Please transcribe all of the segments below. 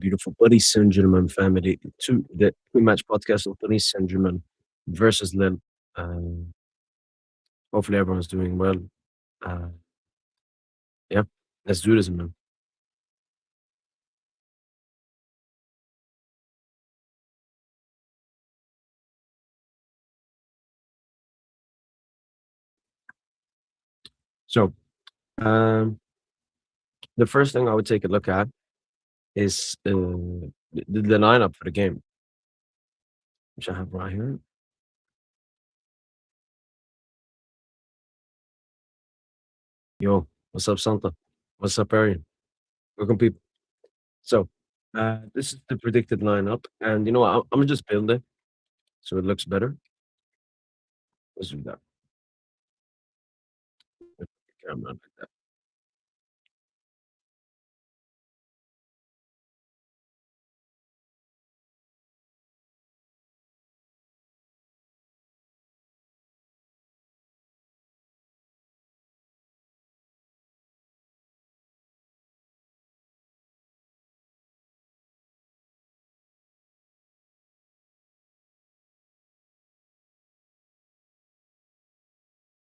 Beautiful Paris Saint-Germain family. The two-match podcast of Paris Saint-Germain versus Lille. Um, Hopefully everyone's doing well. Uh, yeah, let's do this, man. So, um, the first thing I would take a look at is the lineup for the game, which I have right here. Yo, what's up, Santa? What's up, Arian? Welcome, people. So, this is the predicted lineup, and you know what? I'm gonna just build it so it looks better. Let's do that. Put the camera like that.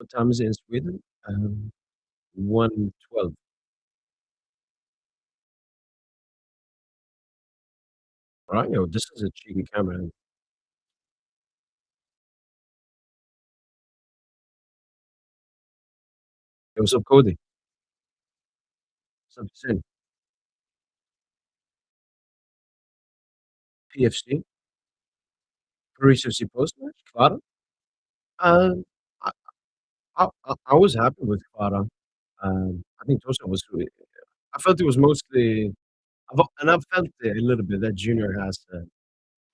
What time is it in Sweden? 1:12. Right, yo, this is a cheeky camera. Yo, what's up, Cody? What's up, Sin? PFC? Paris FC post-match? Clara? Um, I I was happy with Clara. I think Tosa was really I felt it was mostly I felt it a little bit that Junior has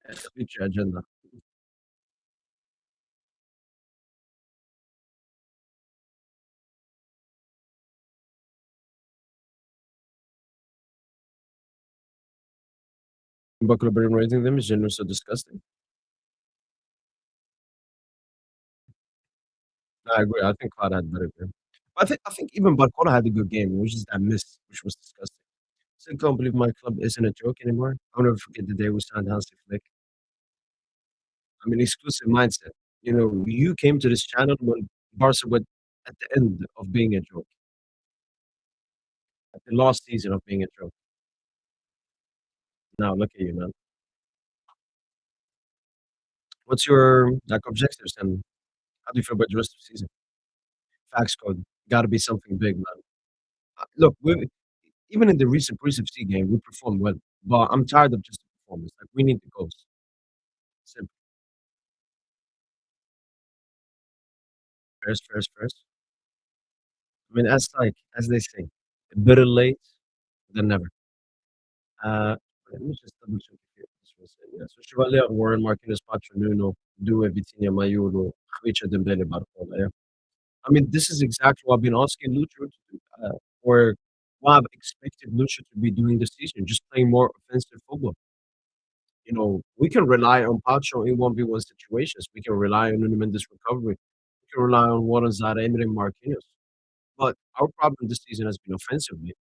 a future agenda. Buckle rating them is Junior so disgusting. I agree. I think Clara had better game. I think even Barcelona had a good game. It was just that miss, which was disgusting. Still can't believe my club isn't a joke anymore. I'll never forget the day we signed Hansi Flick. I mean, exclusive mindset. You know, you came to this channel when Barca were at the end of being a joke, at the last season of being a joke. Now look at you, man. What's your like objectives and how do you feel about the rest of the season? Facts code. Gotta be something big, man. Look, we even in the recent Pre-FC game, we performed well, but I'm tired of just the performance. Like we need the goals. Simple. First. I mean, as they say, better late than never. Uh, Let me just double check here. This was it. Yeah. So Chevalier, Warren, Marquinhos, Pacho, Nuno, Due, Vitinha, Mayuro, Khvicha, Dembele, Barcola. Yeah. I mean, this is exactly what I've been asking Lucho to do, or what I've expected Lucho to be doing this season, just playing more offensive football. You know, we can rely on Pacho in 1v1 situations. We can rely on Nuno Mendes' recovery. We can rely on Warren Zara, Emre, and Marquinhos. But our problem this season has been offensively.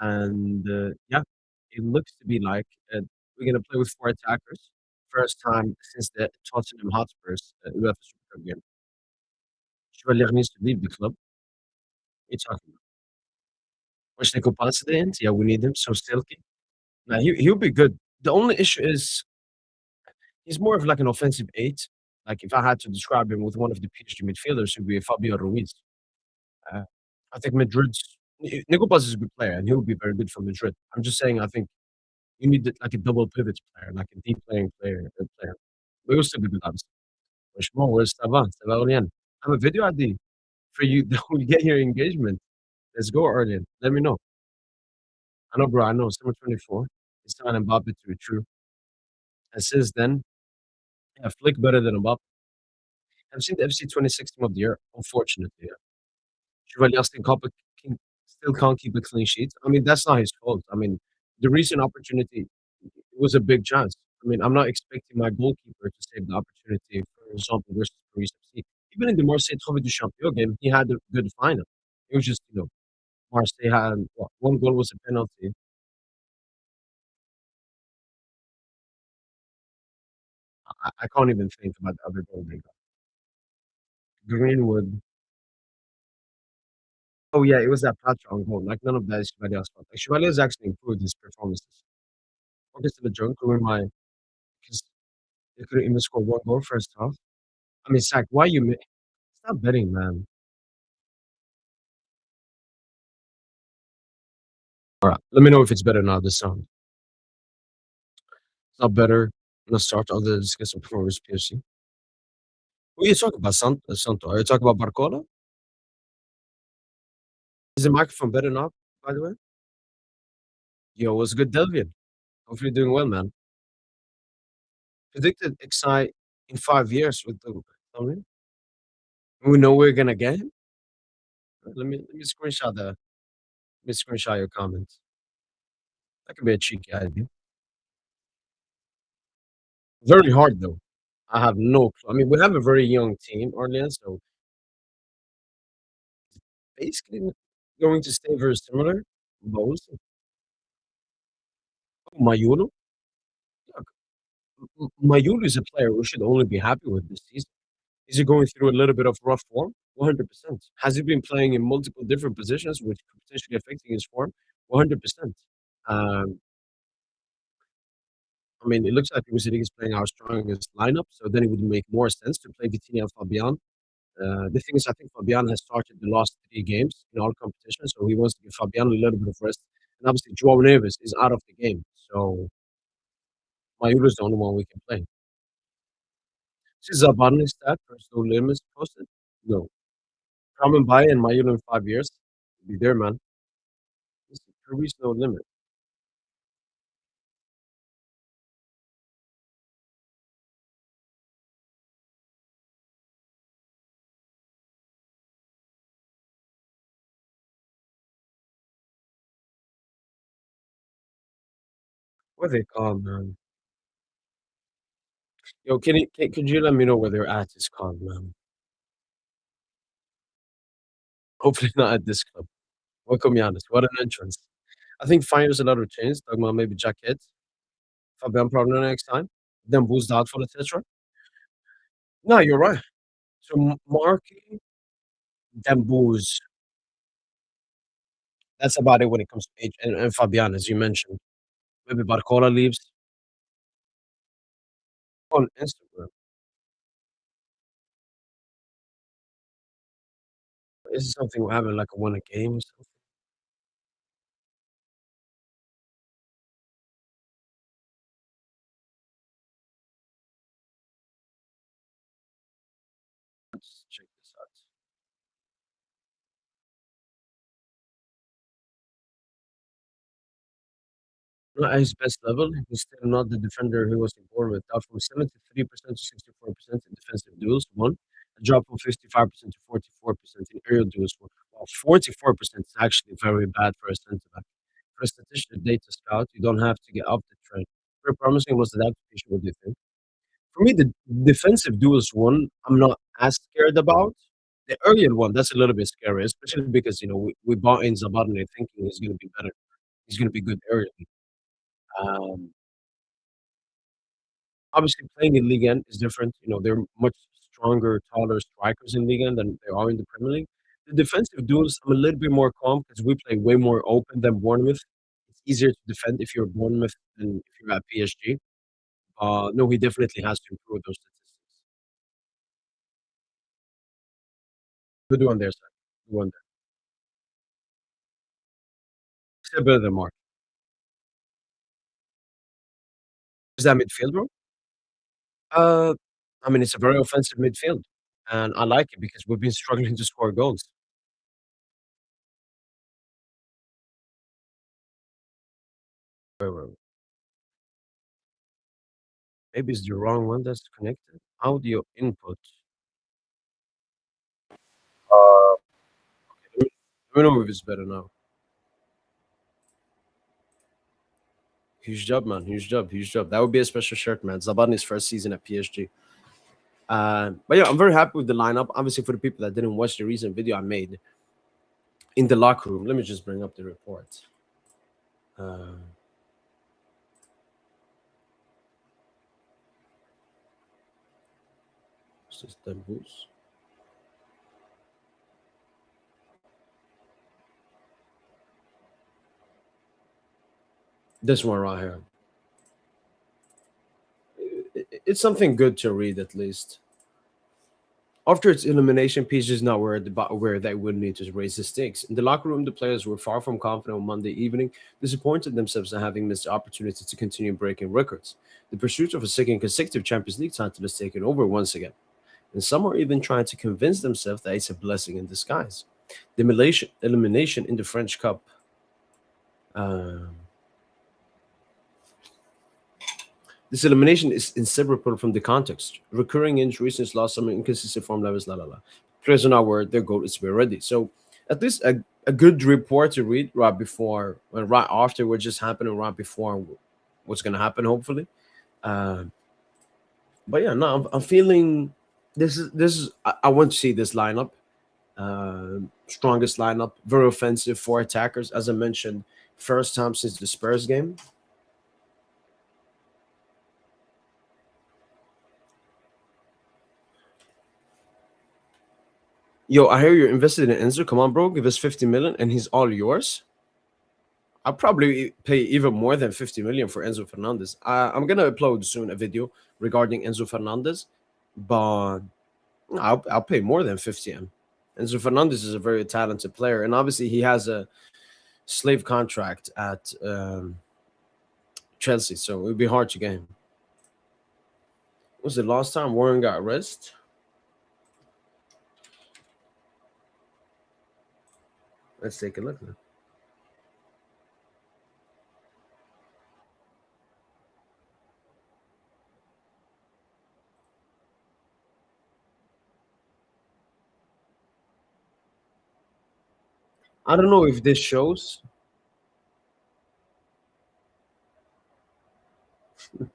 And yeah, it looks to be like we're going to play with four attackers. First time since the Tottenham Hotspurs UEFA Super Cup game. Chevalier needs to leave the club. What are you talking about? Wish they could pass it in. Yeah, we need him. So Silky. Now he'll be good. The only issue is he's more of like an offensive eight. Like if I had to describe him with one of the PSG midfielders, it would be Fabio Ruiz. Uh, I think Madrid's Nico Paz is a good player, and he'll be very good for Madrid. I'm just saying, I think you need like a double pivot player, like a deep playing player. We will still be good, obviously. Franchement, ouais, ça va, Aurélien. I have a video ID for you that will get your engagement. Let's go, Aurélien. Let me know. I know, bro. I know. Summer 24. It's not Mbappe to be true. And since then, yeah, Flick better than Mbappe. I've seen the FC 26 team of the year, unfortunately. Yeah. Chevalier still can't keep a clean sheet. I mean, that's not his fault. I mean, the recent opportunity it was a big chance. I mean, I'm not expecting my goalkeeper to save the opportunity, for example, versus Paris FC. Even in the Marseille Trophée du Champion game, he had a good final. It was just, Marseille had what, one goal was a penalty. I can't even think about the other goal they got. Greenwood. Oh, yeah, it was that Patra goal. Like, none of that is Chevalier's fault. Like, Chevalier's actually improved his performances. Focus to the junk, ruin my because they couldn't even score 1 goal first half. I mean, Zach, why you stop betting, man. Alright, let me know if it's better now, this sound. It's not better. Let's start all the discussion performance PSG. Who are you talking about, Santo? Are you talking about Barcola? Is the microphone better now, by the way? Yo, what's good, Delvian? Hope you're doing well, man. Predicted Excite in 5 years with the something. We know we're gonna get him. Let me screenshot the let me screenshot your comments. That could be a cheeky idea. Very hard though. I have no clue. I mean, we have a very young team, Orleans, so basically going to stay very similar. Both. Mayulu. Mayulu is a player we should only be happy with this season. Is he going through a little bit of rough form? 100%. Has he been playing in multiple different positions, which could potentially affecting his form? 100%. Um, I mean, it looks like Luis is playing our strongest lineup, so then it would make more sense to play Vitinha and Fabian. The thing is, I think Fabian has started the last 3 games in all competitions, so he wants to give Fabian a little bit of rest. And obviously, Joao Neves is out of the game, so Mayuru is the only one we can play. This is Zabarni stat, personal limits posted. No. Coming by and Mayuru in 5 years. Be there, man. This is Peru's no limit. What they called, man? Yo, could you let me know where they're at is called, man? Hopefully not at this club. Welcome, Giannis. What an entrance. I think finals a lot of change. Talking about maybe Jacket, Fabian probably next time. Then Boost out for etc. No, you're right. So Marky, then Booze. That's about it when it comes to age. And Fabian, as you mentioned. Maybe Barcola leaves on Instagram. Is it something we're having like a win a game or something? Let's check this out. Not at his best level, he's still not the defender he was born with. Out from 73% to 64% in defensive duels, one. A drop from 55% to 44% in aerial duels, one. While 44% is actually very bad for a centre back. For a statistician data scout, you don't have to get up the trend. Very promising was the adaptation. What do you think? For me, the defensive duels one, I'm not as scared about. The earlier one, that's a little bit scary, especially because we bought in Zabarne thinking he's going to be better. He's going to be good early. Um, Obviously, playing in Ligue 1 is different. They're much stronger, taller strikers in Ligue 1 than they are in the Premier League. The defensive duels, I'm a little bit more calm because we play way more open than Bournemouth. It's easier to defend if you're Bournemouth than if you're at PSG. No, he definitely has to improve those statistics. Good one there, sir. Good one there. Still better than Mark. Is that midfield, bro? Uh, I mean, it's a very offensive midfield, and I like it because we've been struggling to score goals. Wait, wait, wait. Maybe it's the wrong one that's connected. Audio input. Let me know if it's better now. Huge job, man. Huge job. Huge job. That would be a special shirt, man. Zabarni's first season at PSG. But yeah, I'm very happy with the lineup. Obviously, for the people that didn't watch the recent video I made in the locker room, let me just bring up the report. Uh, System boost. This one right here. It's something good to read at least. After its elimination, PSG is not worried about where they would need to raise the stakes. In the locker room, the players were far from confident on Monday evening, disappointed themselves in having missed the opportunity to continue breaking records. The pursuit of a second consecutive Champions League title is taken over once again, and some are even trying to convince themselves that it's a blessing in disguise. The elimination in the French Cup. um, This elimination is inseparable from the context. Recurring injuries since last summer, inconsistent form levels, la la la. Players are not worried, their goal is to be ready. So at least a good report to read right before, well, right after what just happened, and right before what's going to happen, hopefully. Uh, but yeah, no, I'm feeling this is I want to see this lineup. Strongest lineup, very offensive, four attackers, as I mentioned, first time since the Spurs game. Yo, I hear you're invested in Enzo. Come on, bro. Give us 50 million and he's all yours. I'll probably pay even more than 50 million for Enzo Fernandez. I'm going to upload soon a video regarding Enzo Fernandez, but I'll pay more than 50M. Enzo Fernandez is a very talented player, and obviously he has a slave contract at Chelsea, so it would be hard to get him. Was the last time Warren got arrested? Let's take a look now. I don't know if this shows. But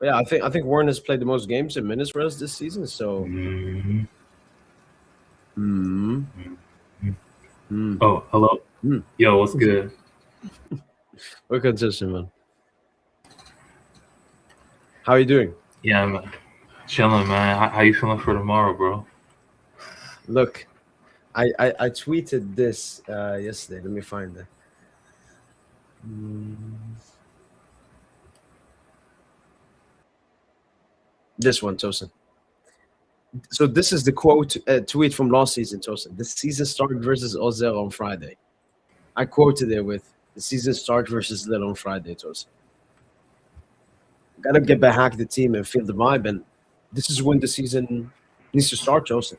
yeah, I think Warren has played the most games in minutes for us this season. So, mm, mm, Oh, hello. mm. Yo, what's good? We're consistent, man. How are you doing? Yeah, I'm chilling, man. How you feeling for tomorrow, bro? Look, I tweeted this yesterday. Let me find it. Mm. This one, Tosin. So this is the quote tweet from last season, Tosin. The season start versus Ozel on Friday. I quoted it with the season start versus Lille on Friday, Tosin. Gotta get behind the team and feel the vibe, and this is when the season needs to start, Tosin.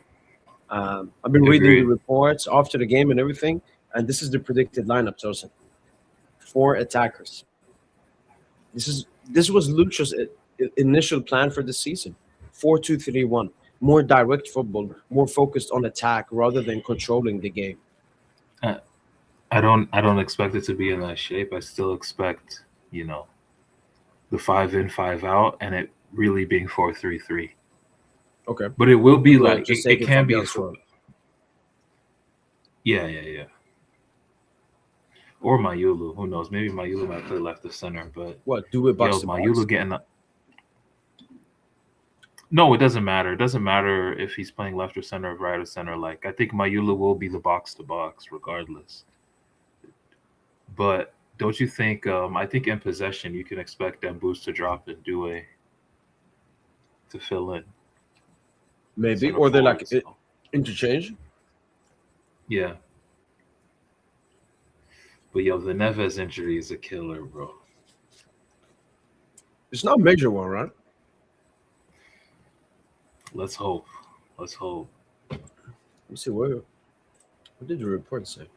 I've been reading the Agreed. reports after the game and everything, and this is the predicted lineup, Tosin. Four attackers. This was Lucho's initial plan for the season. 4-2-3-1. More direct football, more focused on attack rather than controlling the game. I, I don't expect it to be in that shape. I still expect, the 5 in, 5 out, and it really being 4-3-3. Okay. But it will be like Just it taking can be. Fabian's phone. Yeah, yeah, yeah. Or Mayulu, who knows? Maybe Mayulu might play left of center, but What? Do it box yo, to box? Mayulu getting up. No, it doesn't matter. It doesn't matter if he's playing left or center or right or center. Like I think Mayula will be the box to box regardless. But don't you think? I think in possession you can expect Dembus to drop and Due to fill in Maybe. center Or they're like forward. So interchange. yeah, but yo, the Neves injury is a killer, bro. It's not a major one, right? Let's hope. Let's hope. Let me see. What did the report say?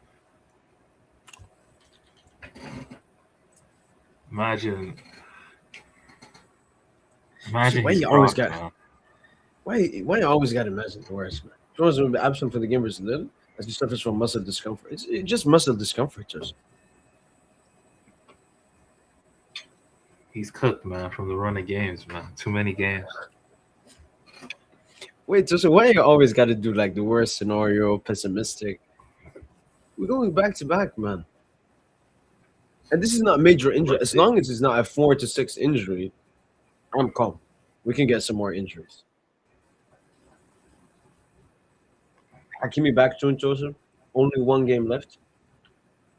Imagine, So imagine why he's you always rocked, got man. why you always got to imagine the worst, man? Jones will be absent for the game versus Lille as he suffers from muscle discomfort. It's just muscle discomfort, just. He's cooked, man, from the run of games, man. Too many games. Wait, so why you always got to do like the worst scenario, pessimistic? We're going back to back, man. And this is not major injury. Let's As see. long as it's not a 4 to 6 injury, I'm calm. We can get some more injuries. Hakimi back soon, Joseph. Only one game left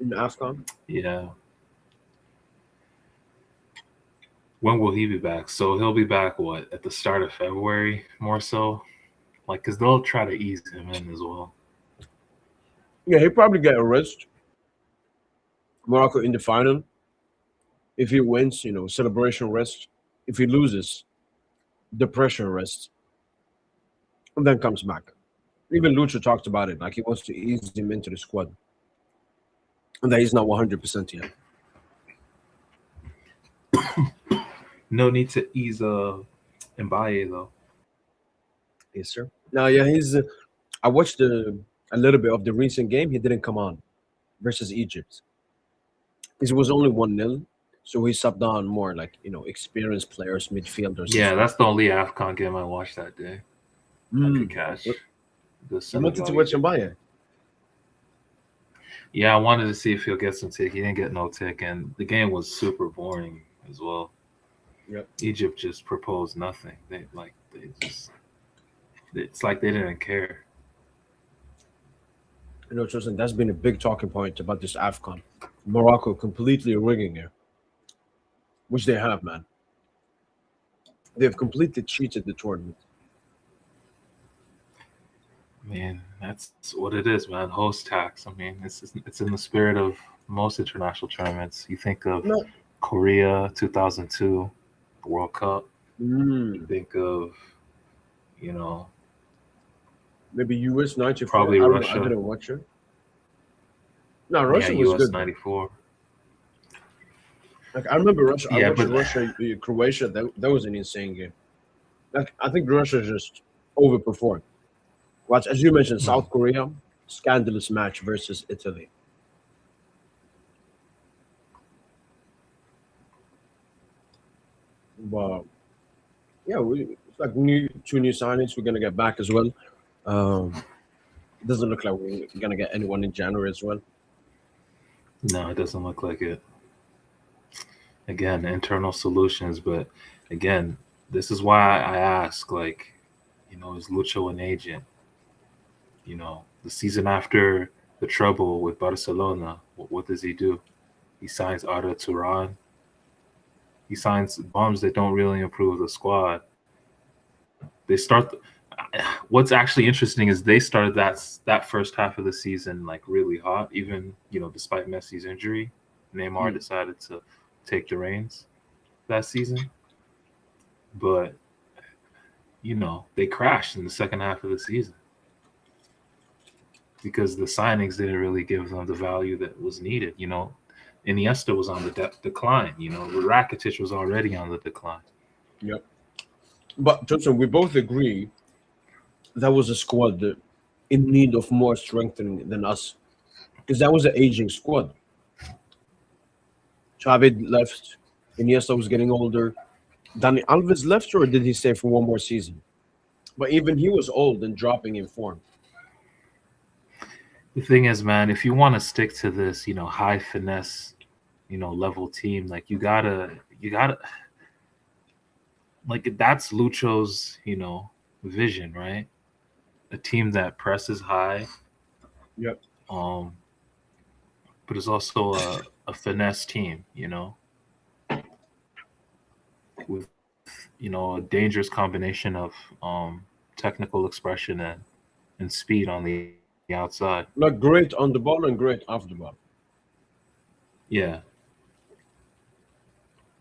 in AFCON. Yeah. When will he be back? So he'll be back what, at the start of February, more so, like because they'll try to ease him in as well. Yeah, he'll probably get a rest. Morocco in the final. If he wins, celebration rest. If he loses, depression rest, and then comes back. Even Lucha talked about it, like he wants to ease him into the squad, and that he's not 100% yet. No need to ease Mbaye though. Yes, sir. Now, yeah, he's. I watched a little bit of the recent game. He didn't come on versus Egypt. It was only 1-0, so he subbed on more like experienced players, midfielders as Yeah, well. that's the only AFCON game I watched that day. I could Mm. catch the You wanted to Senegal watch Egypt. Mbaye? Yeah, I wanted to see if he'll get some tick. He didn't get no tick, and the game was super boring as well. Yep. Egypt just proposed nothing. They just it's like they didn't care. Tristan, that's been a big talking point about this AFCON. Morocco completely rigging it, which they have, man. They've completely cheated the tournament. Man, that's what it is, man. Host tax. I mean, it's in the spirit of most international tournaments. You think of No. Korea 2002 World Cup. You Mm. think of, you know, Maybe US '94. probably I don't know. I Russia. didn't watch it. No, Yeah, Russia was US good though. '94. Like I remember Russia. I Yeah, watched but Russia, Croatia. That was an insane game. Like I think Russia just overperformed. Watch, as you mentioned, hmm, South Korea, scandalous match versus Italy. But yeah, it's like two new signings. We're gonna get back as well. It doesn't look like we're gonna get anyone in January as well. no, it doesn't look like it. Again, internal solutions, but again, this is why I ask, like, is Lucho an agent? The season after the trouble with Barcelona, what does he do? He signs Arda Turan. He signs bums that don't really improve the squad. They start. What's actually interesting is they started that first half of the season like really hot. Even despite Messi's injury, Neymar Mm. decided to take the reins that season. But they crashed in the second half of the season because the signings didn't really give them the value that was needed. Iniesta was on the decline. Rakitic was already on the decline. Yep. But Johnson, we both agree that was a squad that in need of more strengthening than us, because that was an aging squad. Xavi left, Iniesta was getting older. Dani Alves left, or did he stay for one more season? But even he was old and dropping in form. The thing is, man, if you want to stick to this, high finesse, level team, like you gotta like that's Lucho's, vision, right? A team that presses high, Yep. um, but is also a finesse team, with a dangerous combination of technical expression and speed on the outside. Like great on the ball and great off the ball. Yeah.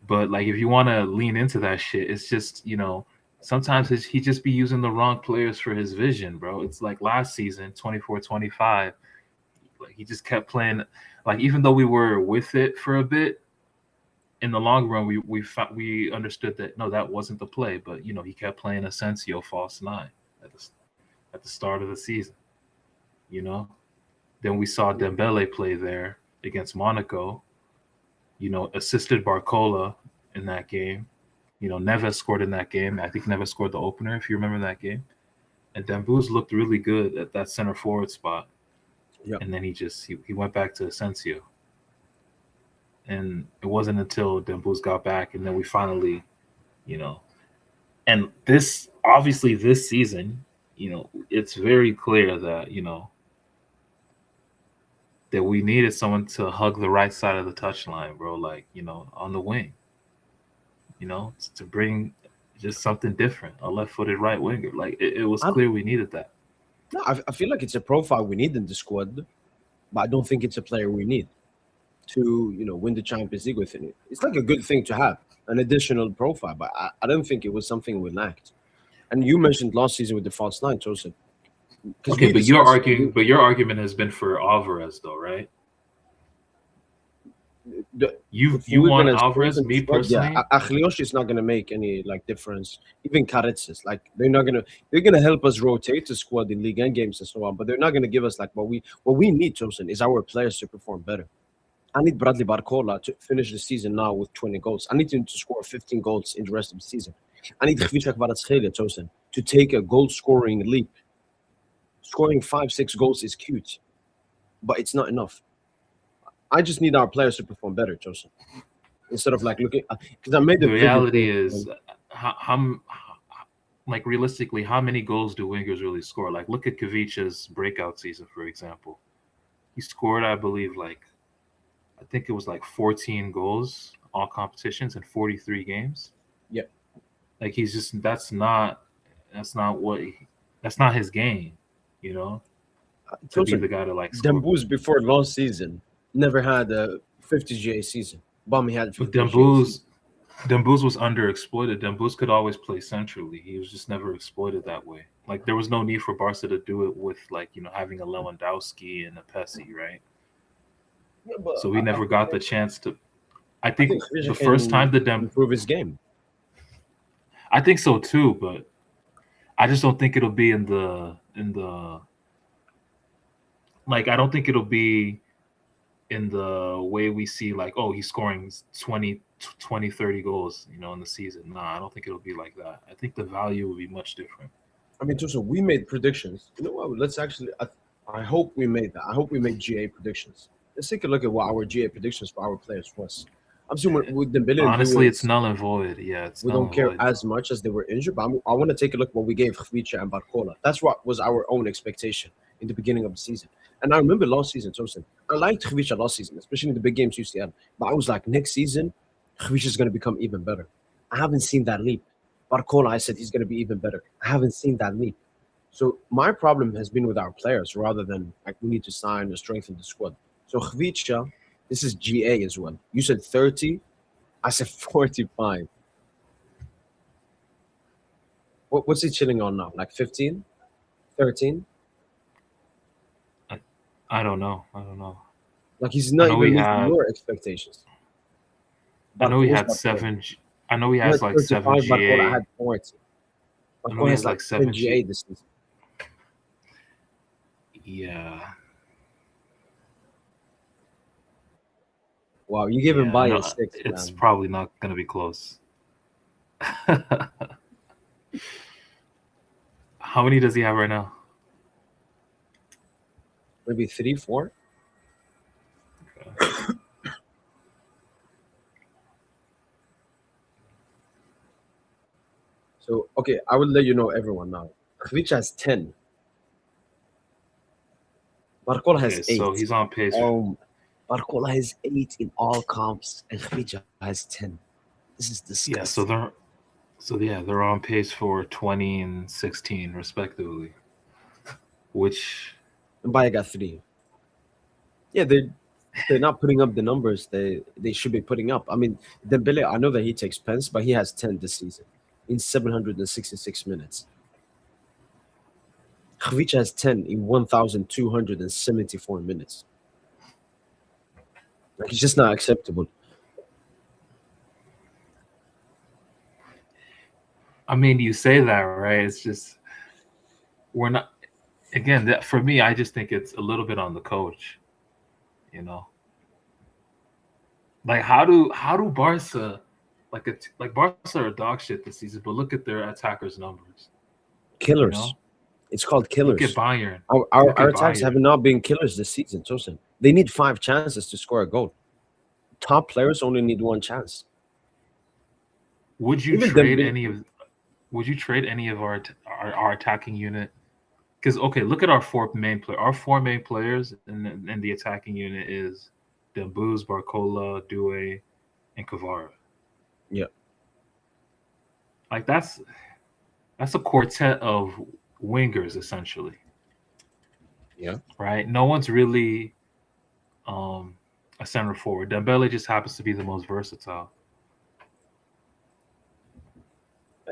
But like if you want to lean into that shit, it's just, sometimes he just be using the wrong players for his vision, bro. It's like last season, 24-25, like he just kept playing like even though we were with it for a bit, in the long run we understood that no, that wasn't the play, but he kept playing Asensio false nine at the start of the season, you know. Then we saw Dembele play there against Monaco, assisted Barcola in that game. Neves scored in that game. I think Neves scored the opener, if you remember that game. And Demboo's looked really good at that center forward spot. Yep. And then he went back to Asensio. And it wasn't until Demboo's got back and then we finally, you know, and this obviously this season, it's very clear that that we needed someone to hug the right side of the touchline, bro. Like on the wing, to bring just something different, a left-footed right winger. Like it was I'm, clear we needed that. no, I feel like it's a profile we need in the squad, but I don't think it's a player we need to win the Champions League with it. It's like a good thing to have an additional profile, but I don't think it was something we lacked. And you mentioned last season with the false nine, Joseph, because Okay, we but you're discussed arguing, but your argument has been for Alvarez, though, right? You if you we're want gonna Alvarez? strengthen the Me squad, yeah, personally, Aglioshi is not gonna make any like difference. Even Karitzis, like they're gonna help us rotate the squad in league end games and so on, but they're not gonna give us like what we need. Joseph, is our players to perform better. I need Bradley Barcola to finish the season now with 20 goals. I need him to score 15 goals in the rest of the season. I need Khvicha Kvaratskhelia, Joseph, to take a goal scoring leap. Scoring 5, 6 goals is cute, but it's not enough. I just need our players to perform better, Joseph. Instead of like looking, because I made a the video reality today. is, how like realistically, how many goals do wingers really score? Like, look at Kavich's breakout season, for example. He scored, I believe, I think it was like 14 goals, all competitions in 43 games. Yeah, Like he's just that's not his game, you know, to be Joseph, the guy to like score. Dembouz before last season never had a 50 GA season. Bummy had But 50 GA season. Dembouz was underexploited. Dembouz could always play centrally. He was just never exploited that way. Like there was no need for Barca to do it with having a Lewandowski and a Pessi, right? Yeah, but So we never got the chance to. I I think think Khvicha the first can time the Dem, improve his game. I think so too, but I just don't think it'll be in the like I don't think it'll be in the way we see like, oh, he's scoring 20, 30 goals, in the season. Nah, I don't think it'll be like that. I think the value will be much different. I mean, Joseph, we made predictions. You know what? Let's actually. I hope we made that. I hope we made GA predictions. Let's take a look at what our GA predictions for our players was. I'm assuming with Dembele and Honestly, it's Lewis, null and void. Yeah, it's we null don't and care void, as bro. much as they were injured. But I want to take a look what we gave Khvicha and Barcola. That's what was our own expectation in the beginning of the season. And I remember last season, Joseph, I liked Khvicha last season, especially in the big games UCL. But I was like, next season, Khvicha is going to become even better. I haven't seen that leap. Barcola, I said he's going to be even better. I haven't seen that leap. So my problem has been with our players rather than like we need to sign or strengthen the squad. So Khvicha, this is GA as well. You said 30, I said 45. What's he chilling on now? Like 15, 13? I, I don't know. I don't know. Like he's I not know we even meeting had. your expectations. I know he Where's had Barcola? seven. I know he You has had like seven 35, Barcola GA. had 40. I know he Barcola has has like like 10 seven GA G. this season. Yeah, Wow, you gave him yeah. I by a know six, it's man. probably not gonna be close. How many does he have right now? Maybe 3, 4. So okay, I will let you know everyone now. Khvicha has 10. Barcola has Okay, so 8. he's on pace for. Um, Barcola has 8 in all comps, and Khvicha has 10. This is Yeah, disgusting. they're on pace for 20 and 16 respectively, which And Baye got 3. Yeah, they're not putting up the numbers they should be putting up. I mean, Dembele, I know that he takes pens, but he has 10 this season in 766 minutes. Khvicha has 10 in 1,274 minutes. Like, it's just not acceptable. I mean, you say that, right? It's just we're not. Again, that for me, I just think it's a little bit on the coach. You know, like how do Barca, like Barca are dog shit this season, but look at their attackers' numbers. You Killers. know, It's called look at killers. Bayern. Our, our, Look our at attacks have Bayern. not been killers this season, Tosin. They need 5 chances to score a goal. Top players only need 1 chance. Would you Even trade Dembele, any of? Would you trade any of our attacking unit Because okay, look at our four main player. Our four main players in the attacking unit is Dembouz, Barcola, Doué, and Kvara. Yeah, Like that's a quartet of wingers essentially, yeah. right? No one's really um, a center forward. Dembele just happens to be the most versatile,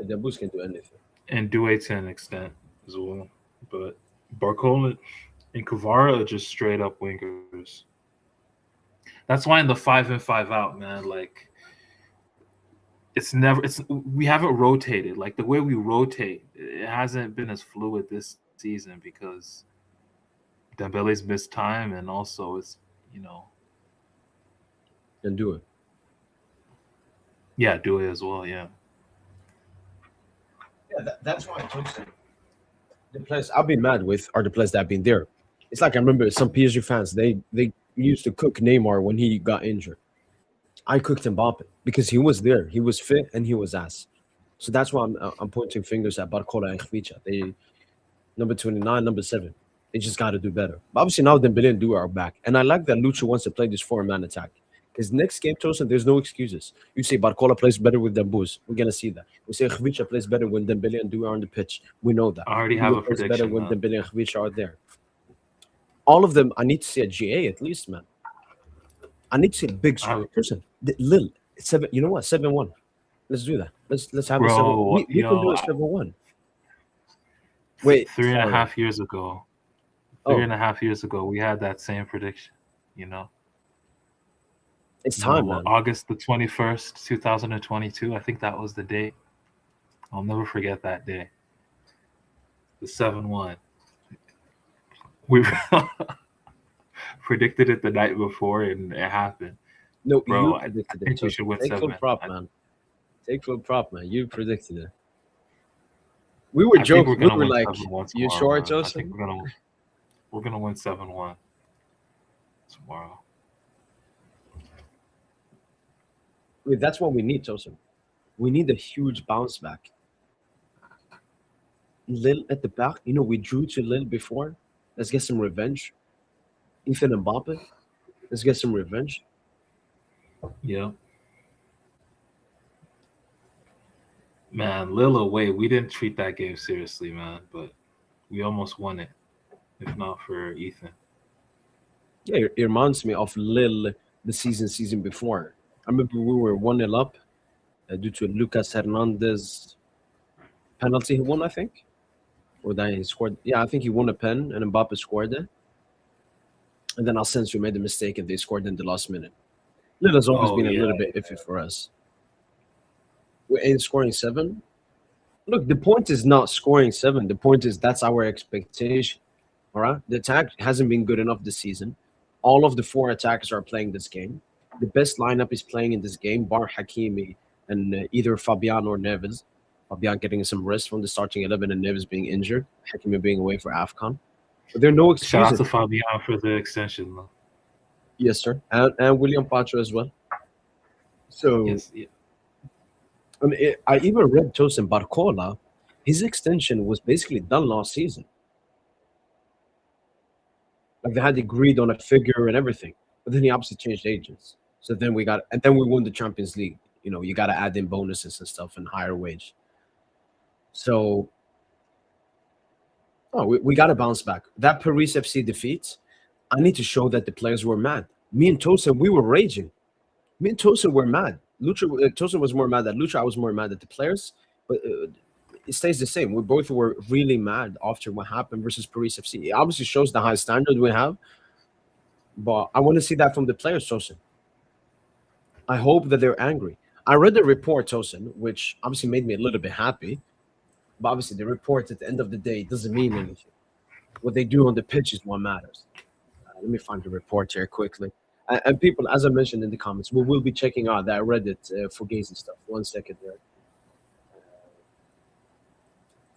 The Boost can do anything. and Doué to an extent as well. But Barcola and Kvara are just straight up wingers. That's why in the 5 in 5 out, man, like it's we haven't rotated like the way we rotate. It hasn't been as fluid this season because Dembele's missed time, and also it's you know Can do it. yeah, Doué as well. Yeah, Yeah, that's why I told you. The players I'll be mad with are the players that have been there. It's like I remember some PSG fans. They used to cook Neymar when he got injured. I cooked Mbappe because he was there. He was fit and he was ass. So that's why I'm pointing fingers at Barcola and Khvicha. They number 29, number 7. They just got to do better. But obviously now Dembele and Dua are back, and I like that Lucha wants to play this 4-man attack. Because next game, Tosin, there's no excuses. You say Barcola plays better with Dembuz. We're gonna see that. We say Khvicha plays better when Dembele and Dua are on the pitch. We know that. I already have Dua a plays better prediction, when man. Dembele and Khvicha are there. All of them, I need to see a GA at least, man. I need to see a big I, score. Tosin, Lille, 7. You know what? 7-1. Let's do that. Let's have a 7. bro, We can do a 7-1. Wait, three and a sorry. half years ago, three Oh, and a half years ago, we had that same prediction. You know, it's time, man. August the 21st, 2022. I think that was the date. I'll never forget that day. The 7-1. We predicted it the night before, and it happened. No, Bro, you I predicted it. think we So should win take full seven. prop, I, man. Take full prop, man. You predicted it. We were I think we're joking. We gonna were win like, 7-1 "You tomorrow, sure, man. I think Joseph?" we're gonna win 7-1 tomorrow. Wait, that's what we need, Joseph. We need a huge bounce back. Lille at the back. You know, we drew to Lille before. Let's get some revenge. Ethan and Mbappe. Let's get some revenge. Yeah, man. Lil away. We didn't treat that game seriously, man. But we almost won it, if not for Ethan. Yeah, it reminds me of Lille the season before. I remember we were 1-0 up due to a Lucas Hernandez penalty he won, I think. Or that he scored. Yeah, I think he won a pen and Mbappe scored it. And then Asensio made a mistake and they scored in the last minute. Lille has always Oh been a yeah, little bit iffy for us. We ain't scoring 7. Look, the point is not scoring 7. The point is that's our expectation. All right? The attack hasn't been good enough this season. All of the 4 attackers are playing this game. The best lineup is playing in this game, bar Hakimi and either Fabian or Neves. Fabian getting some rest from the starting 11 and Neves being injured. Hakimi being away for AFCON. But there are no shout out excuses. to Fabian for the extension, though. Yes, sir. And William Pacho as well. So Yes, yeah. I mean, I even read Tosin Barcola. His extension was basically done last season. Like they had agreed on a figure and everything, but then he obviously changed agents. So then and then we won the Champions League. You know, you got to add in bonuses and stuff and higher wage. So, we got to bounce back. That Paris FC defeat, I need to show that the players were mad. Me and Tosin, we were raging. Me and Tosin were mad. Tosin was more mad at Lucha. I was more mad at the players. But it stays the same. We both were really mad after what happened versus Paris FC. It obviously shows the high standard we have. But I want to see that from the players, Tosin. I hope that they're angry. I read the report, Tosin, which obviously made me a little bit happy. But obviously, the report at the end of the day doesn't mean anything. What they do on the pitch is what matters. Let me find the report here quickly. And people, as I mentioned in the comments, we will be checking out that Reddit for Fugazi stuff. 1 second there.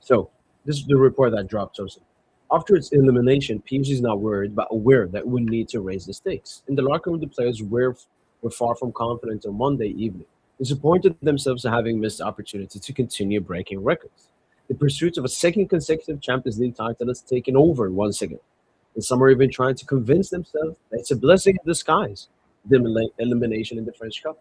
So, this is the report that dropped, Joseph. After its elimination, PSG is now worried but aware that we need to raise the stakes. In the locker room, the players were far from confident on Monday evening, disappointed themselves for having missed the opportunity to continue breaking records. The pursuit of a second consecutive Champions League title has taken over once again, and some are even trying to convince themselves that it's a blessing in disguise, the elimination in the French Cup.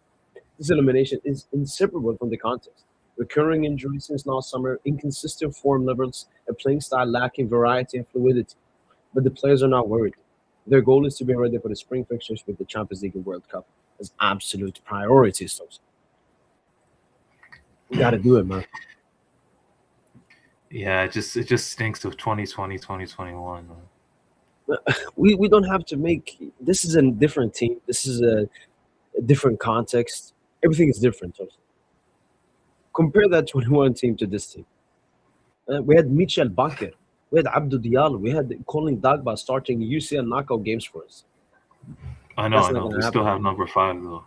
This elimination is inseparable from the context. Recurring injuries since last summer, inconsistent form levels, a playing style lacking variety and fluidity. But the players are not worried. Their goal is to be ready for the spring fixtures with the Champions League and World Cup as absolute priorities. So we got to do it, man. Yeah, it just stinks of 2020, 2021. We don't have to make this is a different team. This is a different context. Everything is different. So compare that 21 team to this team. We had Michel Bakker. We had Abdou Diallo. We had Colin Dagba starting UCL knockout games for us. I That's not know. going We to still happen. have number 5 though.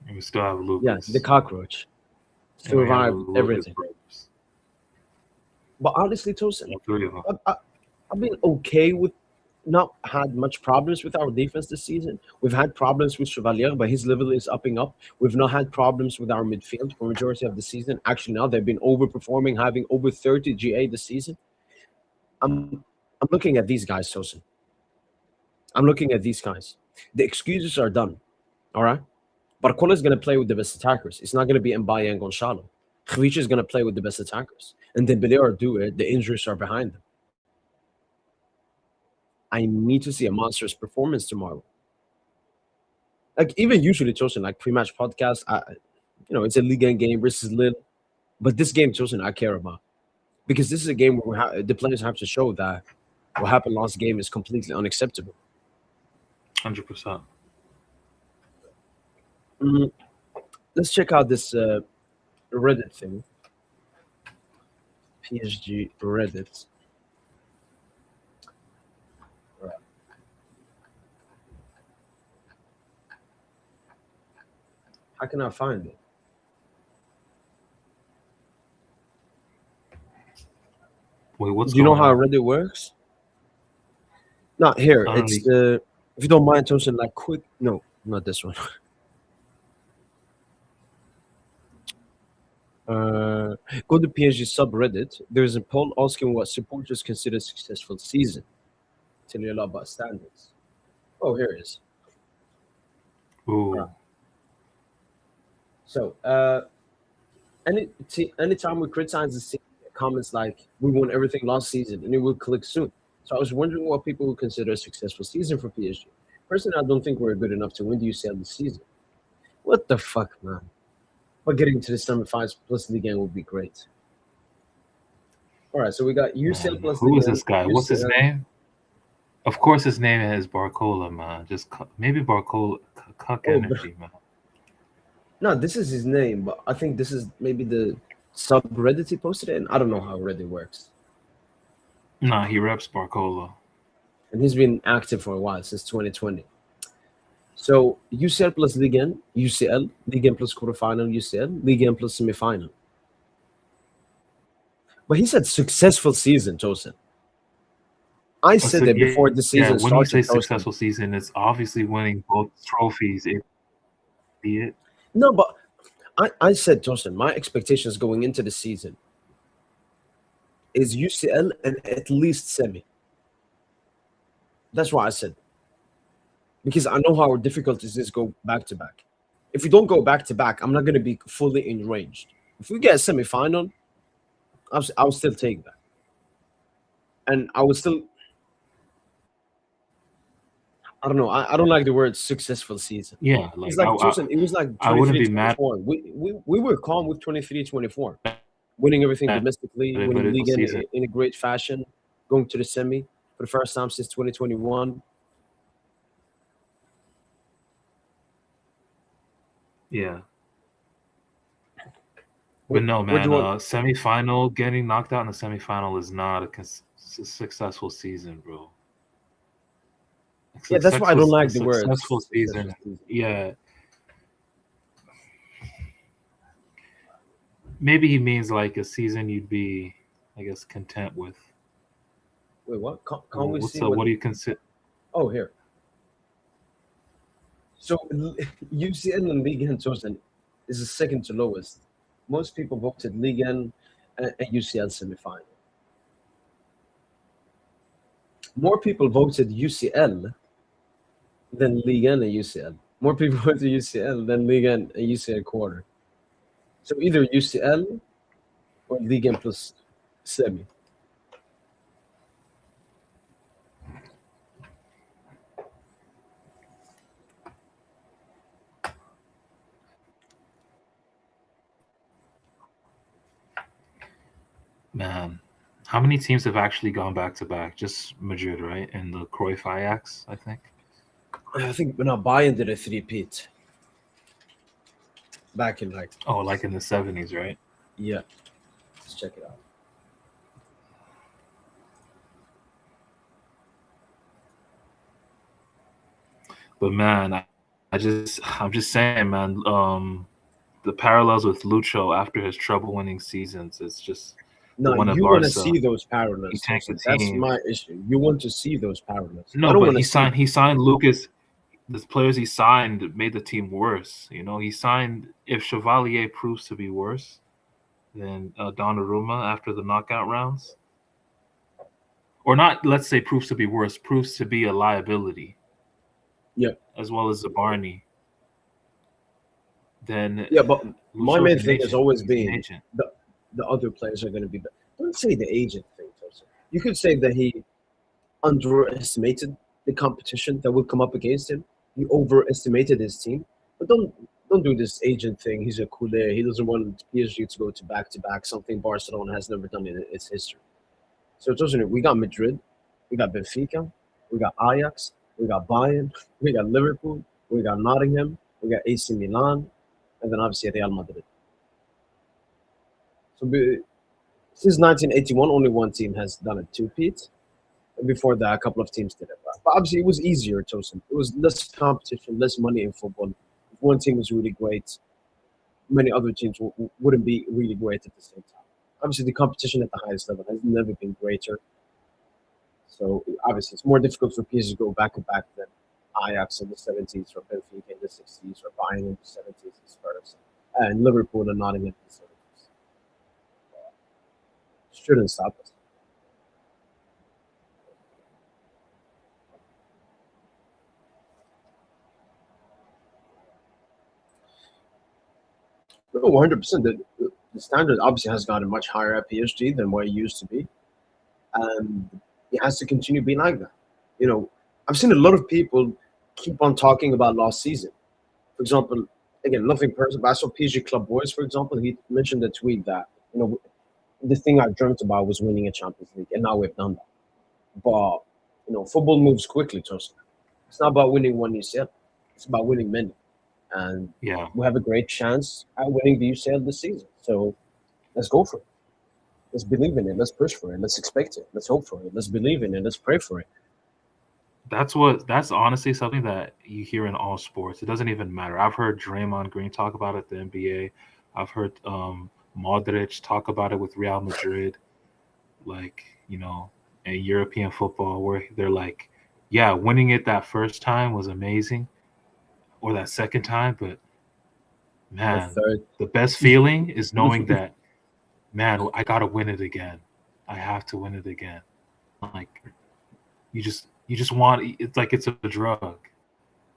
And we still have Yeah, Lucas. the cockroach And we have survived Lucas everything. brothers. But honestly, Tosin, All 3 of them. I've been okay with not had much problems with our defense this season. We've had problems with Chevalier, but his level is upping up. We've not had problems with our midfield for majority of the season. Actually, now they've been overperforming, having over 30 GA this season. I'm looking at these guys, Tosin. I'm looking at these guys. The excuses are done. All right. Barcola is going to play with the best attackers. It's not going to be Mbaye and Gonzalo. Khvicha is going to play with the best attackers. And Dembele or Doué, the injuries are behind them. I need to see a monstrous performance tomorrow. Like even usually chosen like pre-match podcast, it's a Ligue game versus Lille, but this game chosen I care about because this is a game where the players have to show that what happened last game is completely unacceptable. 100%. Mm, let's check out this Reddit thing. PSG Reddit. Right. How can I find it? Wait, what's Do you know going how on? Reddit works? Not here. I don't It's really. the if you don't mind, Tosin, like quick. No, not this one. Go to PSG subreddit. There's a poll asking what supporters consider a successful season. Tell you a lot about standards. Oh, here it is. All Ooh. right. So, anytime we criticize the team, comments like "We won everything last season," and it will click soon. So I was wondering what people would consider a successful season for PSG. Personally, I don't think we're good enough to win the UCL this season. What the fuck, man? But getting to the semifinals plus Ligue 1 would be great. All right, so we got UCL Man, plus who Ligue is 1, this guy? What's his UCL. name? Of course, his name is Barcola, man. Maybe Barcola, cuck Oh, energy, man. no, this is his name, but I think this is maybe the subreddit he posted it in. I don't know how Reddit works. Nah, he reps Barcola. And he's been active for a while, since 2020. So UCL plus Ligue 1, UCL, Ligue 1 plus quarterfinal, UCL, Ligue 1 plus semifinal. But he said successful season, Tosin. I said that before the Yeah. season When you started, say Tosin. successful season, it's obviously winning both trophies. Idiot. No, but I said, Tosin, my expectations going into the season is UCL and at least semi. That's what I said. Because I know how difficult it is go back to back. If we don't go back to back, I'm not going to be fully enraged. If we get a semi-final, I'll still take that, and I would still. I don't know. I don't like the word successful season. Yeah, It's like like Tosin. It was like I wouldn't 23, be mad 24. We were calm with 23, 24, winning everything at domestically, it, but winning it league was season. in a great fashion, going to the semi for the first time since 2021. Yeah. But no, What do man, you want? semifinal, getting knocked out in the semifinal is not a successful season, bro. Yeah, that's why I don't A like the words successful successful season, season. yeah. Maybe he means like a season you'd be, I guess, content with. Wait, what? Can we What's see what? what do you consider? Oh, here. So UCL and Ligue 1 Tosin is the second to lowest. Most people voted Ligue and UCL semi-final. More people voted UCL than Ligue 1 and UCL. More people voted UCL than Ligue 1 and UCL quarter. So either UCL or Ligue 1 plus semi. Man, how many teams have actually gone back to back? Just Madrid, right? And the Cruyff Ajax, I think. I think when Bayern did a three-peat back in like like in the 70s, right? yeah. Let's check it out. But man, I'm just saying, man. The parallels with Lucho after his trouble-winning seasons, it's just the No, one at you want to Barca. see those He parallels. tanked the That's team. my issue. You want to see those parallels. I No, don't but want to see. he signed Lucas. The players he signed made the team worse. You know, he signed if Chevalier proves to be worse than Donnarumma after the knockout rounds, or not. Let's say proves to be worse, proves to be a liability. Yeah. As well as Zabarni. Then Yeah, but my Lucho's main an thing has agent. always He's an been agent. the other players are going to be better. Don't say the agent thing, Tosin. You could say that he underestimated the competition that would come up against him. He overestimated his team. But don't do this agent thing. He's a culé. He doesn't want PSG to go to back, something Barcelona has never done in its history. So Tosin, we got Madrid, we got Benfica, we got Ajax, we got Bayern, we got Liverpool, we got Nottingham, we got AC Milan, and then obviously Real Madrid. So since 1981, only one team has done a two-peat. And before that, a couple of teams did it. But obviously, it was easier, Tosin. It was less competition, less money in football. If one team was really great, many other teams wouldn't be really great at the same time. Obviously, the competition at the highest level has never been greater. So obviously, it's more difficult for PSG to go back to back than Ajax in the 70s, or Benfica in the 60s, or Bayern in the 70s, and Spurs, and Liverpool and Nottingham in the 70s. Shouldn't stop us. No, 100%. The standard obviously has gotten much higher at PSG than what it used to be, and it has to continue being like that. You know, I've seen a lot of people keep on talking about last season. For example, again, nothing personal, but I saw PSG Club Boys, for example. He mentioned a tweet that the thing I dreamt about was winning a Champions League, and now we've done that. But football moves quickly, Tosin. It's not about winning one UCL; it's about winning many. And Yeah. we have a great chance at winning the UCL this season. So let's go for it. Let's believe in it. Let's push for it. Let's expect it. Let's hope for it. Let's believe in it. Let's pray for it. That's honestly something that you hear in all sports. It doesn't even matter. I've heard Draymond Green talk about it, the NBA. I've heard Modric talk about it with Real Madrid, like, in European football, where they're like, yeah, winning it that first time was amazing, or that second time, but The man, third. the best feeling is knowing that, man, I gotta win it again. I have to win it again. Like, you just want, it's like it's a drug.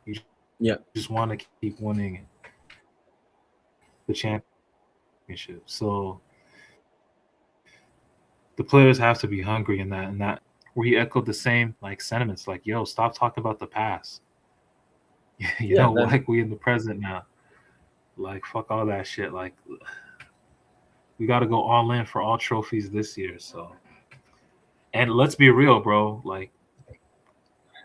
You Yeah. just want to keep winning the championship. So the players have to be hungry in that, where he echoed the same like sentiments, like, yo, stop talking about the past. Yeah. Then Like, we in the present now. Like, fuck all that shit. Like, we got to go all in for all trophies this year. So, and let's be real, bro. Like,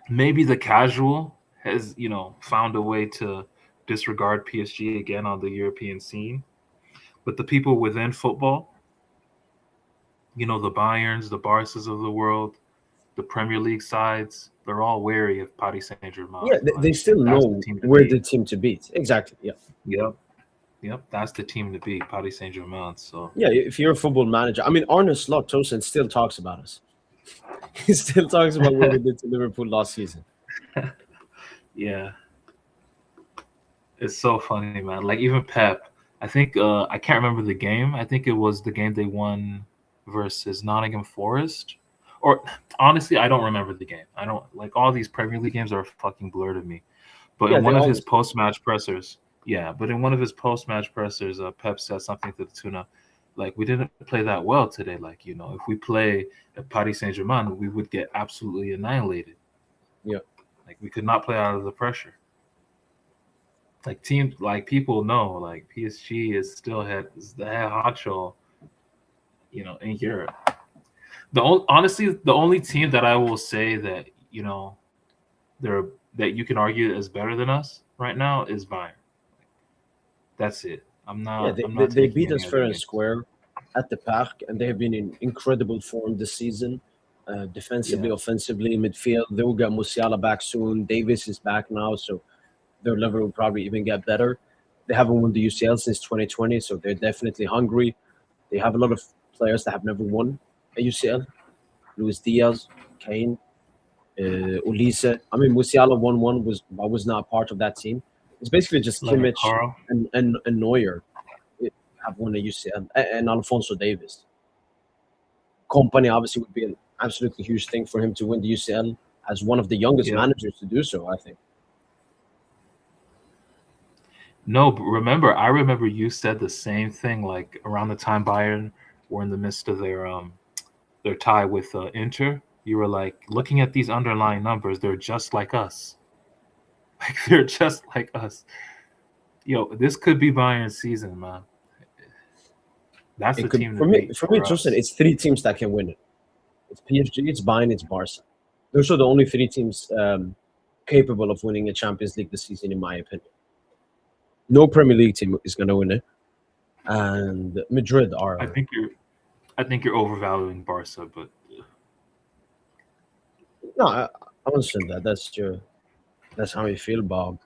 maybe the casual has, found a way to disregard PSG again on the European scene. But the people within football, the Bayerns, the Barças of the world, the Premier League sides, they're all wary of Paris Saint-Germain. yeah, they still That's the know team to where beat. the team to beat. Exactly. Yeah. Yep. That's the team to beat, Paris Saint-Germain. So Yeah. If you're a football manager, I mean, Arne Slot Tosin still talks about us. He still talks about what we did to Liverpool last season. yeah, it's so funny, man. Like, even Pep, I think I can't remember the game. I think it was the game they won versus Nottingham Forest. Or honestly, I don't remember the game. I don't like all these Premier League games are a fucking blur to me. But Yeah, in they one of his always do. post-match pressers, yeah, but in one of his post-match pressers, Pep said something to the tune of, like, we didn't play that well today. Like, if we play at Paris Saint-Germain, we would get absolutely annihilated. Yeah, Like, we could not play out of the pressure. Like teams, like people know, like PSG is the head honcho, in Europe. Honestly, the only team that I will say that they're that you can argue is better than us right now is Bayern. That's it. I'm yeah, not. they, I'm they, not they taking beat any us other fair and games. square at the park, and they have been in incredible form this season. Defensively, Yeah, offensively, midfield. They will get Musiala back soon. Davis is back now, so their level will probably even get better. They haven't won the UCL since 2020, so they're definitely hungry. They have a lot of players that have never won a UCL. Luis Diaz, Kane, Ulisse. I mean, Musiala won one. Was not part of that team. It's basically just like a Kimmich Carl. and Neuer have won a UCL, and Alfonso Davis. Company obviously would be an absolutely huge thing for him to win the UCL as one of the youngest Yeah. managers to do so. I think. No, but I remember you said the same thing like around the time Bayern were in the midst of their tie with Inter. You were like looking at these underlying numbers, they're just like us. Like they're just like us. This could be Bayern's season, man. That's It the could team to for me. beat For me, for Tosin, us. it's three teams that can win it. It's PSG, it's Bayern, it's Barca. Those are the only three teams capable of winning a Champions League this season, in my opinion. No Premier League team is going to win it, and Madrid I are. think you're I think you're overvaluing Barca, but No, I understand that. That's how you feel, Bob.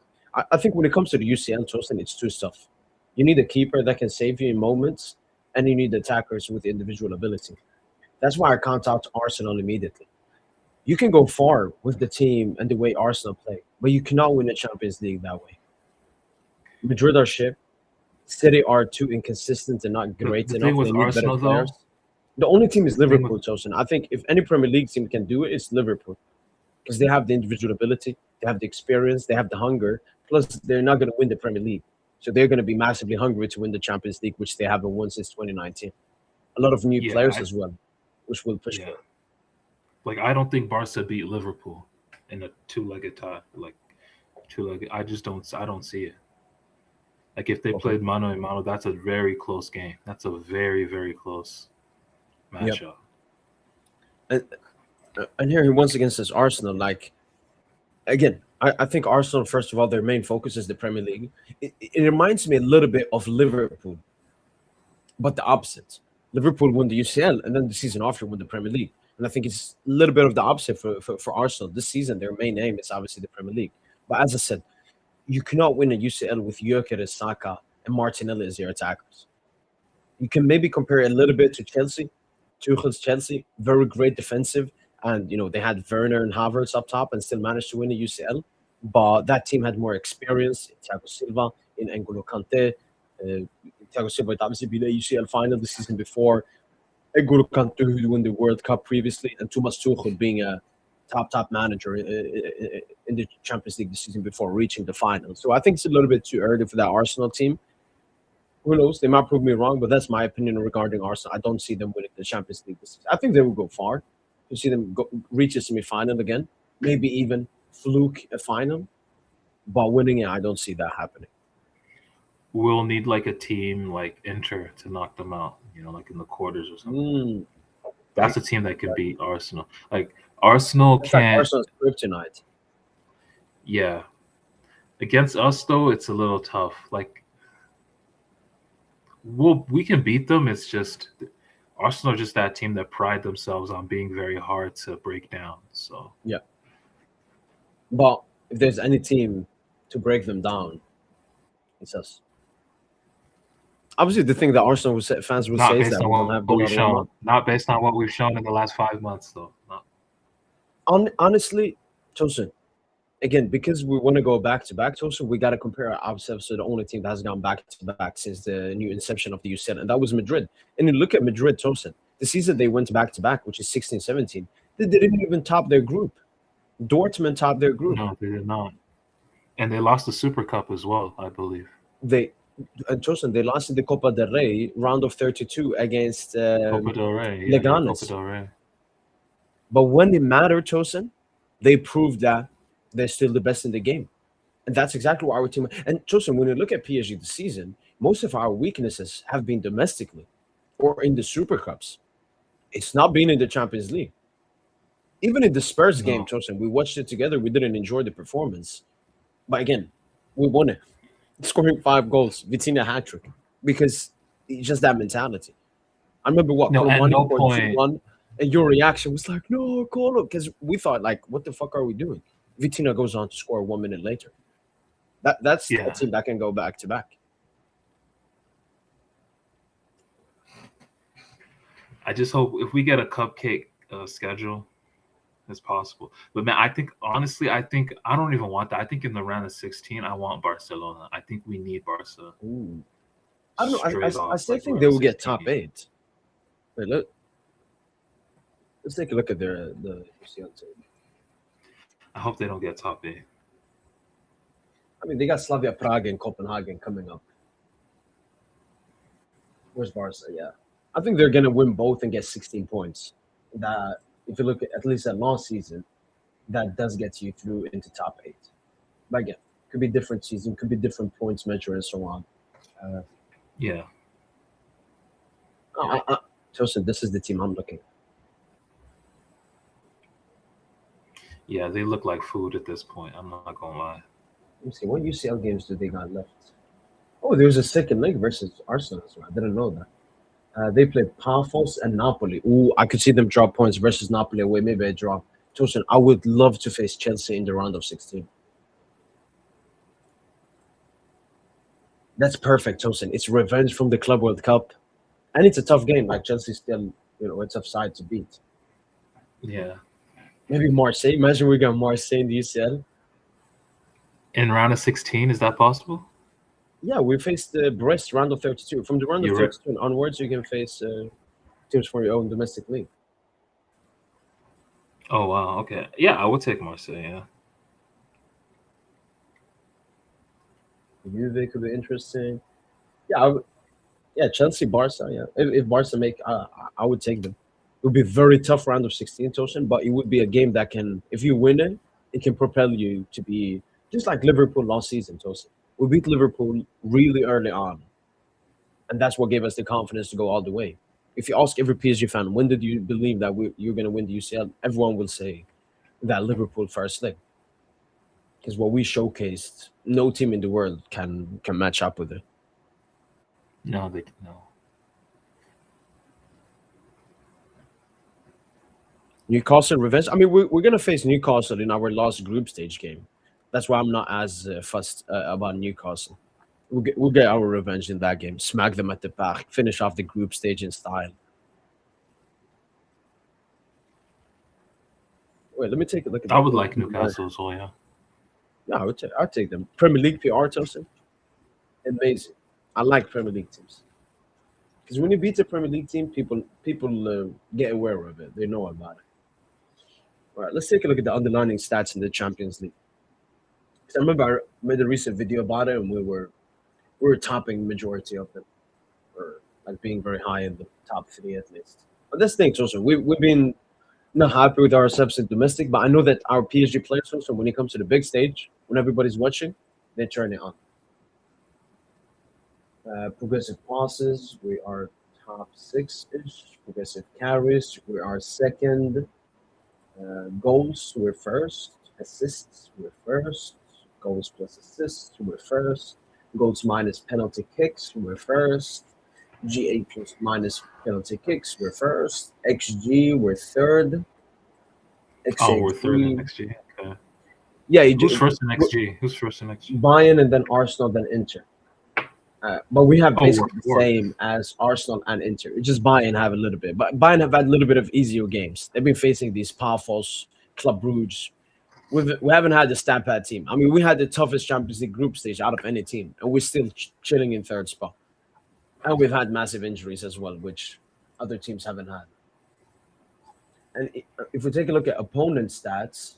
I think when it comes to the UCL, Tosin, it's two stuff. You need a keeper that can save you in moments, and you need attackers with individual ability. That's why I count out Arsenal immediately. You can go far with the team and the way Arsenal play, but you cannot win a Champions League that way. Madrid are shit. City are too inconsistent and not the, great the thing enough. They with need better Arsenal players. though, The only team is the thing with Liverpool, Tosin. I think if any Premier League team can do it, it's Liverpool because they have the individual ability, they have the experience, they have the hunger. Plus, they're not going to win the Premier League, so they're going to be massively hungry to win the Champions League, which they haven't won since 2019. A lot of new yeah, players as well, which will push yeah, for it. like I don't think Barca beat Liverpool in a two-legged tie. Like two-legged, I don't see it. Like if they Okay. played mano a mano, that's a very close game. That's a very very close Yep. matchup. And, and here he once again says Arsenal. Like again, I think Arsenal, first of all, their main focus is the Premier League. It reminds me a little bit of Liverpool, but the opposite. Liverpool won the UCL, and then the season after won the Premier League. And I think it's a little bit of the opposite for Arsenal. This season, their main aim is obviously the Premier League. But as I said, you cannot win a UCL with Gyökeres, Saka, and Martinelli as your attackers. You can maybe compare it a little bit to Chelsea, Tuchel's Chelsea, very great defensive, and they had Werner and Havertz up top and still managed to win the UCL. But that team had more experience. Thiago Silva, in N'Golo Kante. Thiago Silva had obviously been a UCL final the season before. N'Golo Kante, who won the World Cup previously, and Thomas Tuchel being a top manager in the Champions League the season before reaching the final. So I think it's a little bit too early for that Arsenal team. Who knows? They might prove me wrong, but that's my opinion regarding Arsenal. I don't see them winning the Champions League this season. I think they will go far. You see them reach a semi-final again, maybe even fluke a final, but winning it, I don't see that happening. We'll need like a team like Inter to knock them out. Like in the quarters or something. Mm, That's right. a team that could beat Arsenal. Like Arsenal It's like can't. Arsenal's kryptonite. Yeah, against us though, it's a little tough. Like we can beat them. It's just Arsenal are just that team that pride themselves on being very hard to break down. So Yeah, but if there's any team to break them down, it's us. Obviously, the thing that Arsenal fans will not say is based that on we don't what have we've shown. Donnarumma. Not based on what we've shown in the last 5 months though. Not, Honestly, Tosin, again, because we want to go back to back, also we got to compare ourselves to the only team that has gone back to back since the new inception of the UCL, and that was Madrid. And you look at Madrid, Tosin, the season they went back to back, which is 16-17, they didn't even top their group. Dortmund topped their group. No, they did not. And they lost the Super Cup as well, I believe. They Tosin, they lost in the Copa del Rey round of 32 against Copa del Rey. Yeah, Leganes. Copa del Rey. But when it mattered, Tosin, they proved that they're still the best in the game. And that's exactly what our team. And Tosin, when you look at PSG this season, most of our weaknesses have been domestically or in the Super Cups. It's not been in the Champions League. Even in the Spurs game, Tosin, we watched it together. We didn't enjoy the performance. But again, we won it. Scoring 5 goals, Vitinha hat-trick. Because it's just that mentality. I remember what at no point. 2-1, and your reaction was like, no, call it. Because we thought, like, what the fuck are we doing? Vitinha goes on to score 1 minute later. That's a team that can go back to back. I just hope if we get a cupcake schedule, it's possible. But man, I think honestly, I don't even want that. I think in the round of 16, I want Barcelona. I think we need Barca. Ooh. I don't know. I still think they will get top 8. Wait, let's take a look at the UCL team. I hope they don't get top 8. I mean, they got Slavia Prague and Copenhagen coming up. Where's Barca? Yeah. I think they're going to win both and get 16 points. That, if you look at least at last season, that does get you through into top 8. But again, could be different season, could be different points measure and so on. Yeah. Joseph, this is the team I'm looking at. Yeah, they look like food at this point. I'm not going to lie. Let me see. What UCL games do they got left? Oh, there's a second leg versus Arsenal as well. I didn't know that. They played Pafos and Napoli. Ooh, I could see them drop points versus Napoli away. Maybe a draw. Tosin, I would love to face Chelsea in the round of 16. That's perfect, Tosin. It's revenge from the Club World Cup. And it's a tough game. Like Chelsea's still, a tough side to beat. Yeah. Maybe Marseille. Imagine we got Marseille in the UCL. In round of 16, is that possible? Yeah, we faced Brest round of 32. From the round of 32 onwards, you can face teams for your own domestic league. Oh, wow. Okay. Yeah, I would take Marseille, yeah. Juve could be interesting. Yeah, Chelsea, Barca, yeah. If Barca make, I would take them. It would be a very tough round of 16, Tosin, but it would be a game that can, if you win it, it can propel you to be just like Liverpool last season, Tosin. We beat Liverpool really early on, and that's what gave us the confidence to go all the way. If you ask every PSG fan, when did you believe that you're going to win the UCL? Everyone will say that Liverpool first leg. Because what we showcased, no team in the world can match up with it. No. Newcastle revenge. I mean, we're going to face Newcastle in our last group stage game. That's why I'm not as fussed about Newcastle. We'll get our revenge in that game. Smack them at the back. Finish off the group stage in style. Wait, let me take a look at that. I would like Newcastle as well, yeah. Yeah, I'd take them. Premier League PR, Tosin. Amazing. I like Premier League teams. Because when you beat a Premier League team, people get aware of it. They know about it. All right, let's take a look at the underlying stats in the Champions League. I remember I made a recent video about it, and we were topping the majority of them, or like being very high in the top 3 at least. But this thing, also, we've been not happy with ourselves in domestic, but I know that our PSG players, also, when it comes to the big stage, when everybody's watching, they turn it on. Progressive passes, we are top 6-ish. Progressive carries, we are second. Goals, we're first. Assists, we're first. Goals plus assists, we're first. Goals minus penalty kicks, we're first. GA plus minus penalty kicks, we're first. XG, we're third. XG, we're third in XG. Okay. Yeah, who's first in XG? Bayern and then Arsenal, then Inter. But we have basically the same as Arsenal and Inter. It's just Bayern have a little bit. But Bayern have had a little bit of easier games. They've been facing these powerful Club Brugge, We haven't had the stat pad team. I mean, we had the toughest Champions League group stage out of any team, and we're still chilling in third spot. And we've had massive injuries as well, which other teams haven't had. And if we take a look at opponent stats,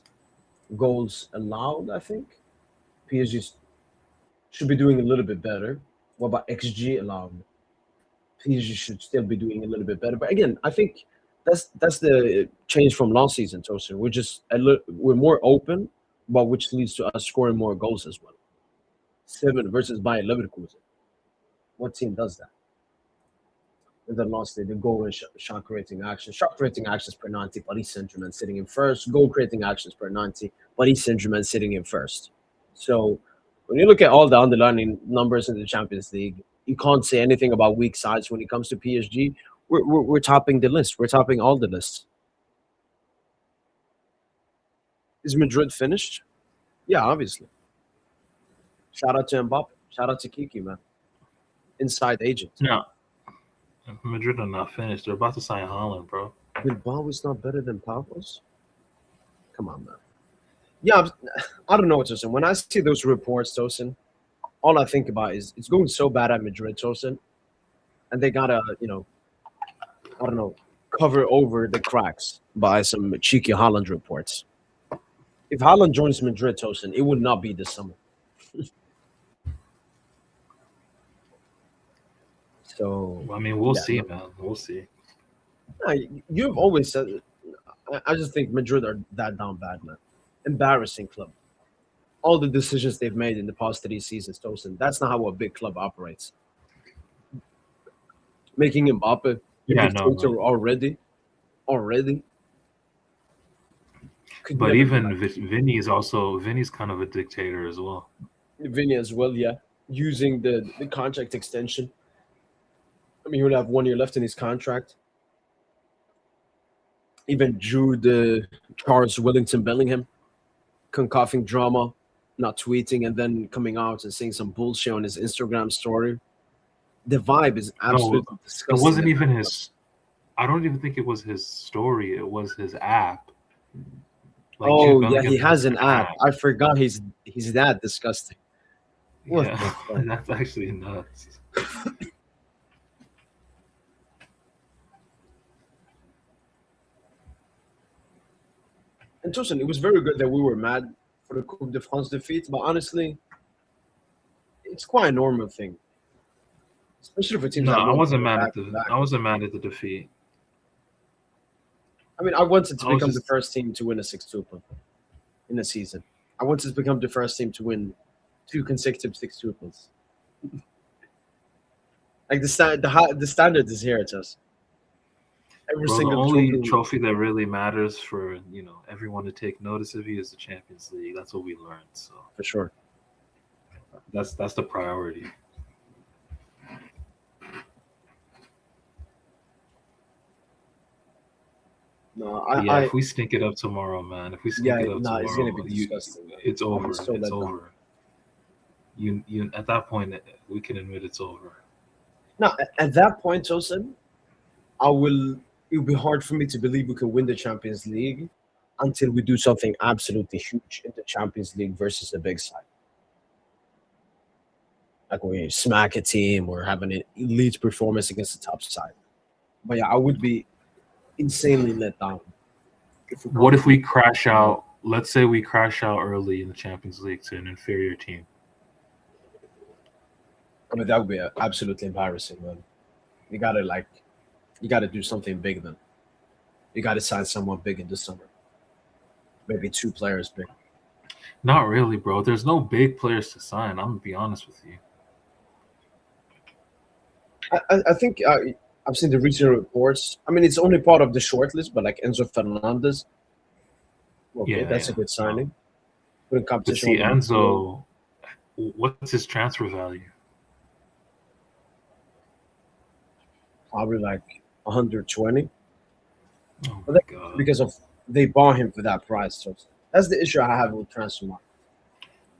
goals allowed, I think PSG should be doing a little bit better. What about XG allowed? PSG should still be doing a little bit better. But again, I think that's the change from last season, Tosin. We're more open, but which leads to us scoring more goals as well. 7 versus Bayer Leverkusen. What team does that? And then lastly, the goal and shot creating actions. Shot creating actions per 90, Paris Saint-Germain sitting in first. Goal creating actions per 90, Paris Saint-Germain sitting in first. So when you look at all the underlying numbers in the Champions League, you can't say anything about weak sides when it comes to PSG. We're topping the list. We're topping all the lists. Is Madrid finished? Yeah, obviously. Shout out to Mbappe. Shout out to Kiki, man. Inside agent. No, Madrid are not finished. They're about to sign Haaland, bro. Bilbao is not better than Pavlos? Come on, man. Yeah, I don't know what Tosin. When I see those reports, Tosin, all I think about is it's going so bad at Madrid, Tosin, and they gotta, I don't know, cover over the cracks by some cheeky Haaland reports. If Haaland joins Madrid, Tosin, it would not be this summer. So I mean, we'll see, man. We'll see. You've always said. I just think Madrid are that down bad, man. Embarrassing club. All the decisions they've made in the past 3 seasons, Tosin. That's not how a big club operates. Making Mbappe a dictator already. But even Vinny's kind of a dictator as well. Vinny as well, yeah. Using the contract extension. I mean, he would have 1 year left in his contract. Even drew the Charles Wellington Bellingham concocting drama, not tweeting, and then coming out and saying some bullshit on his Instagram story. The vibe is absolutely disgusting. It wasn't even his. I don't even think it was his story. It was his app. Like he has an app. I forgot he's that disgusting. Yeah, that's actually nuts. And Tosin, it was very good that we were mad for the Coupe de France defeat, but honestly, it's quite a normal thing, especially for teams. No, I wasn't mad at the defeat. I mean, I wanted to become the first team to win a sextuple in a season. I wanted to become the first team to win 2 consecutive sextuples. Like the standard is here, it's us. The only trophy that really matters for everyone to take notice of you is the Champions League. That's what we learned. So for sure, that's the priority. No, if we stink it up tomorrow, man. If we stink it up tomorrow, it's gonna be disgusting. It's over. It's over. You at that point we can admit it's over. No, at that point, Tosin, it will be hard for me to believe we can win the Champions League until we do something absolutely huge in the Champions League versus the big side. Like we smack a team or have an elite performance against the top side. But yeah, I would be insanely let down. What if we crash out? Let's say we crash out early in the Champions League to an inferior team. I mean, that would be absolutely embarrassing, man. You gotta do something big then. You gotta sign someone big in the summer. Maybe 2 players big. Not really, bro. There's no big players to sign. I'm gonna be honest with you. I think I've seen the recent reports. I mean, it's only part of the shortlist, but like Enzo Fernandez. Okay, that's a good signing. Good competition. See, Enzo, what's his transfer value? Probably like 120. Oh my God. Because they bought him for that price. So that's the issue I have with transfer market.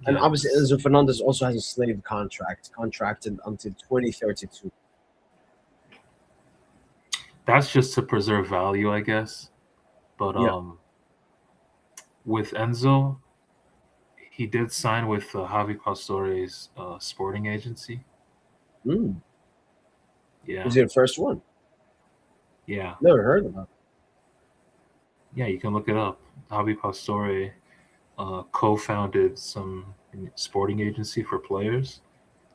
And obviously, Enzo Fernandez also has a slave contracted until 2032. That's just to preserve value, I guess. But with Enzo, he did sign with Javi Pastore's sporting agency. Mm. Yeah, Was he the first one? yeah, Never heard about yeah. You can look it up. Javi Pastore co-founded some sporting agency for players,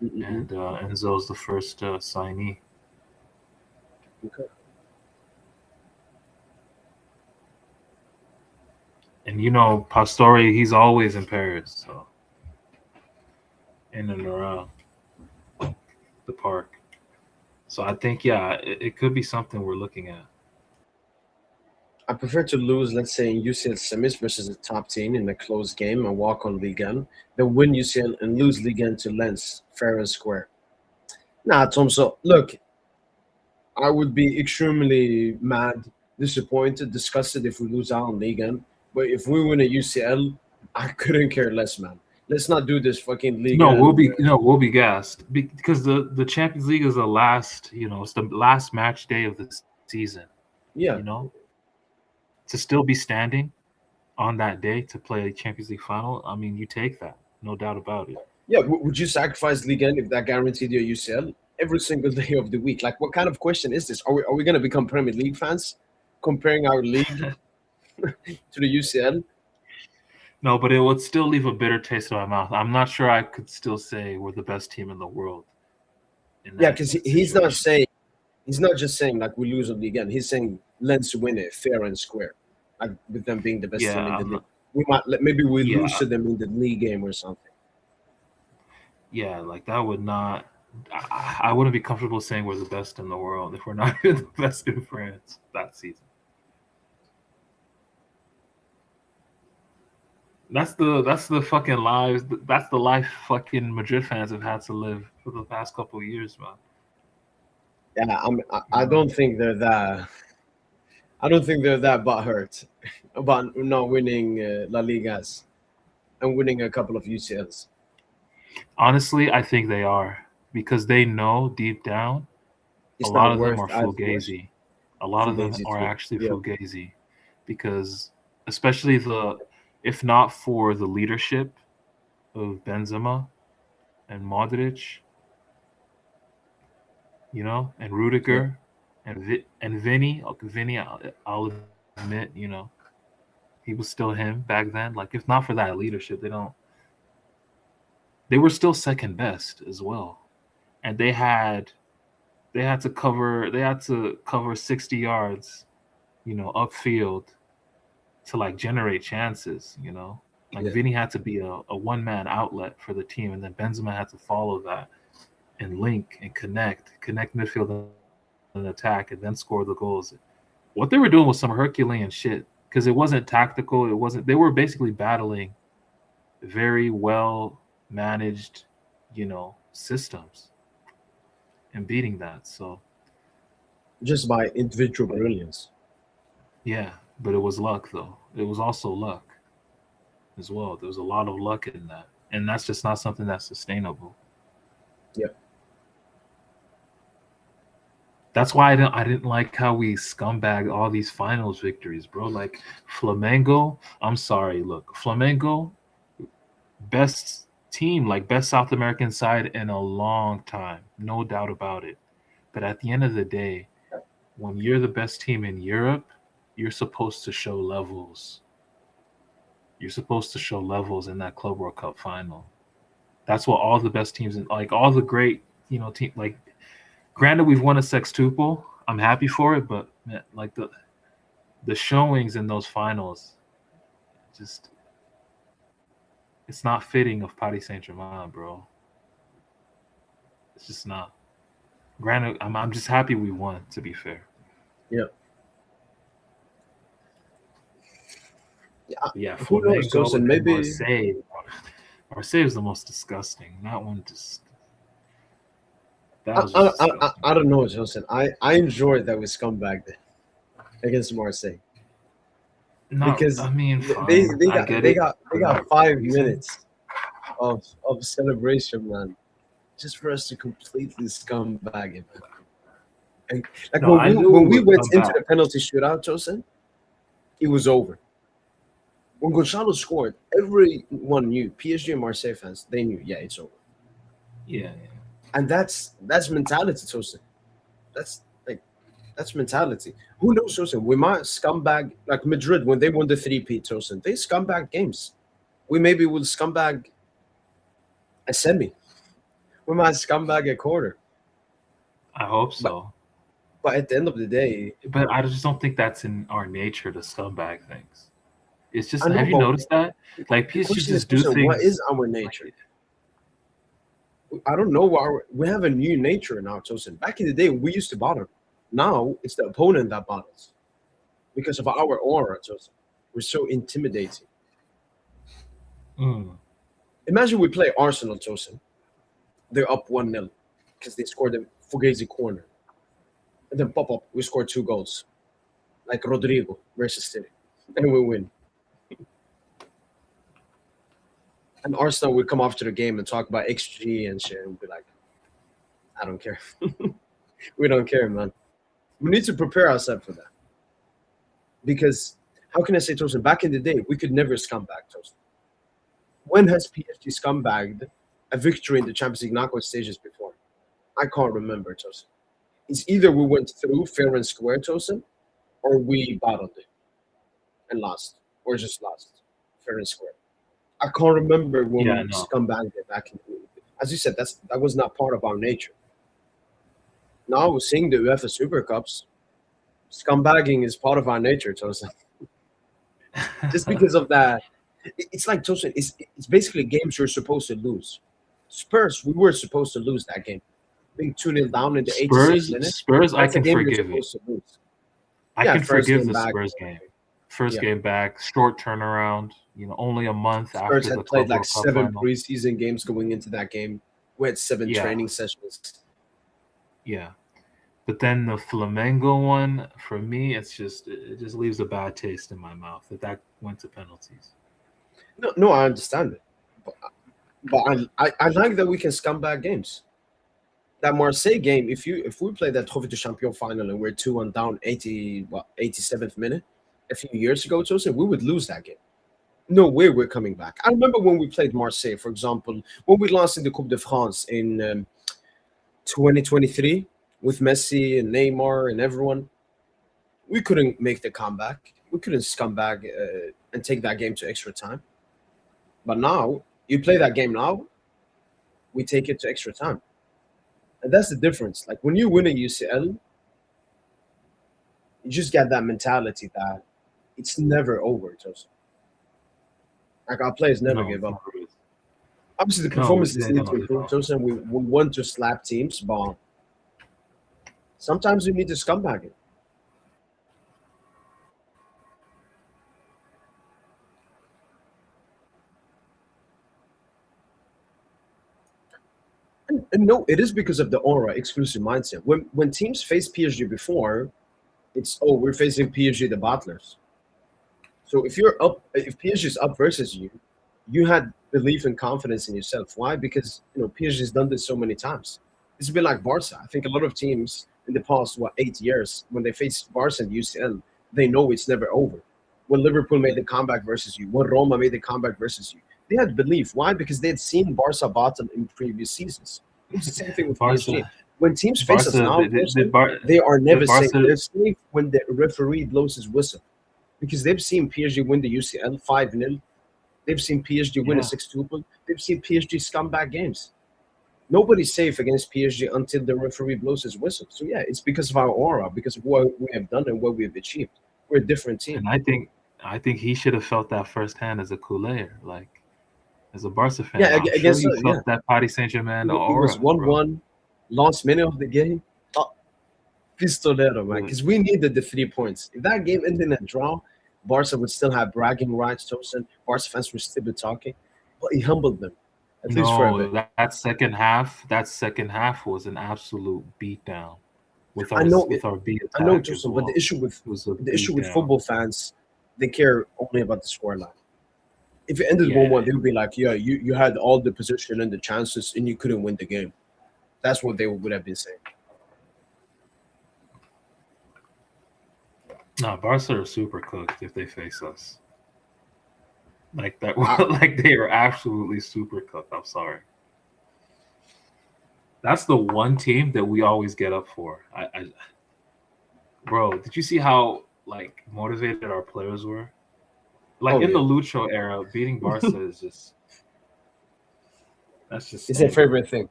it. Mm-mm. and Enzo's the first signee. Okay. And Pastore, he's always in Paris, so in and around the park. So I think, yeah, it could be something we're looking at. I prefer to lose, let's say, in UCL semis versus a top team in a close game and walk on Ligue 1 than win UCL and lose Ligue 1 to Lens, fair and square. Nah, Tom, so look, I would be extremely mad, disappointed, disgusted if we lose out on Ligue 1. But if we win a UCL, I couldn't care less, man. Let's not do this fucking Ligue No, 1. we'll be gassed because the Champions League is the last, it's the last match day of the season. You Yeah, know, to still be standing on that day to play a Champions League final. I mean, you take that, no doubt about it. yeah. Would you sacrifice Ligue 1 if that guaranteed you a UCL every single day of the week? Like, what kind of question is this? Are we going to become Premier League fans, comparing our league to the UCL? No, but it would still leave a bitter taste in my mouth. I'm not sure I could still say we're the best team in the world in Yeah, that because he's not situation. saying he's not just saying like we lose on the again. He's saying Lens win it fair and square, like with them being the best Yeah, team in the I'm league. not. We might maybe we Yeah, lose to them in the league game or something. yeah, like that would not. I wouldn't be comfortable saying we're the best in the world if we're not the best in France that season. That's the fucking lives. That's the life fucking Madrid fans have had to live for the past couple of years, man. Yeah, I You know? don't think they're that. I don't think they're that butthurt about not winning La Ligas and winning a couple of UCLs. Honestly, I think they are because they know deep down a It's lot not of them worth are as much. fugazi. A lot of them Fugazi are too. actually Yeah, fugazi because especially if not for the leadership of Benzema and Modric, and yeah. Rudiger and Vinny. Vinny, I'll admit, he was still him back then. Like if not for that leadership, they were still second best as well, and they had to cover 60 yards, upfield to like generate chances. Like Yeah. Vinny had to be a one man outlet for the team, and then Benzema had to follow that and link and connect midfield and attack, and then score the goals. What they were doing was some Herculean shit because it wasn't tactical. It wasn't. They were basically battling very well managed, systems and beating that. So Just by individual brilliance. yeah, but it was luck though. It was also luck as well. There was a lot of luck in that, and that's just not something that's sustainable. Yeah. That's why I didn't like how we scumbagged all these finals victories, bro. Like Flamengo, I'm sorry. Look, Flamengo, best team, like best South American side in a long time, no doubt about it. But at the end of the day, when you're the best team in Europe, you're supposed to show levels. You're supposed to show levels in that Club World Cup final. That's what all the best teams in, like all the great, team. Like, granted, we've won a sextuple. I'm happy for it, but man, like the showings in those finals, just it's not fitting of Paris Saint Germain, bro. It's just not. Granted, I'm just happy we won. To be fair, Yeah. Yeah. but yeah, Who knows, Flamengo Tosin? and then Maybe Marseille. Marseille is the most disgusting. That one just that I was I just I, I disgusting. I don't know, Tosin. I enjoyed that we scumbag against Marseille Not, because I mean, they fine, they I got get they it got they for that got 5 minutes reason. of celebration, man, just for us to completely scumbag it, man. And like No, I knew when we we would went come into back. the penalty shootout, Tosin, it was over. When Gonzalo scored, everyone knew, PSG and Marseille fans, they knew, yeah, it's over. Yeah. And that's mentality, Tosin. That's like that's mentality. Who knows, Tosin? We might scumbag like Madrid when they won the 3-peat, Tosin. They scumbag games. We maybe will scumbag a semi. We might scumbag a quarter. I hope But so. but at the end of the day, But I just don't think that's in our nature to scumbag things. It's just, I know. have you But noticed that? Like the PSG question is, just do Tosin, what things is our like, nature? I don't know. We have a new nature now, Tosin. Back in the day, we used to bottle. Now it's the opponent that bottles because of our aura, Tosin. We're so intimidating. mm, Imagine we play Arsenal, Tosin. They're up 1-0 because they scored a Fugazi corner. And then pop up, we score 2 goals. Like Rodrigo versus City. And we win. And Arsenal would come after the game and talk about XG and shit and be like, I don't care. We don't care, man. We need to prepare ourselves for that. Because how can I say, Tosin, back in the day, we could never scumbag, Tosin. When has PSG scumbagged a victory in the Champions League knockout stages before? I can't remember, Tosin. It's either we went through fair and square, Tosin, or we battled it and lost, or just lost fair and square. I can't remember when yeah, we no. scumbagged it back in. As you said, that was not part of our nature. Now we're seeing the UEFA Super Cups. Scumbagging is part of our nature, Tosin. Just because of that, it's like Tosin. It's basically games you're supposed to lose. Spurs, we were supposed to lose that game. Being 2-0 down in the 86th minute. Spurs, I That's a can game you're forgive it. supposed to lose. I Yeah, can first forgive game the back. Spurs game. First Yeah. game back, short turnaround. Only a month Spurs after the had played Club like World Cup 7 final. preseason games going into that game. We had 7 Yeah, training sessions. yeah. But then the Flamengo one, for me, it just leaves a bad taste in my mouth that went to penalties. No, I understand it. But I like that we can scumbag games. That Marseille game, if we play that Trophée de Champion final and we're 2-1 down 87th minute a few years ago, Jose, we would lose that game. No way we're coming back. I remember when we played Marseille, for example, when we lost in the Coupe de France in 2023 with Messi and Neymar and everyone. We couldn't make the comeback. We couldn't scumbag and take that game to extra time. But now, you play that game now, we take it to extra time. And that's the difference. Like when you win a UCL, you just get that mentality that it's never over, Joseph. Like our players never No, give it's up. not. Obviously, the No, performances they need to don't. They improve, don't. Joseph. We want to slap teams, but sometimes you need to scumbag it. And no, it is because of the aura exclusive mindset. When teams face PSG before, it's we're facing PSG the battlers. So if PSG is up versus you, you had belief and confidence in yourself. Why? Because PSG has done this so many times. It's been like Barca. I think a lot of teams in the past 8 years, when they face Barca and UCL, they know it's never over. When Liverpool made the comeback versus you, when Roma made the comeback versus you, they had belief. Why? Because they had seen Barca battle in previous seasons. It was the same thing with PSG. Barca, When teams face us Barca, now, they are the never safe. Barca, They're safe when the referee blows his whistle because they've seen PSG win the UCL 5-0. They've seen PSG win a yeah. 6-2. They've seen PSG scumbag games. Nobody's safe against PSG until the referee blows his whistle. So yeah, it's because of our aura, because of what we have done and what we have achieved. We're a different team. And I think he should have felt that firsthand as a Kool-Aid, like as a Barca fan. Yeah, I'm sure against you yeah, felt that Paris Saint-Germain it was aura, bro. 1-1, last minute of the game. Oh, pistolero, man, because we needed the 3 points. If that game ended in a draw, Barca would still have bragging rights. Tosin, Barca fans would still be talking, but he humbled them, at least for a No, bit. that second half was an absolute beatdown with I our know it. with our B I know, attack as Tosin, but well. It was a the issue with beatdown. football fans, they care only about the scoreline. If it ended Yeah, 1-1, they would be like, "Yeah, you had all the position and the chances, and you couldn't win the game." That's what they would have been saying. no, Barca are super cooked if they face us. Like that, I, like they are absolutely super cooked. I'm sorry. That's the one team that we always get up for. Bro, did you see how like motivated our players were? Like oh in the yeah, Lucho era, beating Barca is just that's just it's their standard. favorite thing.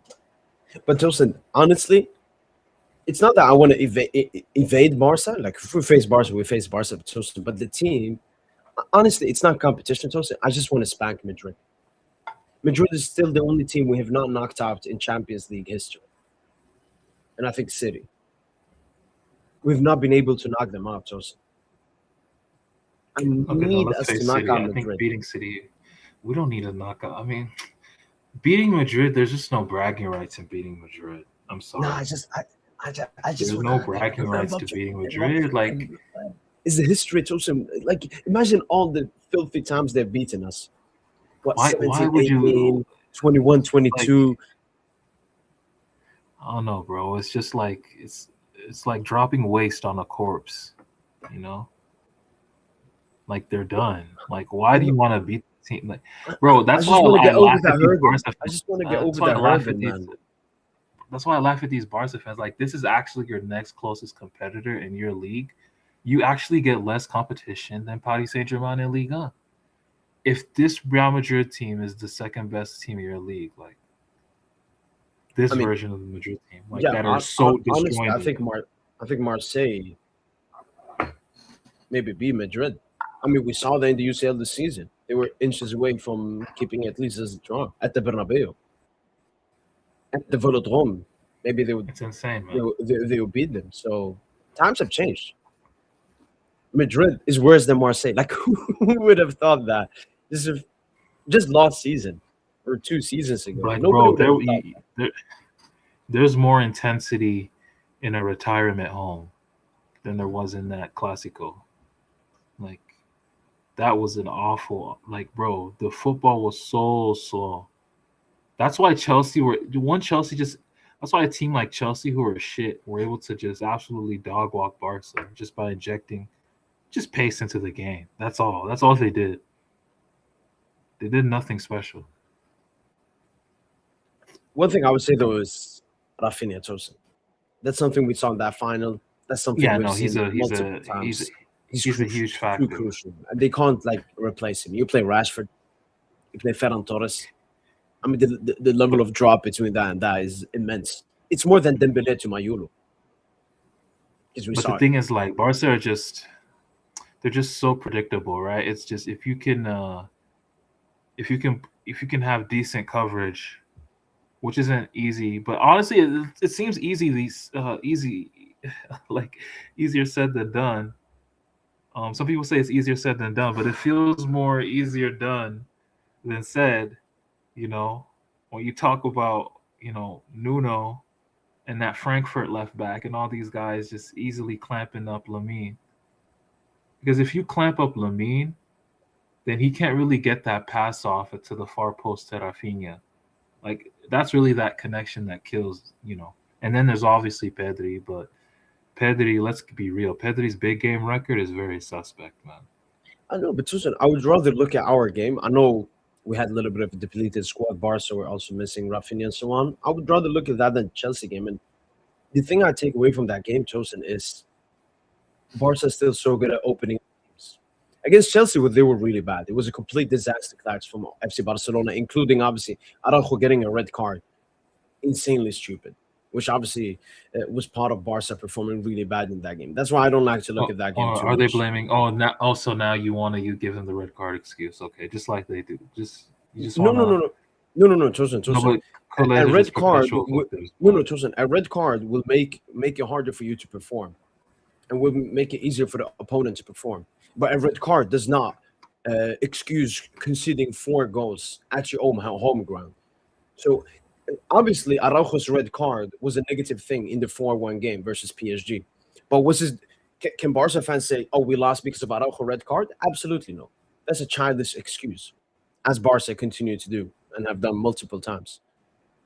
But Tosin, honestly, it's not that I want to evade Barca. Like if we face Barca, we face Barca, Tosin. But the team, honestly, it's not competition, Tosin. I just want to spank Madrid. Madrid is still the only team we have not knocked out in Champions League history, and I think City. We've not been able to knock them out, Tosin. I Okay, no, need let's us to face knock City. out I think Madrid. beating City, we don't need a knockout. I mean, beating Madrid, there's just no bragging rights in beating Madrid. I'm No, sorry. I just There's want no to bragging rev rights up to to beating rev up. Madrid. Like, Is the history, Tosin? Like imagine all the filthy times they've beaten us. What, why 17, would you 18, 21, like? 22. I don't know, bro. It's just like it's like dropping waste on a corpse. You know, like they're done. Like, why do you want to beat the team? Like, bro, I that's why just want to I get over laugh that at these hurdle. Barca I fans. just want to get over That's why that I laugh hurdle, at these. man. That's why I laugh at these Barca fans. Like, this is actually your next closest competitor in your league. You actually get less competition than Paris Saint-Germain in Ligue 1. If this Real Madrid team is the second best team in your league, like this I mean, version of the Madrid team, like yeah, that are so honestly, disjointed. I think Marseille maybe beat Madrid. I mean, we saw that in the UCL this season. They were inches away from keeping at least as a draw at the Bernabeu, at the Velodrome. Maybe It's insane, man. they would beat them. So times have changed. Madrid is worse than Marseille. Like who would have thought that? This is just last season or 2 seasons ago. Like, Nobody bro, would have thought that. there's more intensity in a retirement home than there was in that Clasico. Like, that was an awful, like, bro, the football was so slow. That's why Chelsea were one Chelsea just. That's why a team like Chelsea, who are shit, were able to just absolutely dog walk Barca just by injecting just pace into the game. That's all. That's all they did. They did nothing special. One thing I would say though is Rafinha Tosin. That's something we saw in that final. That's something Yeah, we've no, seen multiple times. He's he's a crucial, huge too factor. crucial, and they can't like replace him. You play Rashford, you play Ferran Torres. I mean, the level of drop between that and that is immense. It's more than Dembele to Mayulu because we But the saw it. thing is, like Barca are just they're just so predictable, right? It's just if you can if you can have decent coverage, which isn't easy, but honestly, it seems easy. These easy, like easier said than done. Some people say it's easier said than done, but it feels more easier done than said. You know, when you talk about Nuno and that Frankfurt left back and all these guys just easily clamping up Lamine. Because if you clamp up Lamine, then he can't really get that pass off to the far post to Rafinha. Like that's really that connection that kills. And then there's obviously Pedri, but Pedri, let's be real, Pedri's big game record is very suspect, man. I know, but Susan, I would rather look at our game. I know we had a little bit of a depleted squad bar, so we're also missing Rafinha and so on. I would rather look at that than Chelsea game. And the thing I take away from that game, Tosin, is Barca is still so good at opening games. Against Chelsea, they were really bad. It was a complete disaster clash from FC Barcelona, including obviously Araujo getting a red card, insanely stupid, which obviously was part of Barca performing really bad in that game. That's why I don't like to look at that game Or too are they much. blaming? Oh, now also now you give them the red card excuse? Okay, just like they do. Just you just No, no, wanna no, no, no, Tosin, no, Tosin. but A Kool-Aid are red just card, perpetual victims, no, bro. no, Tosin. A red card will make it harder for you to perform, and will make it easier for the opponent to perform. But a red card does not excuse conceding 4 goals at your own home ground. So obviously, Araujo's red card was a negative thing in the 4-1 game versus PSG. But was his can Barca fans say, "Oh, we lost because of Araujo red card"? Absolutely no. That's a childish excuse, as Barca continue to do and have done multiple times.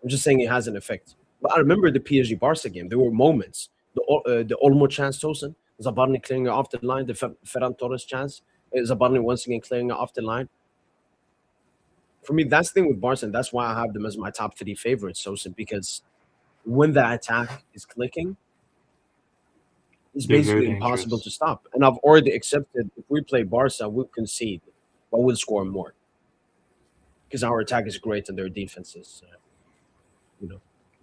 I'm just saying it has an effect. But I remember the PSG Barca game. There were moments. The Olmo chance, Tosin, Zabarni clearing it off the line, the Ferran Torres chance, Zabarni once again clearing it off the line. for me, that's the thing with Barca, and that's why I have them as my top 3 favorites, Sosa, because when the attack is clicking, it's They're very basically impossible dangerous. to stop. And I've already accepted if we play Barca, we'll concede, but we'll score more because our attack is great and their defense is, you know.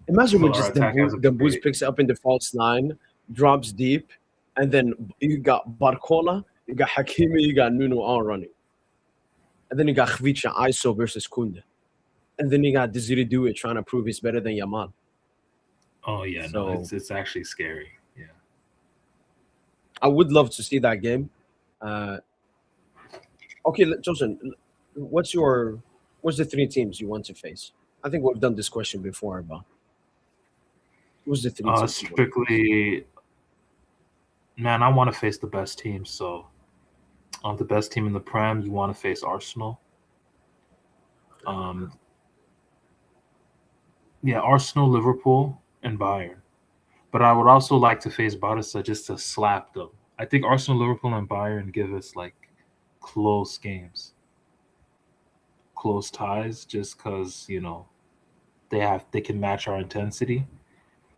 Imagine when Well, our just attack hasn't been Dembuz great. picks it up in the false line, drops deep, and then you got Barcola, you got Hakimi, you got Nuno all running. And then you got Khvicha ISO versus Kunde. And then you got Desiree Doué trying to prove he's better than Yamal. Oh yeah, no, So it's actually scary. Yeah. I would love to see that game. Uh, okay, Joseph, what's the 3 teams you want to face? I think we've done this question before, but what's the 3 teams you want to face? Strictly, man, I want to face the best team. So, on the best team in the Prem, you want to face Arsenal. Um, yeah, Arsenal, Liverpool, and Bayern. But I would also like to face Barca just to slap them. I think Arsenal, Liverpool, and Bayern give us like close games, close ties, just because they can match our intensity.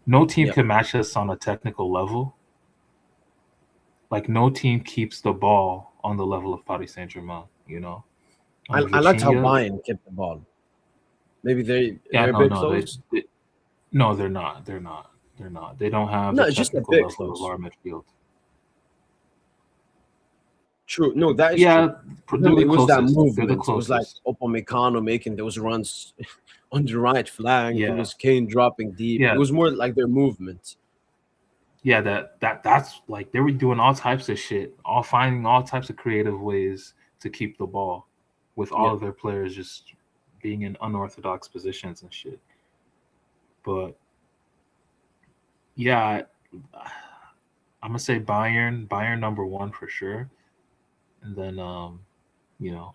No team Yeah, can match us on a technical level. Like no team keeps the ball on the level of Paris Saint-Germain. I, Under I liked how Vitinha, Bayern kept the ball. Maybe yeah, they're a no, bit no, close. no, they're not. They're not. They're not. They don't have No, the it's just a technical bit level of close. our midfield. True. No, that is true. Yeah, For they're them, the it was that closest. They're the movement. It was like closest. Upamecano making those runs on the right flank. It Yeah, was Kane dropping deep. It yeah, was more like their movement. yeah. That's like they were doing all types of shit, all finding all types of creative ways to keep the ball, with Yeah. all of their players just being in unorthodox positions and shit. But yeah, I'm gonna say Bayern number one for sure, and then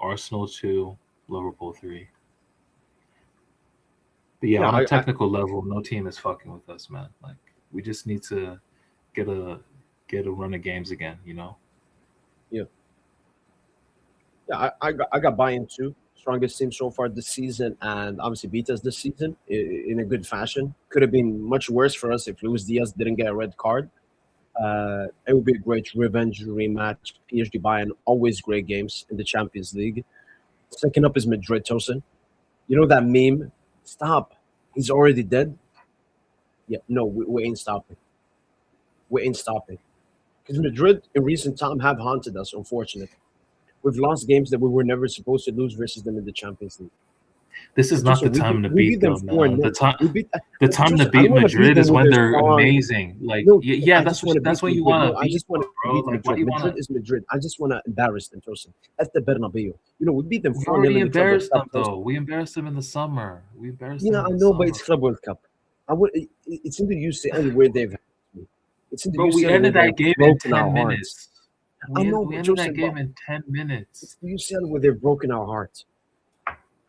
Arsenal two, Liverpool three. But yeah, Yeah. on a I technical level, no team is fucking with us, man. Like we just need to get a get a run of games again. yeah. Yeah. I got buy-in too. Strongest team so far this season, and obviously beat us this season in a good fashion. Could have been much worse for us if Luis Diaz didn't get a red card. It would be a great revenge rematch. PSG Bayern, always great games in the Champions League. Second up is Madrid, Tosin. You know that meme? Stop. He's already dead. Yeah, no, we ain't stopping. We ain't stopping. Because Madrid in recent time have haunted us, unfortunately. We've lost games that we were never supposed to lose versus them in the Champions League. This is And not Tosin, the time to we beat beat them them four now. The 0 time We beat the time to Tosin, I beat don't want to beat Madrid them is with when their they're strong. amazing. Like No, yeah, I just want to beat that's what you Madrid. want No, to I beat just want them, to bro. beat Like why do Madrid. you want Madrid to? is Madrid. I just want to embarrass them, Tosin. At the Bernabeu. We beat them We 4 0 already in the Club World embarrassed Cup, them Tosin. though. We embarrassed them in the summer. We embarrassed them Yeah, in I the know, but summer, it's Club World Cup. It's in the UCL where they've me. It's in the bro. We UCL where ended that they've game in broken our 10 minutes. hearts. I know, We but ended that Joseph, but game in 10 minutes. it's the UCL where they've broken our hearts.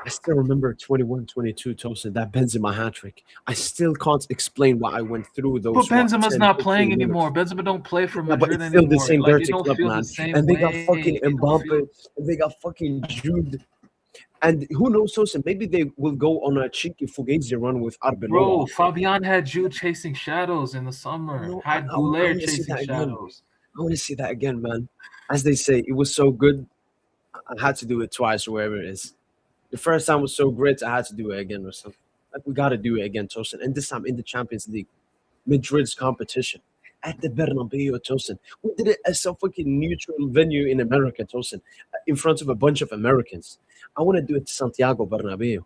I still remember 21-22 Tosin, that Benzema hat trick. I still can't explain what I went through But those, what, Benzema's 10, not playing 15 anymore. minutes. Benzema don't play for Yeah, but Madrid it's still the anymore. same Like it dirty don't club, feel the man. same And they got way. fucking It don't feel. Mbappe, and they got fucking Jude. And who knows, Tosin, maybe they will go on a cheeky Fugazi run with Bro, Arbeloa. Fabian had Jude chasing shadows in the summer. No, Had I Goulet want to see chasing that again. shadows. I want to see that again, man. As they say, it was so good. I had to do it twice or wherever it is. The first time was so great, I had to do it again or something. Like we got to do it again, Tosin. And this time in the Champions League, Madrid's competition at the Bernabeu, Tosin. We did it as a fucking neutral venue in America, Tosin, in front of a bunch of Americans. I want to do it to Santiago Bernabeu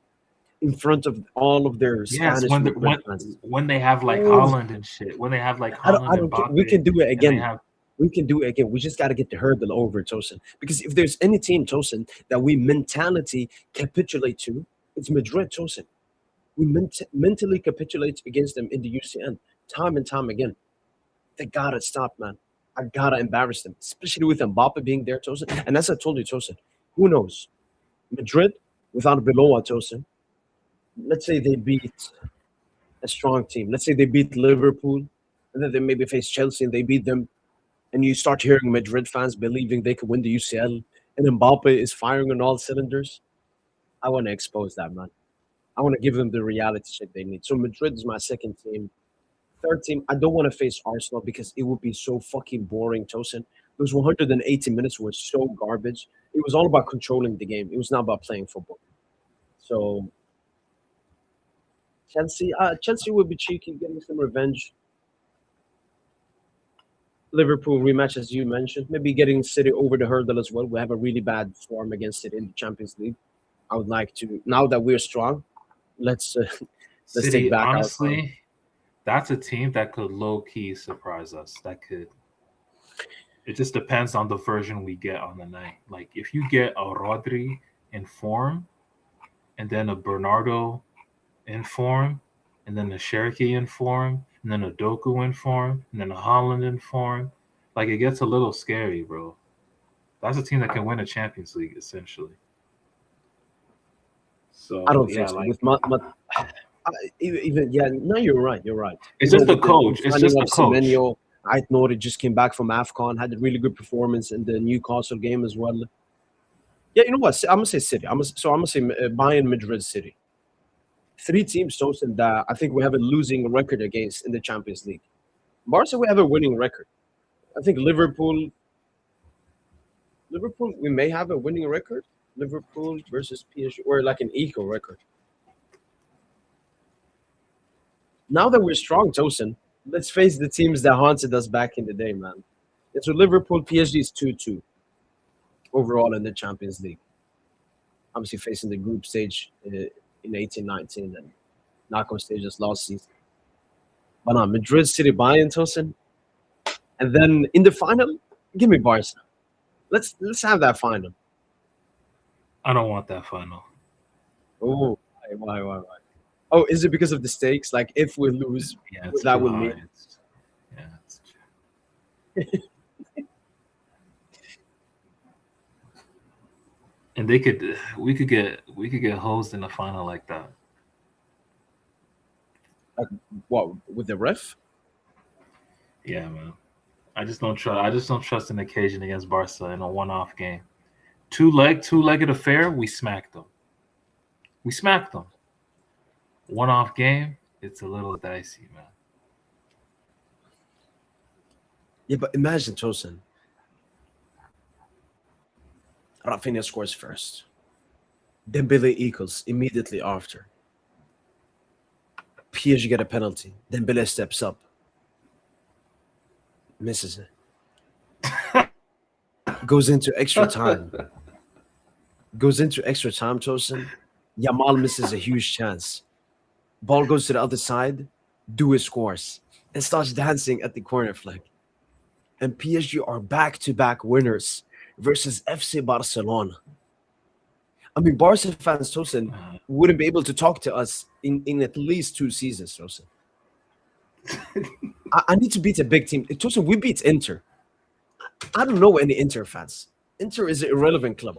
in front of all of their Yes, Spanish Madrid fans. when they have like Oh, Holland and shit. When they have like I Holland and don't care. We Mbappe can do it and they again. have We can do it again. We just got to get the hurdle over, Tosin. Because if there's any team, Tosin, that we mentality capitulate to, it's Madrid, Tosin. We mentally capitulate against them in the UCN time and time again. They gotta stop, man. I gotta embarrass them, especially with Mbappe being there, Tosin. And as I told you, Tosin, who knows? Madrid without Beloa, Tosin. Let's say they beat a strong team. Let's say they beat Liverpool, and then they maybe face Chelsea and they beat them. And you start hearing Madrid fans believing they could win the UCL, and Mbappe is firing on all cylinders. I want to expose that, man. I want to give them the reality check they need. So Madrid is my second team. Third team, I don't want to face Arsenal because it would be so fucking boring, Tosin. Those 180 minutes were so garbage. It was all about controlling the game. It was not about playing football. So Chelsea would be cheeky, getting some revenge. Liverpool rematch, as you mentioned, maybe getting City over the hurdle as well. We have a really bad form against City in the Champions League. I would like to, now that we're strong, let's let's take City, back our crown. honestly, that's a team that could low key surprise us. That could. It just depends on the version we get on the night. Like if you get a Rodri in form, and then a Bernardo in form, and then a Cherokee in form, and then a Doku in form, and then a Holland in form, like it gets a little scary, bro. That's a team that can win a Champions League essentially. I So don't think yeah, so. like With even yeah, no, you're right. You're right. it's Even just the with the coach. It's signing just of the coach. Semenyo, I know it just came back from AFCON, had a really good performance in the Newcastle game as well. Yeah, you know what? I'm gonna say City. I'm gonna say Bayern, Madrid, City. Three teams, Tosin, that I think we have a losing record against in the Champions League. Barca, we have a winning record. I think Liverpool, we may have a winning record. Liverpool versus PSG, or like an equal record. Now that we're strong, Tosin, let's face the teams that haunted us back in the day, man. And so Liverpool, PSG is 2-2 overall in the Champions League. Obviously facing the group stage in 18-19 and knockout stages last season. But no, Madrid, City, Bayern, Tosin. And then in the final, give me Barca. Let's have that final. I don't want that final. Oh, why? Oh, is it because of the stakes? Like if we lose, Yeah, what it's that too will high. mean? Yeah, it's, and we could get hosed in a final like that. Like, what with the ref? Yeah, man. I just don't trust an occasion against Barca in a one-off game. Two-legged affair. We smacked them. We smacked them. One-off game. It's a little dicey, man. Yeah, but imagine Tosin. Rafinha scores first. Dembele equals immediately after. PSG get a penalty. Dembele steps up, misses it. Goes into extra time. Goes into extra time, Tosin. Yamal misses a huge chance. Ball goes to the other side. Due scores and starts dancing at the corner flag. And PSG are back-to-back winners versus FC Barcelona. I mean, Barca fans, Tosin, Uh, wouldn't be able to talk to us in at least 2 seasons, Tosin. I need to beat a big team. Tosin, we beat Inter. I don't know any Inter fans. Inter is an irrelevant club.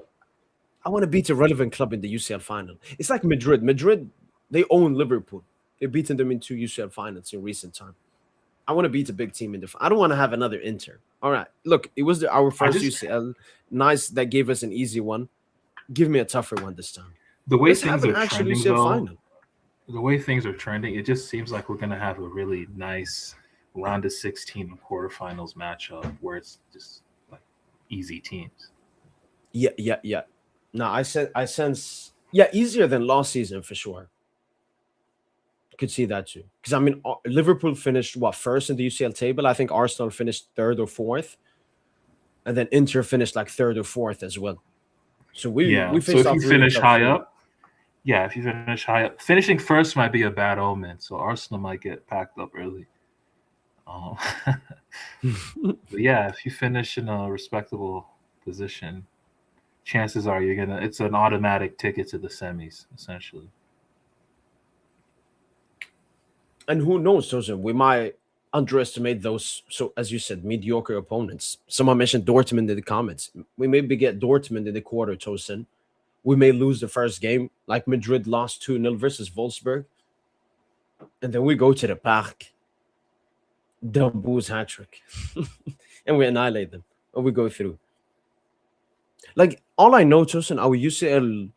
I want to beat a relevant club in the UCL final. It's like Madrid. Madrid, they own Liverpool. They've beaten them in 2 UCL finals in recent time. I want to beat a big team in the. I don't want to have another Inter. All right, look, it was our I first just UCL. Nice that gave us an easy one. Give me a tougher one this time. the way Let's have things an are actual trending UCL though. final. The way things are trending, it just seems like we're gonna have a really nice round of 16 quarterfinals matchup where it's just like easy teams. Yeah. No, I sense yeah easier than last season for sure. Could see that too. Because I mean, Liverpool finished what first in the UCL table. I think Arsenal finished third or fourth, and then Inter finished like third or fourth as well. So we Yeah. So faced if you off really finish tough high team. up, yeah, if you finish high up, finishing first might be a bad omen. So Arsenal might get packed up early. Um, but yeah, if you finish in a respectable position, chances are you're gonna. It's an automatic ticket to the semis, essentially. And who knows, Tosin? We might underestimate those. So as you said, mediocre opponents. Someone mentioned Dortmund in the comments. We maybe get Dortmund in the quarter, Tosin. We may lose the first game, like Madrid lost 2-0 versus Wolfsburg, and then we go to the Park, Dambu's hat trick, and we annihilate them, and we go through. Like all I know, Tosin, our UCL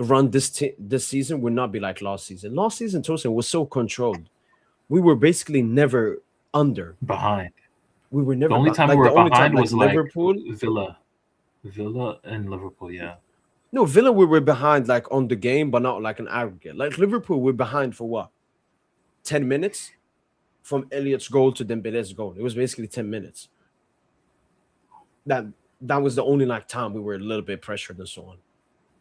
run this season would not be like last season. Last season, Tosin was so controlled. We were basically never under. behind. We were The never only time we like the were only time behind like was like Liverpool. Villa and Liverpool. Yeah, No, Villa we were behind like on the game, but not like an aggregate. Like Liverpool, we're behind for what? 10 minutes from Elliot's goal to Dembele's goal. It was basically 10 minutes. That that was the only like time we were a little bit pressured and so on.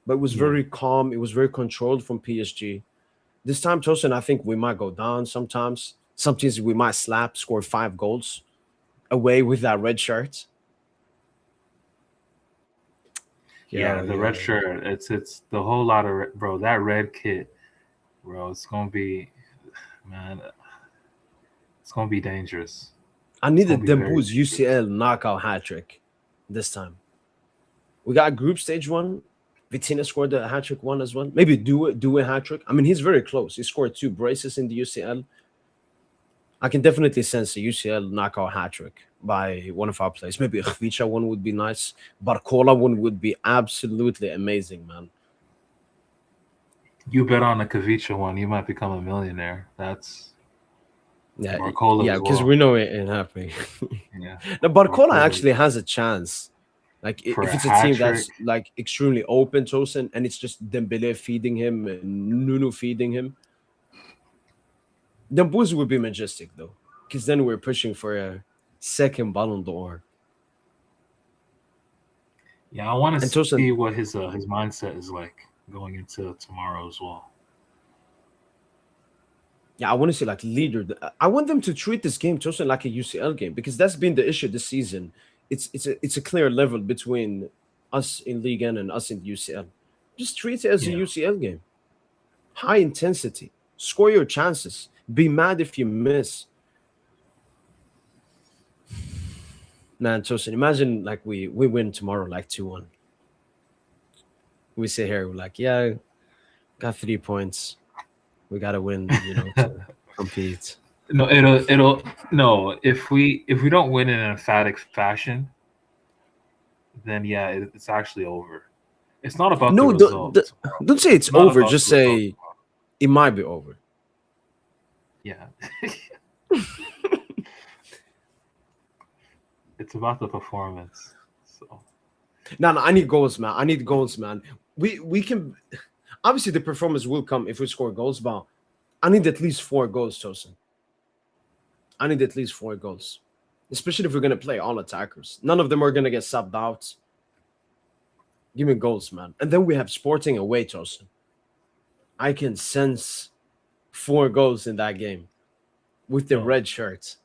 But it was yeah. very calm. It was very controlled from PSG. This time, Tosin, I think we might go down sometimes. Sometimes we might slap, score 5 goals away with that red shirt. Yeah, Yo, the red yo. shirt. It's the whole lot of bro. That red kit, bro. It's gonna be, man. It's gonna be dangerous. I It's gonna needed be very Dembu's dangerous. UCL knockout hat trick this time. We got group stage one. Vitina scored the hat trick one as well. Maybe do a hat trick. I mean, he's very close. He scored 2 braces in the UCL. I can definitely sense a UCL knockout hat trick by one of our players. Maybe a Khvicha one would be nice. Barcola one would be absolutely amazing, man. You bet on the Kavicha one, you might become a millionaire. That's Yeah, Barcola yeah, as because well. we know it ain't happening. Yeah, Now, Barcola Barcola actually has a chance. Like for if a it's a hat team trick. that's like extremely open, Tosin, and it's just Dembele feeding him and Nuno feeding him, then Boozy would be majestic though, because then we're pushing for a second Ballon d'Or. Yeah, I want to And see Tosin, what his mindset is like going into tomorrow as well. yeah, I want to see like leader. I want them to treat this game, Tosin, like a UCL game because that's been the issue this season. It's a clear level between us in Ligue 1 and us in UCL. Just treat it as a Yeah, UCL game. High intensity. Score your chances. Be mad if you miss. Man, Tosin, imagine like we win tomorrow like 2-1. We sit here, we're like, yeah, got 3 points. We gotta win, to compete. no, it'll no. If we don't win in an emphatic fashion, then yeah, it's actually over. It's not about the No, result tomorrow. don't say it's It's not over. about Just the result. say it might be over. Yeah, it's about the performance. So No, no, I need goals, man. I need goals, man. We can obviously the performance will come if we score goals, but I need at least 4 goals, Tosin. I need at least 4 goals. Especially if we're gonna play all attackers. None of them are gonna get subbed out. Give me goals, man. And then we have Sporting away, Tosin. I can sense 4 goals in that game with the yeah, red shirts.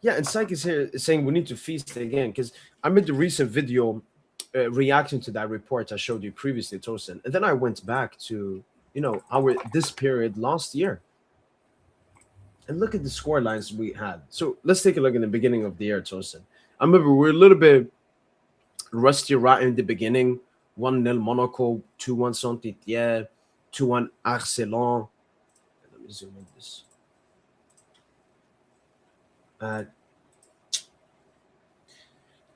Yeah, and Syke is here saying we need to feast again because I made the recent video reacting to that report I showed you previously, Tosin, and then I went back to our this period last year and look at the score lines we had. So let's take a look in the beginning of the year, Tosin. I remember we were a little bit rusty right in the beginning. 1-0 Monaco, 2-1 Saint-Étienne, 2-1 Arcelon. Let me zoom in this. Uh,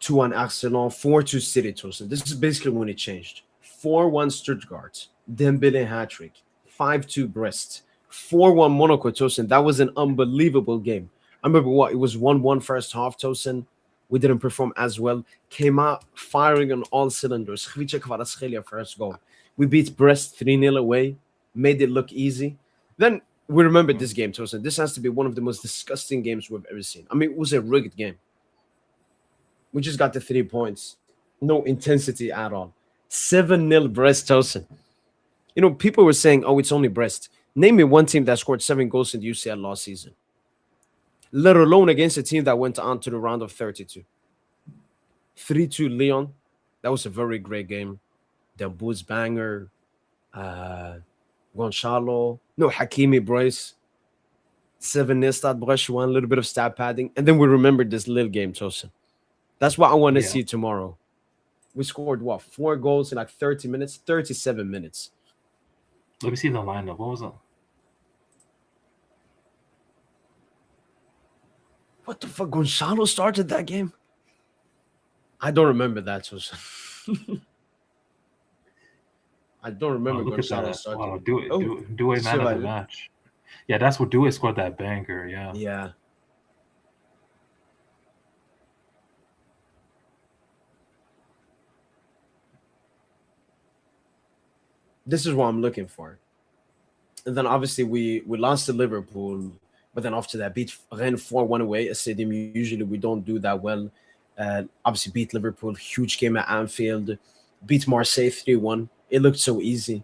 2-1 Arsenal, 4-2 City Tosin. This is basically when it changed. 4-1 Stuttgart, Dembele hat trick, 5-2 Brest, 4-1 Monaco Tosin. That was an unbelievable game. I remember what it was 1-1 first half, Tosin. We didn't perform as well. Came out firing on all cylinders. Khvicha Kvaratskhelia first goal. We beat Brest 3-0 away, made it look easy. Then we remember this game, Tosin. This has to be one of the most disgusting games we've ever seen. I mean, it was a rigged game. We just got the 3 points. No intensity at all. 7-0 Brest, Tosin. People were saying, oh, it's only Brest. Name me one team that scored 7 goals in the UCL last season, let alone against a team that went on to the round of 32. 3-2 Lyon. That was a very great game. The Boots banger. Gonçalo. No, Hakimi brace. 7-0 Stade Brest won. A little bit of stat padding. And then we remembered this little game, Tosin. That's what I want to yeah. see tomorrow. We scored what? 4 goals in like 30 minutes, 37 minutes. Let me see the lineup. What was it? What the fuck? Gonçalo started that game? I don't remember that. I don't Oh, remember look at Gonzalo that! starting. Wow, do it, Oh, do a man of the Chevalier. match. Yeah, that's what do it scored that banger. Yeah, Yeah. This is what I'm looking for. And then obviously we lost to Liverpool, but then after that beat Rennes 4-1 away. A stadium usually we don't do that well. Obviously beat Liverpool, huge game at Anfield. Beat Marseille 3-1. It looked so easy.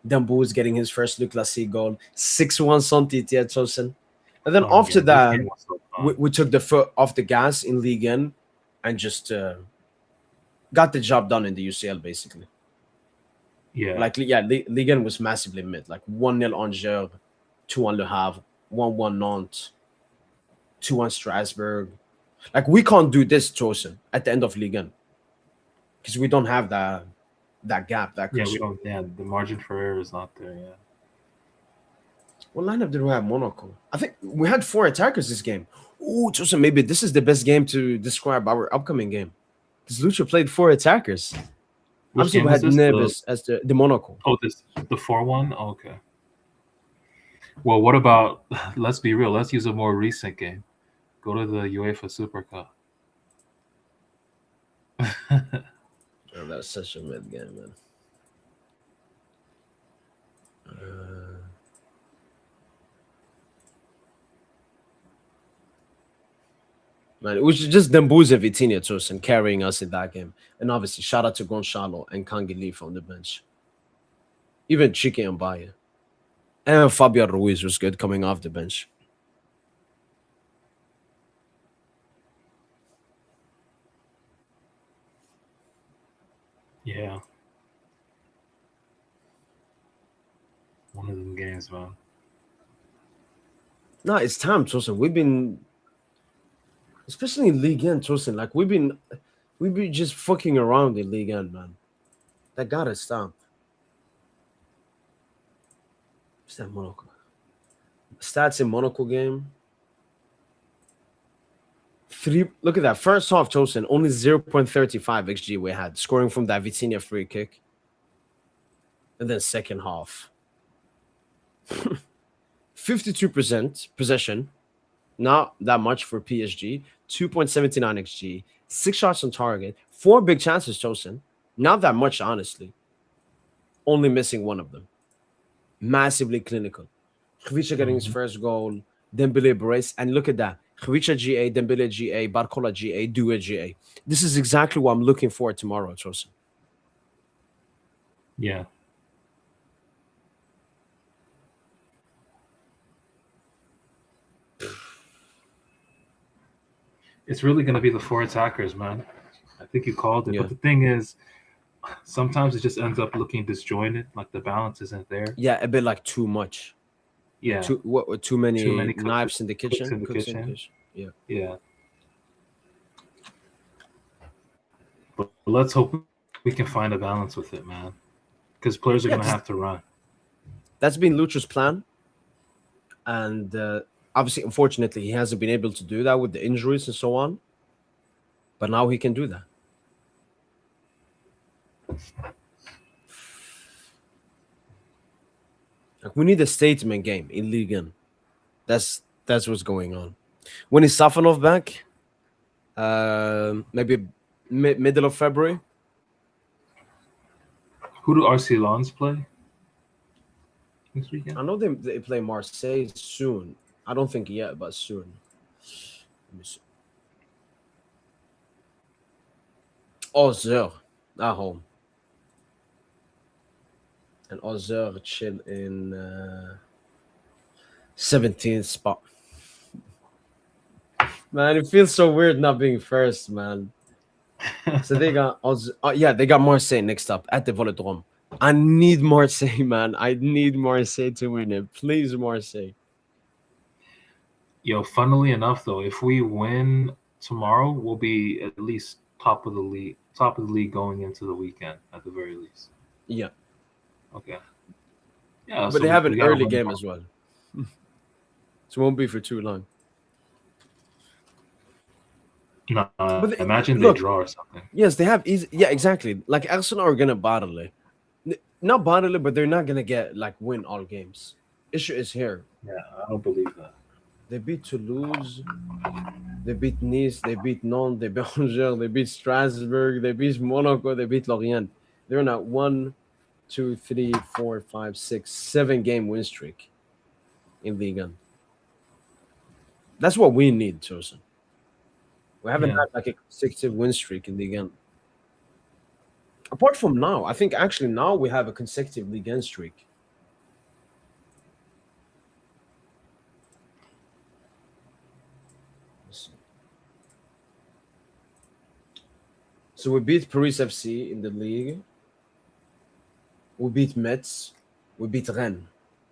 Dembo was getting his first Luc Lassie goal. 6-1 Saint-Étienne Tosin. And then oh after yeah, this that, game was so we, fun. we took the foot off the gas in Ligue 1 and just got the job done in the UCL basically. Yeah, Like yeah, Ligue 1 was massively mid. Like 1-0 Angers, 2-1 Le Havre, 1-1 Nantes, 2-1 Strasbourg. Like we can't do this, Tosin, at the end of Ligue 1 because we don't have that gap, that yeah, we cushion. don't. Yeah, the margin for error is not there. Yeah. What lineup did we have? Monaco. I think we had 4 attackers this game. Ooh, Tosin, maybe this is the best game to describe our upcoming game. Because Lucha played 4 attackers. Which Obviously, game we was had this? Neves as the Monaco. This the 4-1. Oh, okay. Well, what about? Let's be real. Let's use a more recent game. Go to the UEFA Super Cup. Oh, that was such a mid game, man. Uh, Man, it was just Dembuze Vitinha Tosin carrying us in that game. And obviously, shout out to Gonçalo and Kangili from the bench. Even Chike and Baye. And Fabian Ruiz was good coming off the bench. Yeah, one of them games, man. No, it's time, Tosin. We've been, especially in League One, Tosin, like we've been just fucking around in League One, man. That gotta stop. What's that Monaco? Stats in Monaco game. Three. Look at that. First half, Tosin, only 0.35 XG we had, scoring from that Vitinha free kick. And then second half, 52% possession, not that much for PSG. 2.79 XG, 6 shots on target, 4 big chances chosen. Not that much, honestly. Only missing one of them. Massively clinical. Khvicha getting his Hmm. first goal. Dembele brace, and look at that. Khvicha GA, Dembele GA, Barcola GA, Due GA. This is exactly what I'm looking for tomorrow, Chosen. Yeah, it's really gonna be the 4 attackers, man. I think you called it. Yeah. But the thing is, sometimes it just ends up looking disjointed. Like the balance isn't there. Yeah, a bit like too much. Like Yeah, too too many many knives in the cooks kitchen, in the cooks in the kitchen. kitchen. Yeah. Yeah, but let's hope we can find a balance with it, man. Because players are Yeah, gonna have to run. that's been Lucha's plan. And obviously, unfortunately, he hasn't been able to do that with the injuries and so on. But now he can do that. Like we need a statement game in Ligue 1. That's what's going on. When is Safanov back? Maybe middle of February. Who do RC Lons play this weekend? I know they play Marseille soon. I don't think yet, but soon. Let me see. Auxerre at home, and Auxerre chill in 17th spot. Man, it feels so weird not being first, man. So they got yeah, they got Marseille next up at the Velodrome. I need Marseille, man. I need Marseille to win it. Please, Marseille. Yo, funnily enough, though, if we win tomorrow, we'll be at least top of the league going into the weekend at the very least. Yeah, Okay. Yeah, but so they we, have an we got to early win game tomorrow. as well, so it won't be for too long. No, But imagine they look, draw or something. yes, they have easy. Yeah, exactly. Like Arsenal are gonna battle it, not battle it, but they're not gonna get like win all games. Issue is here. Yeah, I don't believe that. They beat Toulouse, they beat Nice, they beat Nantes, they beat Angers, they beat Strasbourg, they beat Monaco, they beat Lorient. They're on a 1, 2, 3, 4, 5, 6, 7 game win streak in Ligue 1. That's what we need, Chosen. We haven't Yeah, had like a consecutive win streak in Ligue 1. Apart from now, I think actually now we have a consecutive Ligue 1 streak. Let's see. So we beat Paris FC in the league. We beat Metz. We beat Rennes.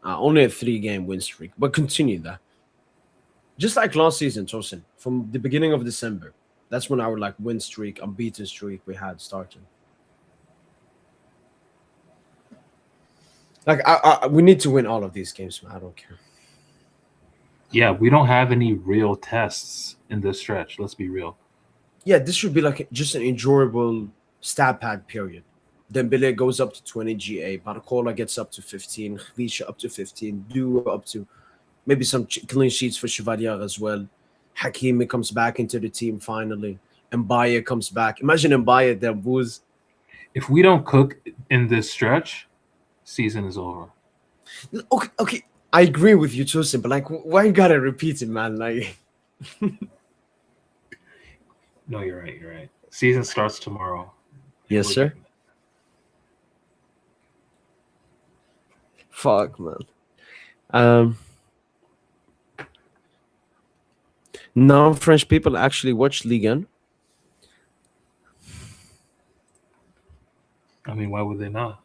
Only a 3 game win streak, but continue that. Just like last season, Tosin, from the beginning of December. That's when our like win streak, unbeaten streak we had started. Like we need to win all of these games, man. I don't care. yeah. We don't have any real tests in this stretch. Let's be real. Yeah, this should be like just an enjoyable stat pad period. Dembele goes up to 20 GA, Barcola gets up to 15, Khvisha up to 15, Duo up to maybe some clean sheets for Chevalier as well. Hakimi comes back into the team finally. Mbaye comes back. Imagine Mbaye Dembooz. If we don't cook in this stretch, season is over. Okay, okay. I agree with you, Tosin, but like, why you gotta repeat it, man? Like, No, you're right. You're right. Season starts tomorrow. yes, We're sir. getting it. Fuck, man. Um, now French people actually watch Ligue 1. I mean, why would they not?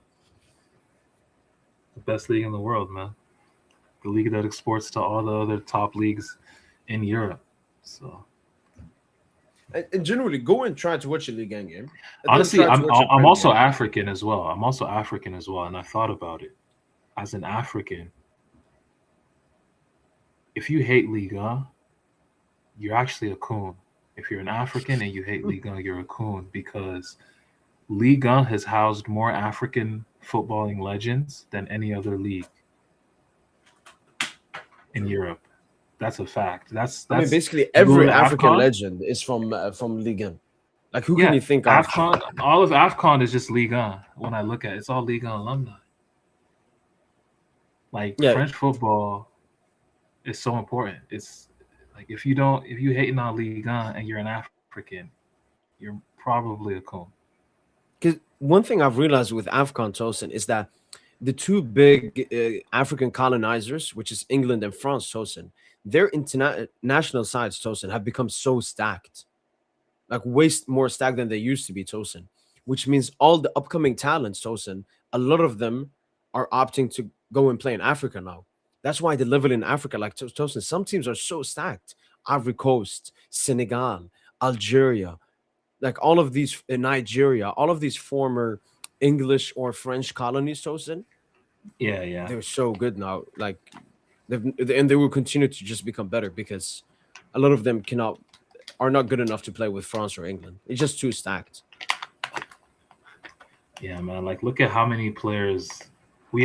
The best league in the world, man. The league that exports to all the other top leagues in Europe. So And generally, go and try to watch a Ligue 1 game. And then honestly, try to watch a I'm Prem also game. African as well. I'm also African as well, and I thought about it. As an African, if you hate Liga, you're actually a coon. If you're an African and you hate Liga, you're a coon because Liga has housed more African footballing legends than any other league in Europe. That's a fact. I mean, That's basically you go every to African AFCON. legend is from Ligue 1. Like, who can Yeah, you think of? AFCON. All of AFCON is just Liga. When I look at it, it's all Liga alumni. Like Yeah, French football is so important. It's like if you hating on Liga and you're an African, you're probably a coon. because one thing I've realized with AFCON, Tosin, is that the two big African colonizers, which is England and France, Tosin, their international sides, Tosin, have become so stacked, like way more stacked than they used to be, Tosin. Which means all the upcoming talents, Tosin, a lot of them are opting to go and play in Africa now. That's why the level in Africa, like Tosin, some teams are so stacked. Ivory Coast, Senegal, Algeria, like all of these in Nigeria, all of these former English or French colonies, Tosin, Yeah, yeah, they're so good now. Like and they will continue to just become better because a lot of them cannot are not good enough to play with France or England. It's just too stacked. yeah, man. Like look at how many players we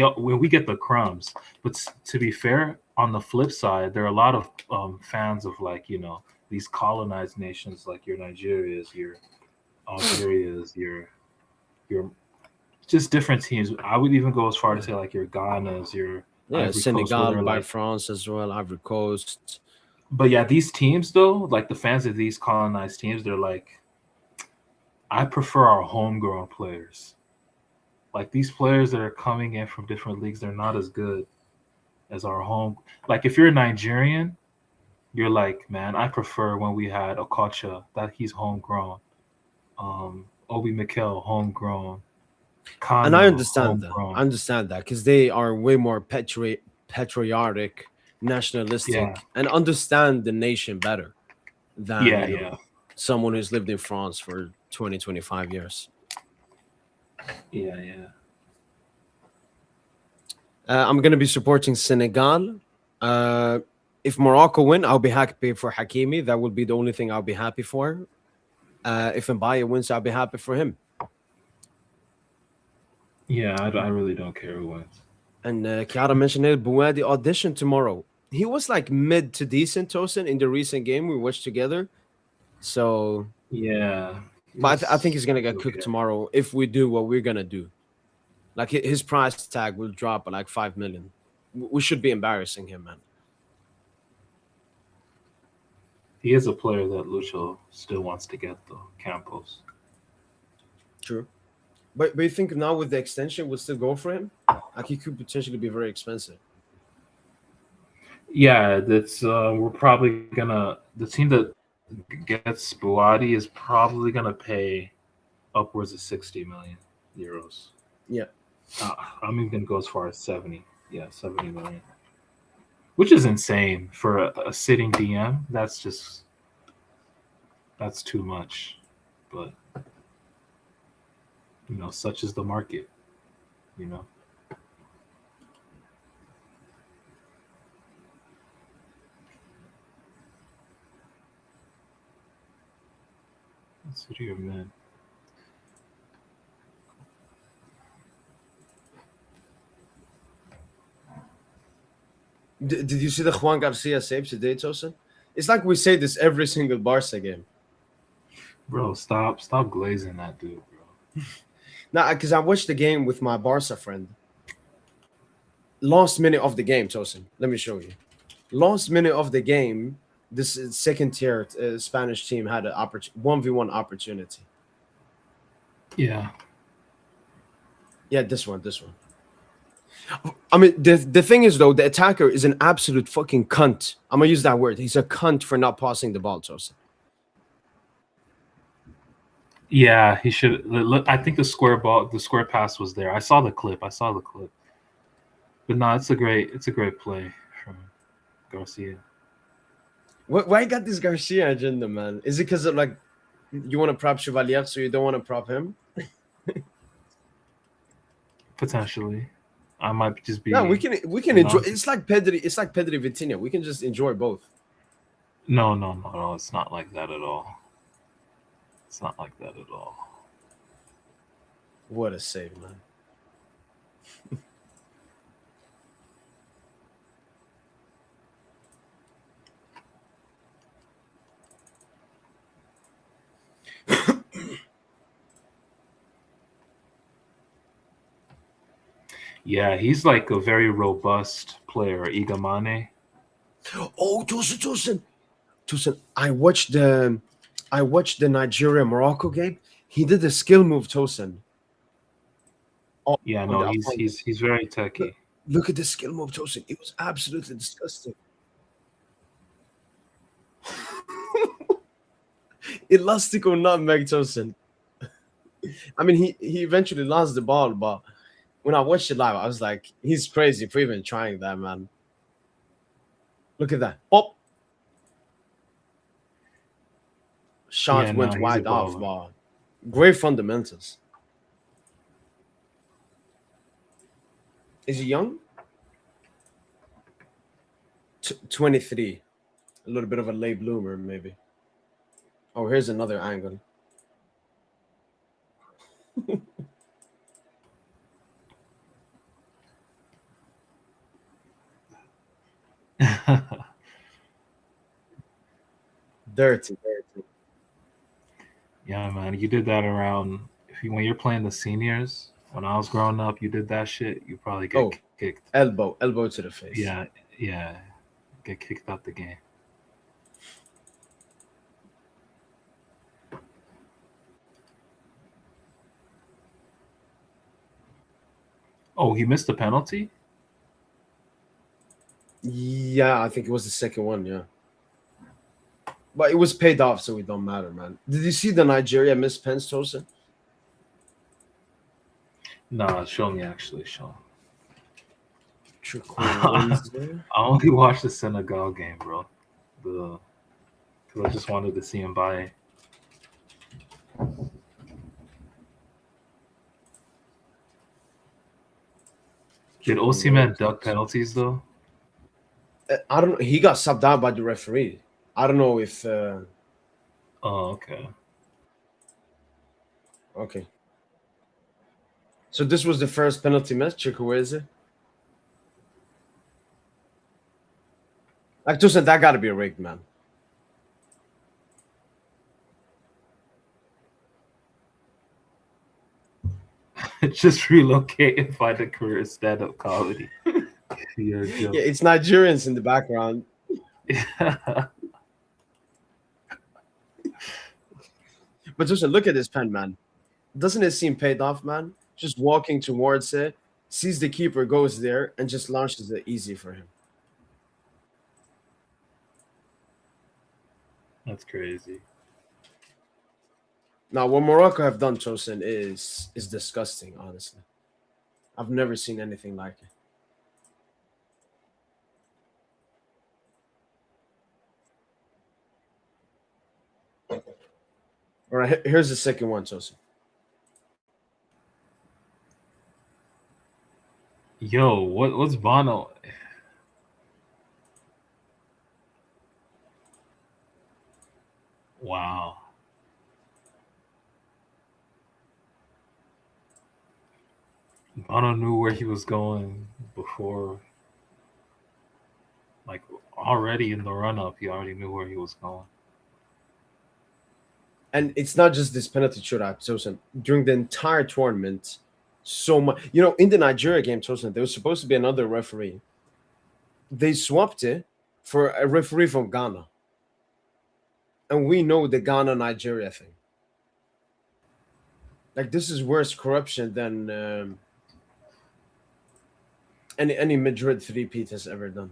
get the crumbs. But to be fair, on the flip side, there are a lot of fans of like these colonized nations like your Nigerias, your Algerias, your just different teams. I would even go as far to say like your Ghanas, your Yeah, Ivory Coast, where Senegal they're by like. France as well, Ivory Coast. But yeah, these teams though, like the fans of these colonized teams, they're like, I prefer our homegrown players. Like these players that are coming in from different leagues, they're not as good as our home. Like if you're a Nigerian, you're like, man, I prefer when we had Okocha, that he's homegrown. Obi Mikel, homegrown. And I Kanu, understand that. I homegrown. understand that because they are way more patriotic, Yeah, nationalistic, and understand the nation better than, yeah, yeah, someone who's lived in France for 20, 25 years. yeah, yeah. I'm going to be supporting Senegal. Uh, If Morocco win, I'll be happy for Hakimi. That will be the only thing I'll be happy for. If Mbaye wins, I'll be happy for him. Yeah, I really don't care who wins. And Chiara mentioned it. Bouadi audition tomorrow. He was like mid to decent, Tosin, in the recent game we watched together. So, Yeah, but I think he's he's gonna get okay. cooked tomorrow if we do what we're gonna do. Like his price tag will drop by like 5 million. We should be embarrassing him, man. He is a player that Lucho still wants to get though. Campos. True. But you think now with the extension we'll still go for him? Like he could potentially be very expensive. Yeah, that's we're probably gonna the team that gets Buati is probably gonna pay upwards of 60 million euros. Yeah. I'm even gonna go as far as 70. Yeah, 70 million, which is insane for a sitting DM. That's too much, but such is the market. You know, City of Men. Did you see the Juan Garcia save today, Tosin? It's like we say this every single Barca game. Bro, stop glazing that dude, bro. Nah, because I watched the game with my Barca friend. Last minute of the game, Tosin. Let me show you. Last minute of the game, this second tier Spanish team had an 1v1 opportunity. Yeah, Yeah, this one. I mean, the thing is though, the attacker is an absolute fucking cunt. I'm gonna use that word. He's a cunt for not passing the ball, Tosin. yeah, he should. Look, I think the square pass was there. I saw the clip. But no, it's a great play from Garcia. Why you got this Garcia agenda, man? Is it because of like you want to prop Chevalier, so you don't want to prop him? Potentially, I might just be. No, we can you enjoy. know, It's like Pedri. It's like Pedri Vitinha. We can just enjoy both. no. It's not like that at all. It's not like that at all. What a save, man! Yeah, he's like a very robust player, Igamane. Oh, Tosin. I watched the Nigeria Morocco game. He did a skill move, Tosin. Yeah, On no, the he's opponent. he's he's very Look, techy. look at the skill move, Tosin. It was absolutely disgusting. Elastico nutmeg, Tosin. I mean, he eventually lost the ball, but when I watched it live, I was like, he's crazy for even trying that, man. Look at that. Oh, shot Yeah, no, went he's a wide off, baller. but great fundamentals. Is he young? 23. A little bit of a late bloomer, maybe. Oh, here's another angle. Dirty, dirty. Yeah, man, you did that around when you're playing the seniors. When I was growing up, you did that shit. You probably get Oh, kicked. elbow to the face. Yeah, get kicked out the game. Oh, he missed the penalty. Yeah, I think it was the second one. Yeah, but it was paid off, so it don't matter, man. Did you see the Nigeria miss Pence, Tosin? Nah, show me actually. Show me. Triple I Wednesday. only watched the Senegal game, bro. The because I just wanted to see him buy. Did Triple Osimhen Wednesday. duck penalties though? I don't know. He got subbed out by the referee. I don't know if. Oh, okay. Okay. So this was the first penalty miss, Chukwueze. Like Tosin, that got to be a rigged, man. Just relocate and find a career stand-up comedy. Yeah, it's Nigerians in the background. But Tosin, look at this pen, man. Doesn't it seem paid off, man? Just walking towards it, sees the keeper, goes there, and just launches it easy for him. That's crazy. Now, what Morocco have done, Tosin, is disgusting. Honestly, I've never seen anything like it. All right, here's the second one, Tosin. Yo, what's Bono? Wow. Bono knew where he was going before. Like already in the run-up, he already knew where he was going. And it's not just this penalty shootout, Tosin. During the entire tournament, so much. You know, in the Nigeria game, Tosin, there was supposed to be another referee. They swapped it for a referee from Ghana. And we know the Ghana Nigeria thing. Like this is worse corruption than any Madrid three-peat has ever done.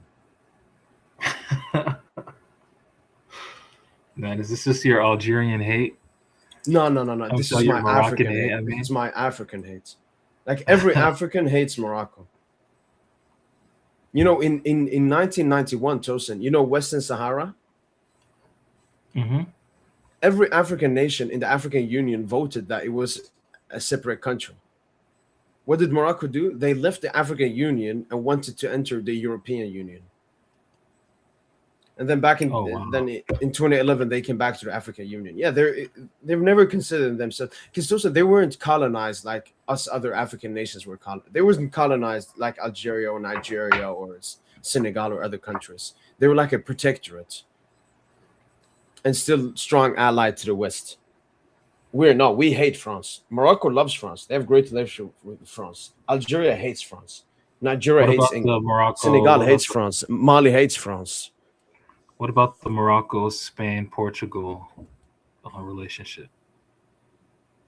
Man, is this just your Algerian hate? No. This is my Moroccan African hate. I mean. It's my African hate. Like every African hates Morocco. You know, in 1991, Tosin, you know Western Sahara? Mm-hmm. Every African nation in the African Union voted that it was a separate country. What did Morocco do? They left the African Union and wanted to enter the European Union. And then then in 2011 they came back to the African Union. Yeah, they've never considered themselves because they weren't colonized like us other African nations were colonized. They wasn't colonized like Algeria or Nigeria or Senegal or other countries. They were like a protectorate and still strong ally to the West. We hate France. Morocco loves France. They have great relationship with France. Algeria hates France. Nigeria What hates about the England. Morocco? Senegal hates France. Mali hates France. What about the Morocco, Spain, Portugal relationship?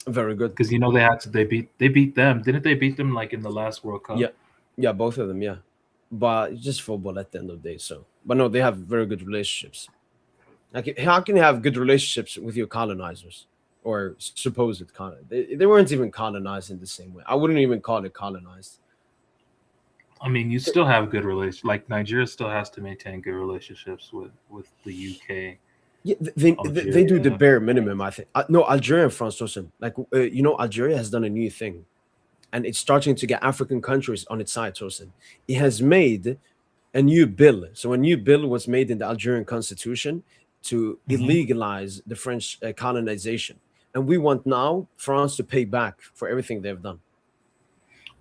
Very good. Because you know they beat them. Didn't they beat them like in the last World Cup? Yeah, both of them. Yeah, but it's just football at the end of the day. So, but no, they have very good relationships. Like, how can you have good relationships with your colonizers or supposed colonizers? They weren't even colonized in the same way. I wouldn't even call it colonized. I mean, you still have good relations. Like Nigeria still has to maintain good relationships with the UK. Yeah, they do the bare minimum. I think. No, Algeria and France doesn't. Like, you know, Algeria has done a new thing, and it's starting to get African countries on its side. Tosin, it has made a new bill. So a new bill was made in the Algerian constitution to illegalize the French colonization, and we want now France to pay back for everything they've done.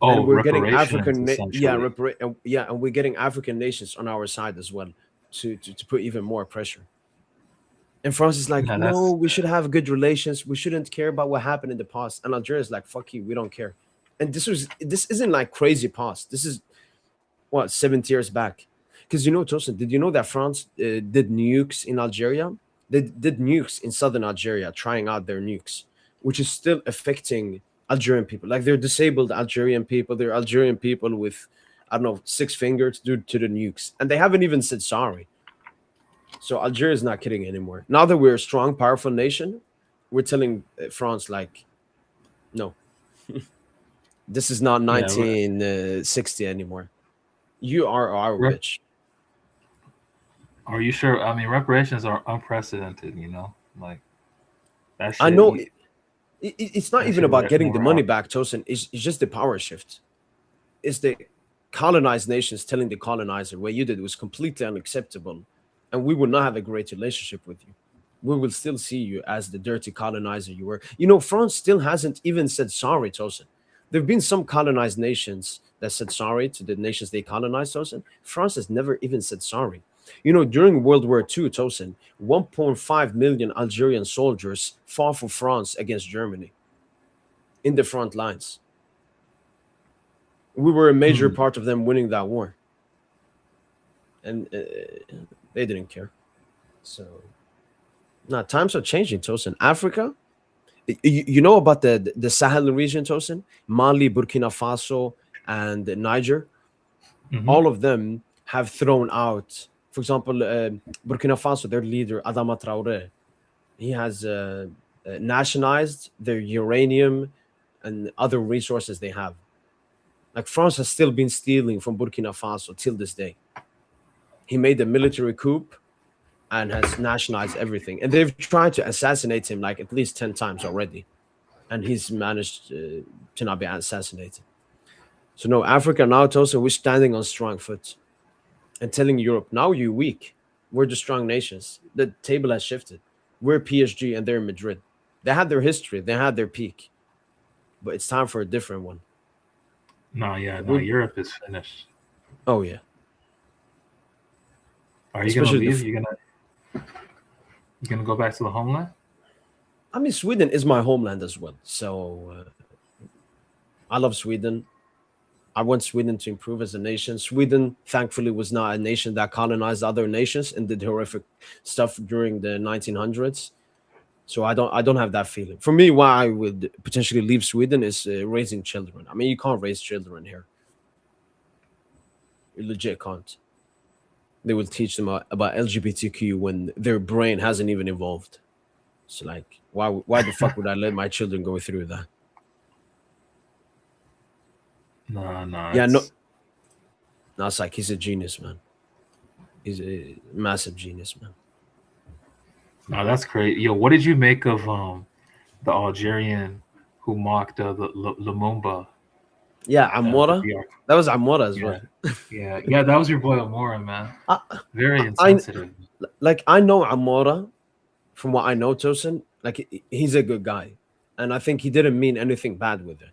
Oh, And we're getting reparations, essentially. and we're getting African nations on our side as well to put even more pressure. And France is like, Yeah, no, that's we should have good relations. We shouldn't care about what happened in the past. And Algeria is like, fuck you, we don't care. And this isn't like crazy past. This is what 70 years back. Because you know, Tosin, did you know that France did nukes in Algeria? They did nukes in southern Algeria, trying out their nukes, which is still affecting Algerian people. Like they're disabled Algerian people. They're Algerian people with, I don't know, 6 fingers due to the nukes. And they haven't even said sorry. So Algeria is not kidding anymore. Now that we're a strong, powerful nation, we're telling France, like, no, this is not yeah. 1960 anymore. You are our bitch. Are you sure? I mean, reparations are unprecedented. You know, like that I shit. know it's not That even shit about getting the never money happened. back, Tosin. It's just the power shift. It's the colonized nations telling the colonizer what you did was completely unacceptable, and we will not have a great relationship with you. We will still see you as the dirty colonizer you were. France still hasn't even said sorry, Tosin. There have been some colonized nations that said sorry to the nations they colonized, Tosin. France has never even said sorry. During World War II, Tosin, 1.5 million Algerian soldiers fought for France against Germany in the front lines. We were a major Hmm. part of them winning that war, and they didn't care. So, now times are changing, Tosin. Africa, you know about the Sahel region, Tosin? Mali, Burkina Faso, and Niger. Hmm. All of them have thrown out. For example, Burkina Faso, their leader Adama Traore, he has nationalized their uranium and other resources they have. Like France has still been stealing from Burkina Faso till this day. He made a military coup and has nationalized everything. And they've tried to assassinate him like at least 10 times already. And he's managed to not be assassinated. So, no, Africa now, Tosa, we're standing on strong foot and telling Europe, now you're weak. We're the strong nations. The table has shifted. We're PSG and they're Madrid. They had their history, they had their peak, but it's time for a different one. No, yeah, no, We, Europe is finished. oh, yeah. Are you gonna Especially leave? You gonna go back to the homeland? I mean, Sweden is my homeland as well. So I love Sweden. I want Sweden to improve as a nation. Sweden, thankfully, was not a nation that colonized other nations and did horrific stuff during the 1900s. So I don't have that feeling. For me, why I would potentially leave Sweden is raising children. I mean, you can't raise children here. You legit can't. They will teach them about LGBTQ when their brain hasn't even evolved. So like, why the fuck would I let my children go through that? No, no, Yeah, no, it's no. It's like he's a genius, man. He's a massive genius, man. no, that's crazy. Yo, what did you make of the Algerian who mocked the Lumumba Yeah, at the Amora. BR? That was Amora as Yeah, well. yeah. That was your boy Amora, man. I, Very I insensitive. like I know Amora from what I know, Tosin. Like he's a good guy, and I think he didn't mean anything bad with it.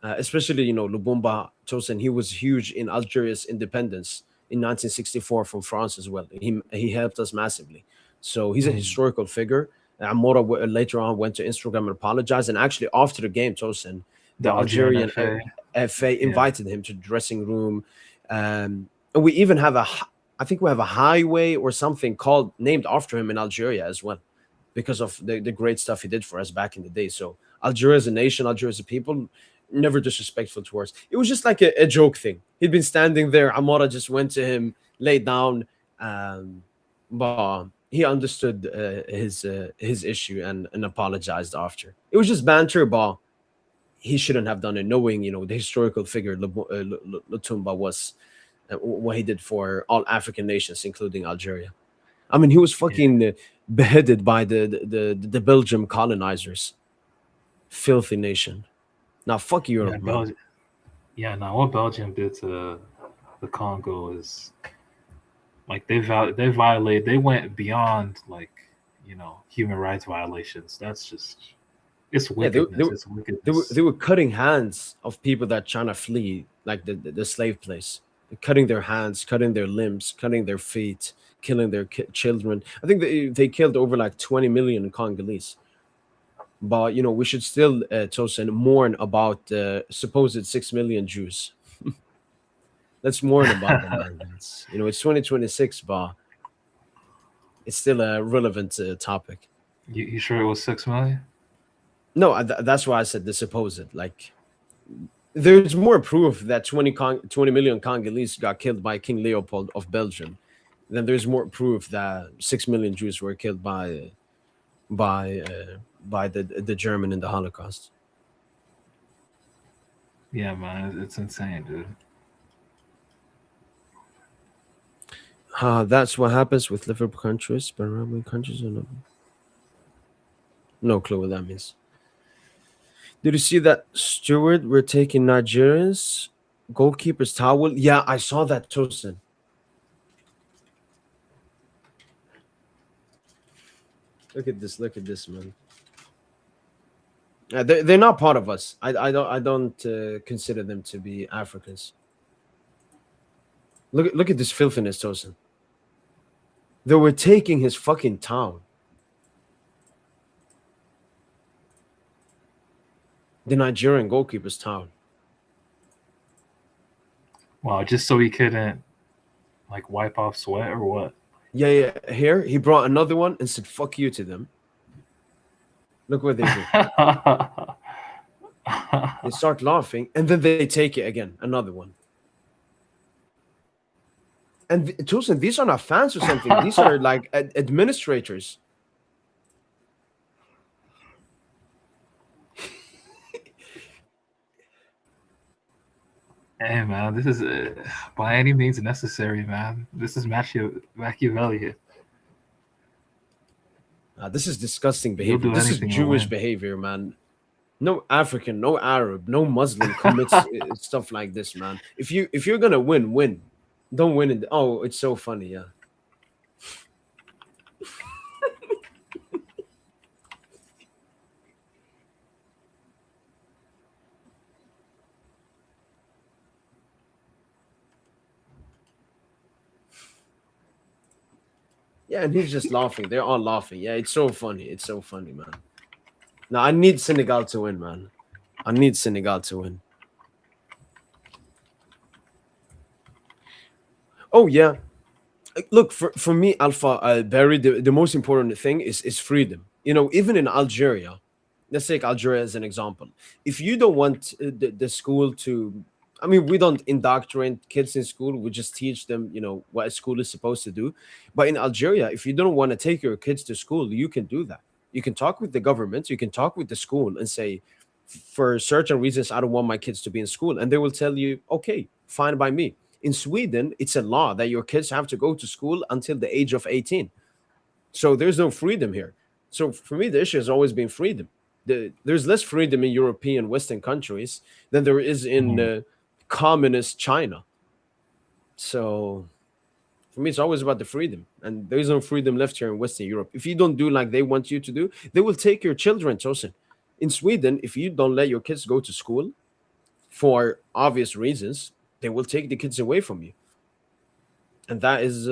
Especially Lubumba Tosin. He was huge in Algeria's independence in 1964 from France as well. He helped us massively. So he's a Mm. historical figure. Amora later on went to Instagram and apologized. And actually, after the game, Tosin, The the Algerian Algerian FA. FA Yeah. invited him to the dressing room. And we even have I think we have a highway or something called named after him in Algeria as well, because of the great stuff he did for us back in the day. So Algeria as a nation, Algeria as a people, never disrespectful towards. It was just like a joke thing. He'd been standing there. Amora just went to him, laid down, but he understood his issue and apologized after. It was just banter, but he shouldn't have done it, knowing the historical figure Lutumba was, what he did for all African nations, including Algeria. I mean, he was Yeah, fucking beheaded by the Belgium colonizers. Filthy nation. Now, fuck yeah, Europe, man. Belgium. Yeah, now what Belgium did to the Congo is like they violate they went beyond like human rights violations. That's just it's Yeah, wickedness. It's they wickedness. were cutting hands of people that trying to flee, like the slave place. They're cutting their hands, cutting their limbs, cutting their feet, killing their children. I think they killed over like 20 million Congolese. But we should still, Tosin, mourn about supposed 6 million Jews. Let's mourn about them, man. It's 2026, but it's still a relevant topic. You sure it was 6 million? No, that's why I said the supposed. Like, there's more proof that 20 million Congolese got killed by King Leopold of Belgium than there's more proof that 6 million Jews were killed by the German in the Holocaust. Yeah, man, it's insane, dude. That's what happens with Liverpool countries, but Arabian countries are not. No clue what that means. Did you see that Stewart were taking Nigerians? Goalkeeper's towel. Yeah, I saw that, Tosin. Look at this. Look at this, man. They're not part of us. I don't consider them to be Africans. Look at this filthiness, Tosin. They were taking his fucking town. The Nigerian goalkeeper's town. Wow, just so he couldn't like wipe off sweat or what? Yeah, yeah. Here he brought another one and said "fuck you" to them. Look what they do. They start laughing and then they take it again. Another one. And Tosin, these are not fans or something. These are like administrators. Hey man, this is by any means necessary, man. This is Machiavellian. This is disgusting He'll behavior. do This is anything to Jewish win. behavior, man. No African, no Arab, no Muslim commits stuff like this, man. If you're gonna win, win. Don't win it. Oh, it's so funny, yeah. Yeah, and he's just laughing. They're all laughing. Yeah, it's so funny. It's so funny, man. Now I need Senegal to win, man. I need Senegal to win. Oh yeah. Look, for me, Alpha Barry, the most important thing is freedom. Even in Algeria, let's take Algeria as an example. If you don't want the school to, I mean, we don't indoctrinate kids in school. We just teach them, what a school is supposed to do. But in Algeria, if you don't want to take your kids to school, you can do that. You can talk with the government, you can talk with the school and say, for certain reasons, I don't want my kids to be in school. And they will tell you, okay, fine by me. In Sweden, it's a law that your kids have to go to school until the age of 18. So there's no freedom here. So for me, the issue has always been freedom. There's less freedom in European Western countries than there is in Mhm. communist China. So for me, it's always about the freedom. And there is no freedom left here in Western Europe. If you don't do like they want you to do, they will take your children, Tosin. In Sweden, if you don't let your kids go to school for obvious reasons, they will take the kids away from you. And that is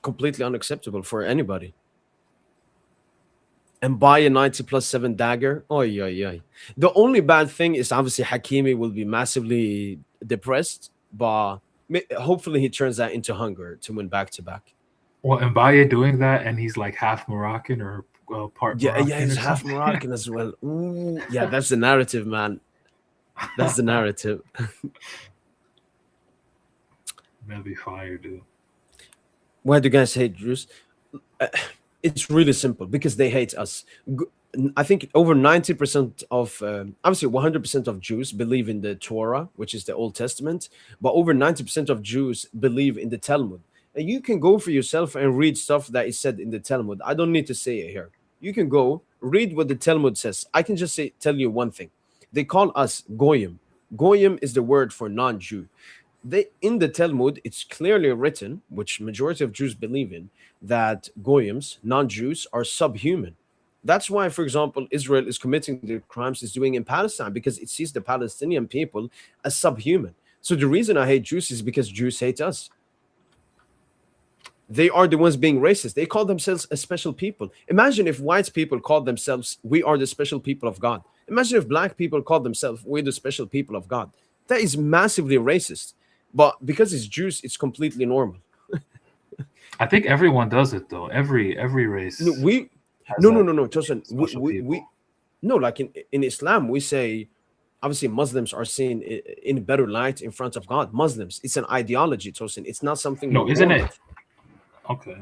completely unacceptable for anybody. And buy a 90 plus 7 dagger. Oh, yeah, yeah. The only bad thing is obviously Hakimi will be massively depressed, but hopefully he turns that into hunger to win back to back. Well, Mbaye doing that, and he's like half Moroccan or part Yeah, yeah, Moroccan he's or half something. Moroccan as well. Ooh, yeah, that's the narrative, man. That's the narrative. That'd be fire, dude. Why do you guys hate Jews? Uh, It's really simple because they hate us. I think over 90% of, obviously 100% of Jews believe in the Torah, which is the Old Testament, but over 90% of Jews believe in the Talmud. And you can go for yourself and read stuff that is said in the Talmud. I don't need to say it here. You can go read what the Talmud says. I can just tell you one thing. They call us Goyim. Goyim is the word for non-Jew. They in the Talmud, it's clearly written, which majority of Jews believe in, that goyims, non-Jews, are subhuman. That's why, for example, Israel is committing the crimes it's doing in Palestine because it sees the Palestinian people as subhuman. So the reason I hate Jews is because Jews hate us. They are the ones being racist. They call themselves a special people. Imagine if white people called themselves, we are the special people of God. Imagine if black people called themselves, we're the special people of God. That is massively racist. But because it's Jews, it's completely normal. I think everyone does it though. Every No, race we has no no that no no, Tosin. special We people. no, like in Islam, we say obviously Muslims are seen in better light in front of God. Muslims, it's an ideology, Tosin. It's not something you're No, isn't born it? with. Okay.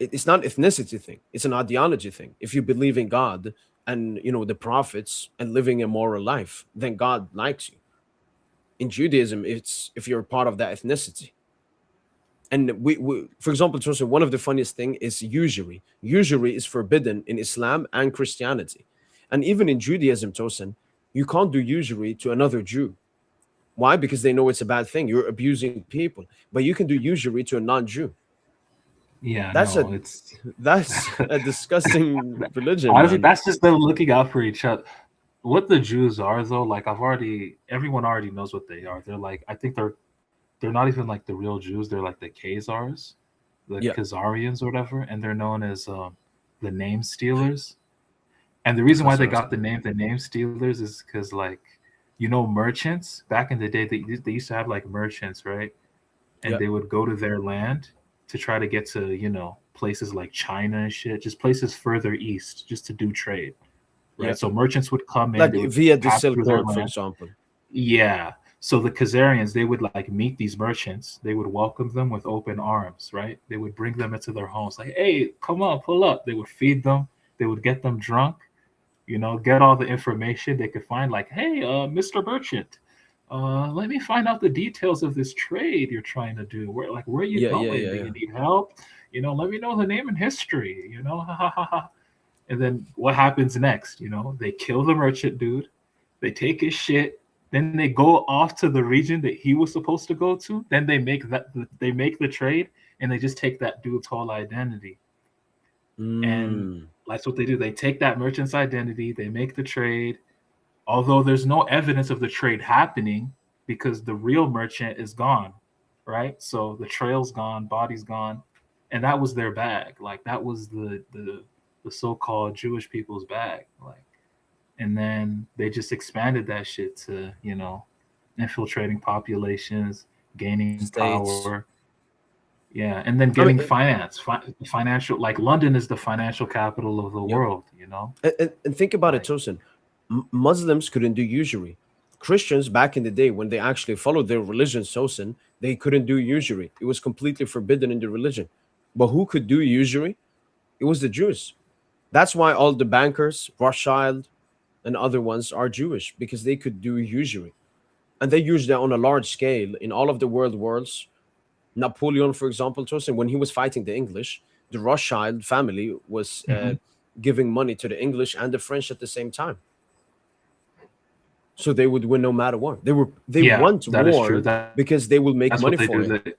It's not ethnicity thing. It's an ideology thing. If you believe in God and the prophets and living a moral life, then God likes you. In Judaism, it's if you're part of that ethnicity. And we for example, Tosin, one of the funniest thing is usury. Usury is forbidden in Islam and Christianity. And even in Judaism, Tosin, you can't do usury to another Jew. Why? Because they know it's a bad thing. You're abusing people, but you can do usury to a non-Jew. Yeah, That's a no, it's that's a disgusting religion, honestly man. that's just them looking out for each other. What the Jews are though, like everyone already knows what they are. They're like, I think they're not even like the real Jews. They're like the Khazars, the Yeah, Khazarians or whatever, and they're known as the name stealers. And the reason why they Khazars. got the name stealers is because like, merchants back in the day, they used to have like merchants, right? And Yeah, they would go to their land to try to get to places like China and shit, just places further east, just to do trade, yeah. right? So merchants would come in, Like they would via the pass through Silk their Road, for land. example. Yeah. So the Khazarians, they would like meet these merchants. They would welcome them with open arms, right? They would bring them into their homes, like, hey, come on, pull up. They would feed them. They would get them drunk, get all the information they could find, like, hey, Mr. Merchant, let me find out the details of this trade you're trying to do. Where are you Yeah, yeah, going? yeah, Do yeah. you need help? Let me know the name and history, ha ha ha ha. And then what happens next? They kill the merchant dude, they take his shit, then they go off to the region that he was supposed to go to. Then they make the trade, and they just take that dude's whole identity. And Mm. that's what they do. They take that merchant's identity, they make the trade, although there's no evidence of the trade happening because the real merchant is gone, right? So the trail's gone, body's gone, and that was their bag. Like that was the so-called Jewish people's bag. Like, and then they just expanded that shit to infiltrating populations, gaining States. power, yeah, and then I getting mean, financial. Like London is the financial capital of the yep. world. And think about it, Like, Tosin. Muslims couldn't do usury. Christians back in the day, when they actually followed their religion, Tosin, they couldn't do usury. It was completely forbidden in the religion. But who could do usury? It was the Jews. That's why all the bankers, Rothschild, and other ones are Jewish because they could do usury, and they used that on a large scale in all of the world wars. Napoleon, for example, Tosin, when he was fighting the English, the Rothschild family was mhm. giving money to the English and the French at the same time, so they would win no matter what. They Yeah, want that is true. war because they will That's make what they money do. for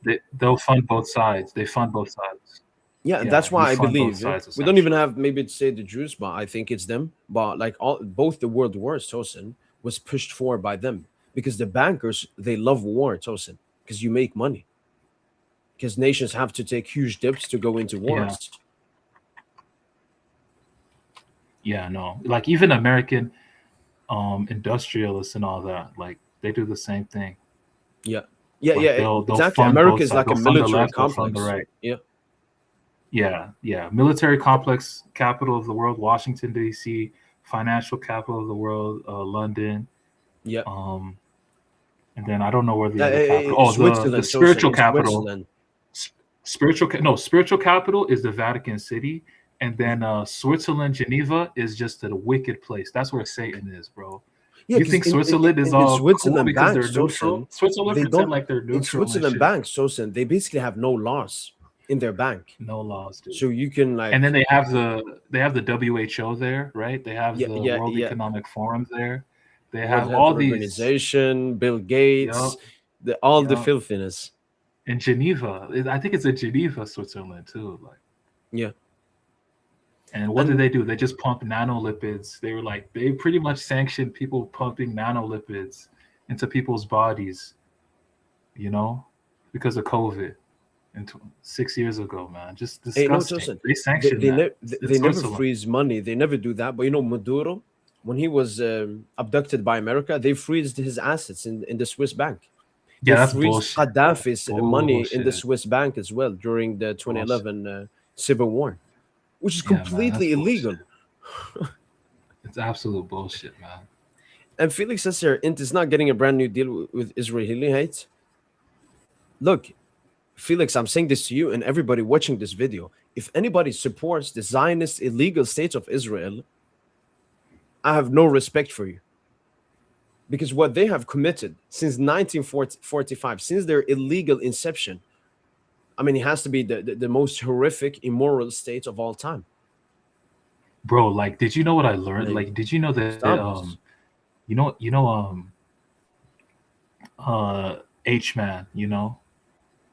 it. They'll fund both sides. They fund both sides. Yeah, and Yeah, that's you why I fund both believe sides we don't even essentially. have maybe to say the Jews, but I think it's them. But like all both the world wars, Tosin, was pushed forward by them because the bankers they love war, Tosin, because you make money. Because nations have to take huge dips to go into Yeah, wars. yeah, no. Like even American industrialists and all that, like they do the same thing. Yeah, yeah, Like yeah, they'll exactly. fund America both is sides. like a They'll fund the military left. They'll fund the complex. right. Yeah, Yeah, yeah. Military complex, capital of the world, Washington D.C., financial capital of the world, London. yeah. Um, and then I don't know where the other capital. Oh, the Switzerland, Tosin, spiritual in capital. Switzerland. Spiritual capital is the Vatican City, and then Switzerland, Geneva is just a wicked place. That's where Satan is, bro. Yeah, You because think Switzerland is in the all cool Switzerland because banks, they're Tosin, neutral? Switzerland they pretend don't. like they're In neutral and Switzerland shit. banks, Tosin, they basically have no laws in their bank, No laws, dude. so you can And then like, they have the WHO there, right? They have yeah, the yeah, World yeah. Economic Forum there. They World have Health all these, Organization, Bill yup, Gates, all the yup. filthiness. In Geneva, I think it's in Geneva, Switzerland too. Like, Yeah, and what did and they do? They just pump nanolipids. They pretty much sanctioned people pumping nanolipids into people's bodies, you know, because of COVID and 6 years ago, man. Just hey, no, disgusting. listen, They sanctioned that in they never Switzerland. freeze money. They never do that. But Maduro, when he was abducted by America, they freezed his assets in the Swiss bank. They Yeah, that's freezed bullshit, bro. Gaddafi's money in the Bullshit. Swiss bank as well during the Bullshit. 2011 civil war, which is Yeah, man, that's completely bullshit. illegal. It's absolute bullshit, man. And Felix says here, Int is not getting a brand new deal with Israeli hate. Look, Felix, I'm saying this to you and everybody watching this video. If anybody supports the Zionist illegal state of Israel, I have no respect for you. Because what they have committed since 1945, since their illegal inception, I mean, it has to be the most horrific, immoral state of all time. Bro, like, did you know what I learned? Like, Like, did you know that stop this. you know H-man,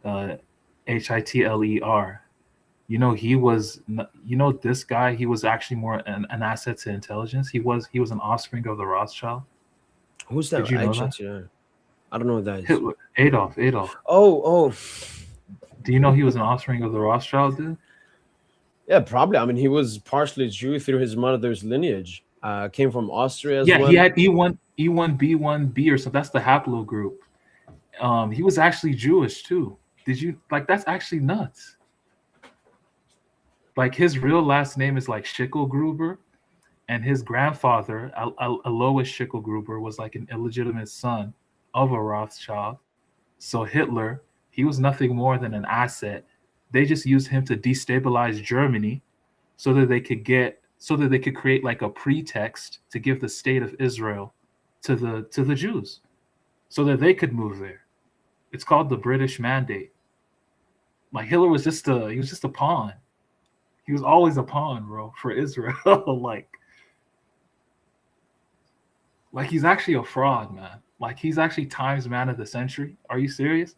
uh, Hitler. He was, this guy, he was actually more an asset to intelligence. He was an offspring of the Rothschild. Who's Did that? you know Actually, that? I don't know what that is. Hitler, Adolf. Oh, oh, Do you know he was an offspring of the Rothschild, dude? yeah, probably. I mean, he was partially Jew through his mother's lineage. Came from Austria as Yeah, he well. had E1B1B or something. That's the haplogroup. He was actually Jewish too. Did you like? That's actually nuts. Like his real last name is like Schickelgruber, and his grandfather, Alois Schickelgruber, was like an illegitimate son of a Rothschild. So Hitler, he was nothing more than an asset. They just used him to destabilize Germany so that they could create like a pretext to give the state of Israel to the Jews so that they could move there. It's called the British Mandate. Like Hitler was just a pawn. He was always a pawn, bro, for Israel. like he's actually a fraud, man. Like he's actually Times Man of the Century. Are you serious?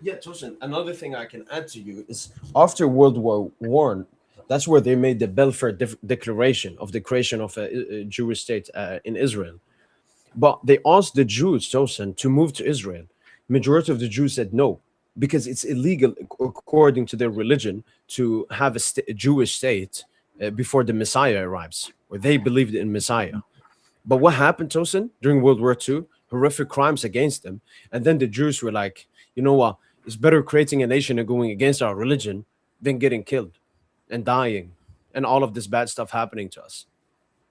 Yeah, Tosin. Another thing I can add to you is after World War One, that's where they made the Balfour Declaration of the creation of a Jewish state in Israel. But they asked the Jews, Tosin, to move to Israel. Majority of the Jews said no because it's illegal according to their religion to have a Jewish state before the Messiah arrives, or they believed in Messiah. But what happened, Tosin, during World War II? Horrific crimes against them. And then the Jews were like, you know what? It's better creating a nation and going against our religion than getting killed and dying and all of this bad stuff happening to us.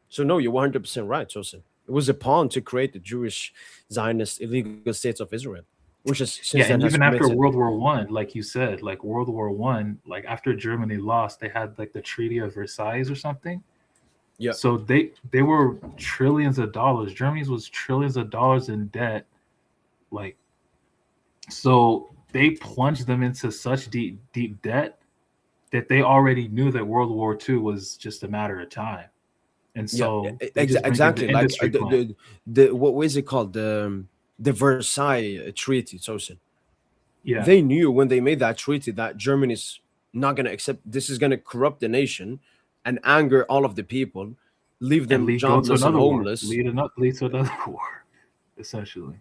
So, no, you're 100% right, Tosin. It was a pawn to create the Jewish Zionist illegal states of Israel, which is since then Yeah, has and even makes after it. World War I, like you said, like World War I, like after Germany lost, they had like the Treaty of Versailles or something. Yeah, So they were trillions of dollars. Germany's was trillions of dollars in debt. Like so they plunged them into such deep debt that they already knew that World War II was just a matter of time. And yeah, so they just bring in exactly. the Like industry plan. the what was it called? The Versailles Treaty, Tosin. Yeah. They knew when they made that treaty that Germany's not going to accept this is going to corrupt the nation and anger all of the people, leave And them lead go to jobless and another war. homeless. Lead to another war, essentially.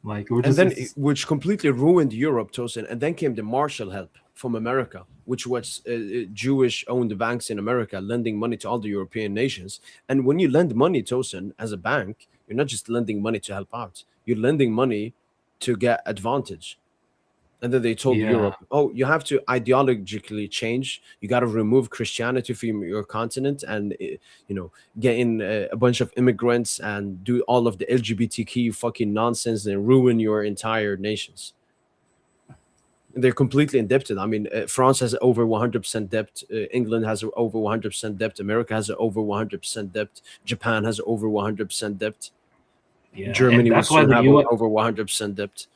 Like we're And just then it's which completely ruined Europe, Tosin. And then came the Marshall help from America, which was Jewish owned banks in America lending money to all the European nations. And when you lend money, Tosin, as a bank, you're not just lending money to help out, you're lending money to get advantage. And then they told yeah. Europe, "Oh, you have to ideologically change. You got to remove Christianity from your continent, and get in a bunch of immigrants and do all of the LGBTQ fucking nonsense and ruin your entire nations." And they're completely indebted. I mean, France has over 100% debt. England has over 100% debt. America has over 100% debt. Japan has over 100% debt. Yeah. And Germany will that's why soon the have US over 100% debt.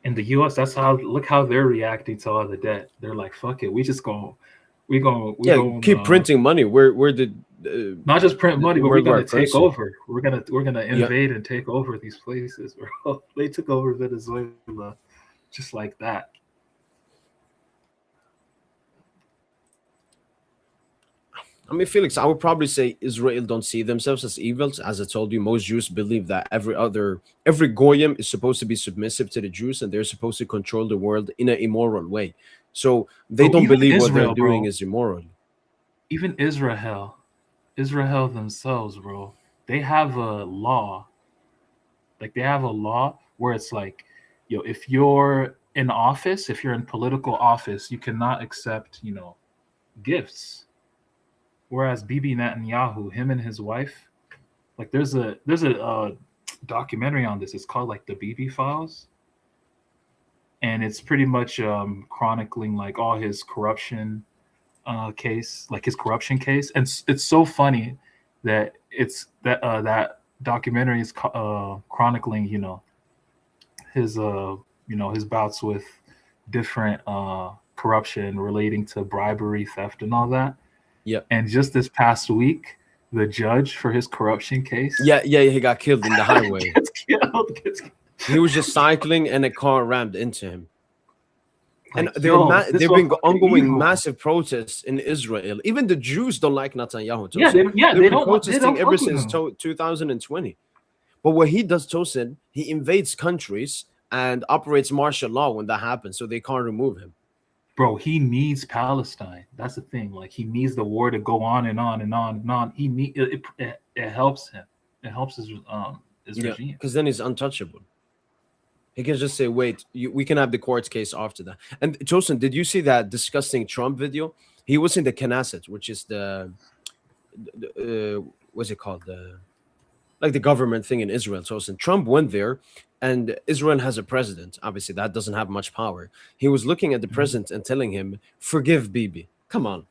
in the US, that's how look how they're reacting to all the debt. They're like, fuck it, we Yeah, going keep printing money. Where did not just print the money, but we're worldwide gonna take currency? over. We're gonna Yeah, invade and take over these places, bro. They took over Venezuela just like that. I mean, Felix, I would probably say Israel don't see themselves as evils. As I told you, most Jews believe that every goyim is supposed to be submissive to the Jews, and they're supposed to control the world in an immoral way. So they Bro, don't even believe what they're Israel, doing bro, is immoral. even Israel themselves, bro, they have a law. Like they have a law where it's like, if you're in office, if you're in political office, you cannot accept, gifts. Whereas Bibi Netanyahu, him and his wife, like there's a documentary on this. It's called like the Bibi Files, and it's pretty much chronicling like all his corruption case, like his corruption case. And it's so funny that that documentary is chronicling, his his bouts with different corruption relating to bribery, theft, and all that. Yeah, And just this past week, the judge for his corruption case. Yeah, yeah, he got killed in the highway. Gets killed. He was just cycling and a car rammed into him. And Like, yo, this there have been motherfucker ongoing evil. massive protests in Israel. Even the Jews don't like Netanyahu. Yeah, Tosin. yeah, They've been they protesting don't ever fuck with since him, 2020. But what he does, Tosin, he invades countries and operates martial law when that happens, so they can't remove him. bro. He needs Palestine. That's the thing. Like, he needs the war to go on and on and on and on. He need it helps him. It helps his Yeah, regime. because then he's untouchable. He can just say, "Wait, we can have the court case after that." And Tosin, did you see that disgusting Trump video? He was in the Knesset, which is what's it called? Like the government thing in Israel. So since Trump went there, and Israel has a president, obviously that doesn't have much power. He was looking at the Mhm. president and telling him, "Forgive Bibi. Come on,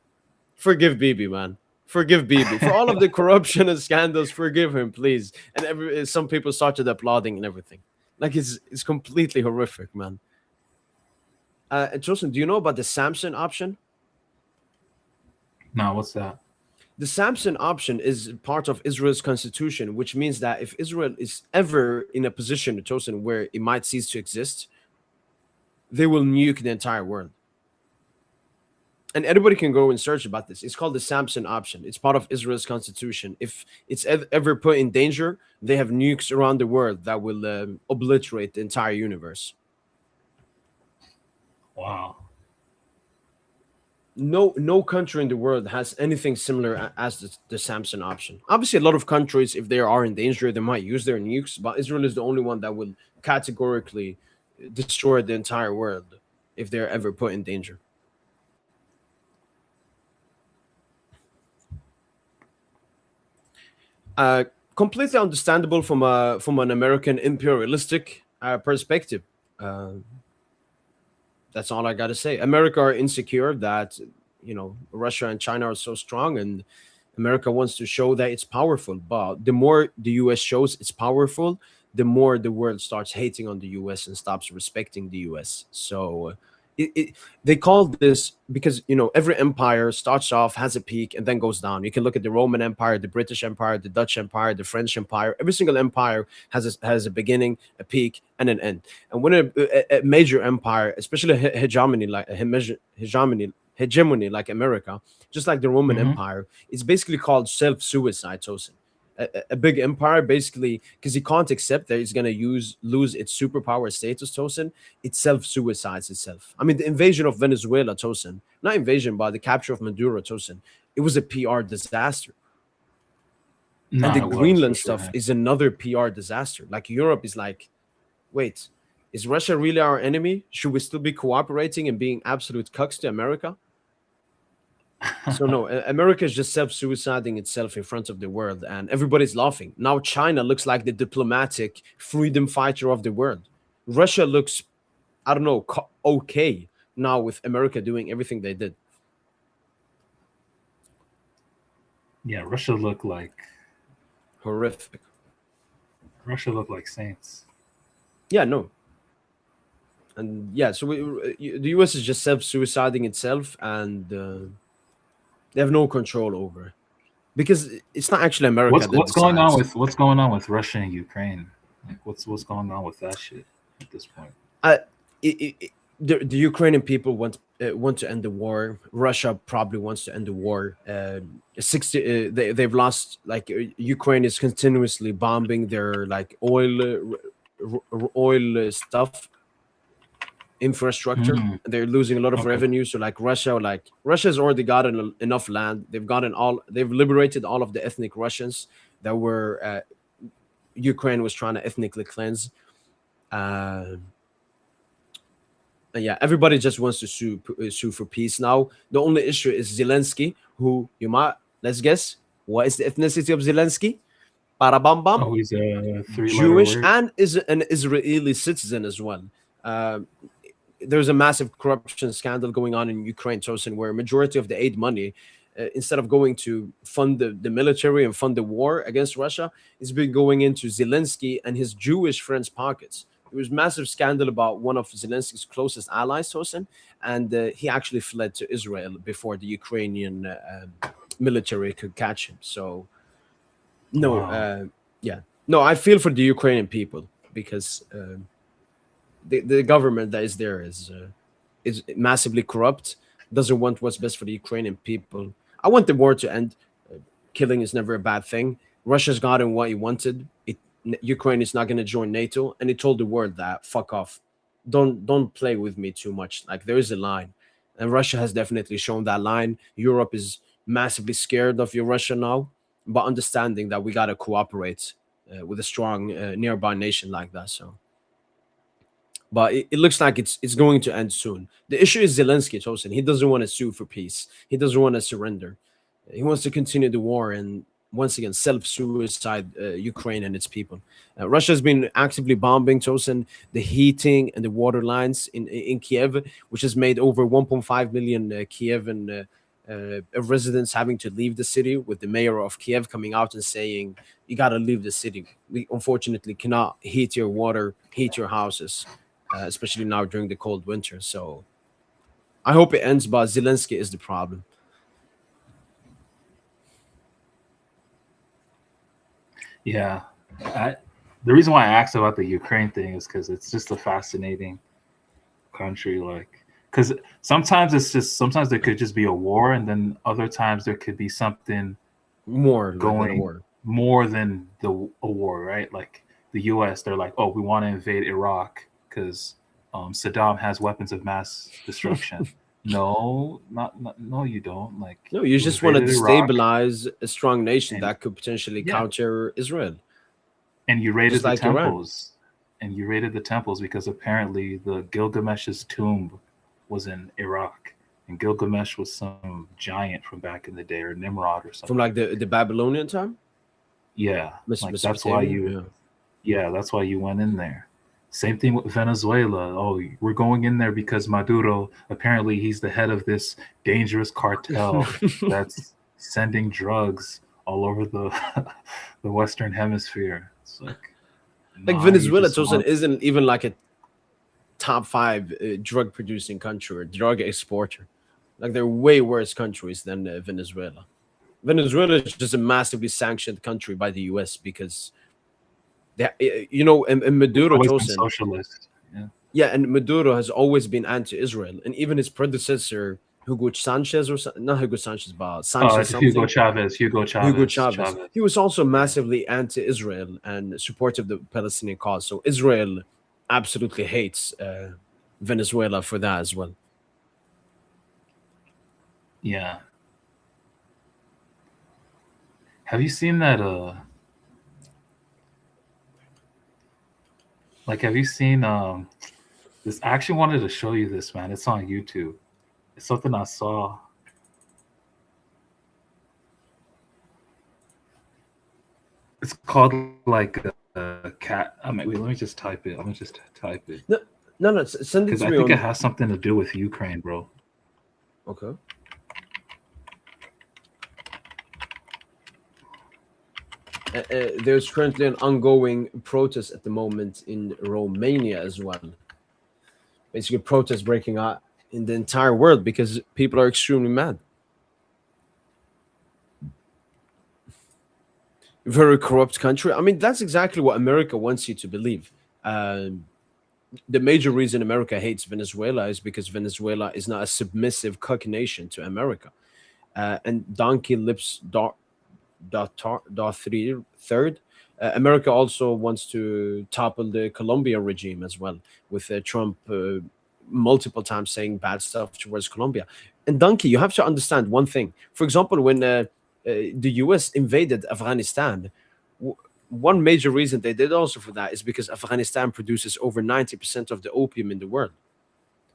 forgive Bibi, man. Forgive Bibi for all of the corruption and scandals. Forgive him, please." And some people started applauding and everything. Like it's completely horrific, man. And Joseph, do you know about the Samson option? Now, what's that? The Samson option is part of Israel's constitution, which means that if Israel is ever in a position, chosen where it might cease to exist, they will nuke the entire world. And everybody can go and search about this. It's called the Samson option. It's part of Israel's constitution. If it's ever put in danger, they have nukes around the world that will obliterate the entire universe. Wow. No country in the world has anything similar as the Samson option. Obviously, a lot of countries, if they are in danger, they might use their nukes, but Israel is the only one that will categorically destroy the entire world if they're ever put in danger. Completely understandable from an American imperialistic perspective. Uh, that's all I gotta say. America are insecure that Russia and China are so strong, and America wants to show that it's powerful. But the more the U.S. shows it's powerful, the more the world starts hating on the U.S. and stops respecting the U.S. So they call this because every empire starts off, has a peak, and then goes down. You can look at the Roman Empire, the British Empire, the Dutch Empire, the French Empire. Every single empire has a beginning, a peak, and an end. And when a major empire, especially hegemony like America, just like the Roman Hmm. Empire, it's basically called self-suicide, Tosin. A big empire, basically, because he can't accept that it's going to lose its superpower status, Tosin, it self-suicides itself. I mean, the invasion of Venezuela, Tosin, not invasion, but the capture of Maduro, Tosin, it was a PR disaster. And No, the it was for Greenland sure. stuff is another PR disaster. Like Europe is like, wait, is Russia really our enemy? Should we still be cooperating and being absolute cucks to America? So no, America is just self-suiciding itself in front of the world, and everybody's laughing. Now China looks like the diplomatic freedom fighter of the world. Russia looks, I don't know, okay now with America doing everything they did. Yeah, Horrific. Russia looked like saints. Yeah, no, and yeah, so the U.S. is just self-suiciding itself, and they have no control over it. Because it's not actually America that decides. What's going on with Russia and Ukraine? Like, what's going on with that shit at this point? Uh, the Ukrainian people want to end the war. Russia probably wants to end the war. 60 they've lost, like, Ukraine is continuously bombing their like oil stuff infrastructure. Mm, They're losing a lot of okay. revenue. So Russia's already gotten enough land. They've liberated all of the ethnic Russians that were Ukraine was trying to ethnically cleanse. Uh, yeah, everybody just wants to sue for peace now. The only issue is Zelensky, who you might, let's guess, what is the ethnicity of Zelensky? Parabam, Oh, he's a three-letter Jewish, word. and is an Israeli citizen as well. Uh, there's a massive corruption scandal going on in Ukraine, Tosin, where majority of the aid money, instead of going to fund the military and fund the war against Russia, is been going into Zelensky and his Jewish friends' pockets. There was massive scandal about one of Zelensky's closest allies, Tosin, and he actually fled to Israel before the Ukrainian military could catch him. So No, Wow. yeah, no. I feel for the Ukrainian people because the government that is there is massively corrupt. Doesn't want what's best for the Ukrainian people. I want the war to end. Uh, Killing is never a bad thing. Russia's gotten what he wanted. Ukraine is not going to join NATO, and he told the world that fuck off. Don't play with me too much. Like there is a line, and Russia has definitely shown that line. Europe is massively scared of your Russia now, but understanding that we gotta cooperate with a strong nearby nation like that. So but it looks like it's going to end soon. The issue is Zelensky, Tosin. He doesn't want to sue for peace. He doesn't want to surrender. He wants to continue the war and once again self-suicide Ukraine and its people. Russia has been actively bombing Tosin, the heating and the water lines in Kiev, which has made over 1.5 million Kievan residents having to leave the city. With the mayor of Kiev coming out and saying, "You got to leave the city. We unfortunately cannot heat your water, heat your houses." Especially now during the cold winter. So I hope it ends, but Zelensky is the problem. Yeah. I, the reason why I asked about the Ukraine thing is because it's just a fascinating country. Like, because sometimes there could just be a war, and then other times there could be something More like than a going war. more than a war, right? Like the U.S., they're like, oh, we want to invade Iraq because Saddam has weapons of mass destruction. No, no, you don't. Like No, you you just want to invaded Iraq, destabilize a strong nation and that could potentially yeah, counter Israel, and you just raided the like Iran. temples, and you raided the temples because apparently the Gilgamesh's tomb was in Iraq, and Gilgamesh was some giant from back in the day, or Nimrod or From something. like the Babylonian time, Yeah, like Mesopotamia. Yeah. that's why you went in there. Same thing with Venezuela. Oh, we're going in there because Maduro, apparently he's the head of this dangerous cartel that's sending drugs all over the the Western Hemisphere. It's like, Like nah, you Venezuela, just Tosin, want. isn't even like a top five drug producing country or drug exporter. Like they're way worse countries than Venezuela. Venezuela is just a massively sanctioned country by the U.S. because and It's Maduro always been Tosin, socialist. Yeah. yeah, and Maduro has always been anti-Israel, and even his predecessor Hugo Sanchez not Hugo Sanchez, but Sanchez It's Hugo something, Chavez. Hugo Hugo Chavez. Chavez. Chavez. He was also Yeah. massively anti-Israel and supportive of the Palestinian cause. So Israel absolutely hates Venezuela for that as well. Yeah. Have you seen that? Like, have you seen this? I actually wanted to show you this, man. It's on YouTube. It's something I saw. It's called like cat. I mean, wait. Let me just type it. I'm gonna just type it No, no, no. because Send I it to think me it on. has something to do with Ukraine, bro. Okay. There's currently an ongoing protest at the moment in Romania as well. Basically, protests breaking out in the entire world because people are extremely mad. Very corrupt country. I mean, that's exactly what America wants you to believe. Um, the major reason America hates Venezuela is because Venezuela is not a submissive cuck nation to America. And Donkey Lips third. America also wants to topple the Colombia regime as well, with Trump multiple times saying bad stuff towards Colombia. And Donkey, you have to understand one thing. For example, when the U.S. invaded Afghanistan, w- one major reason they did also for that is because Afghanistan produces over 90% of the opium in the world.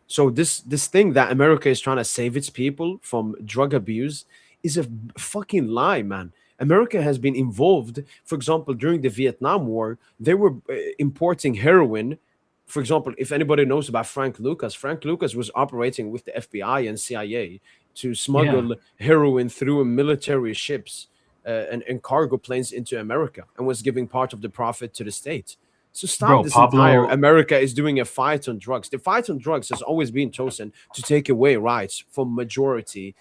So this thing that America is trying to save its people from drug abuse is a fucking lie, man. America has been involved. For example, during the Vietnam War, they were importing heroin. For example, if anybody knows about Frank Lucas was operating with the FBI and CIA to Yeah, smuggle heroin through military ships and cargo planes into America and was giving part of the profit to the state. So stop bro. this entire Pablo. America is doing a fight on drugs. The fight on drugs has always been chosen to take away rights from majority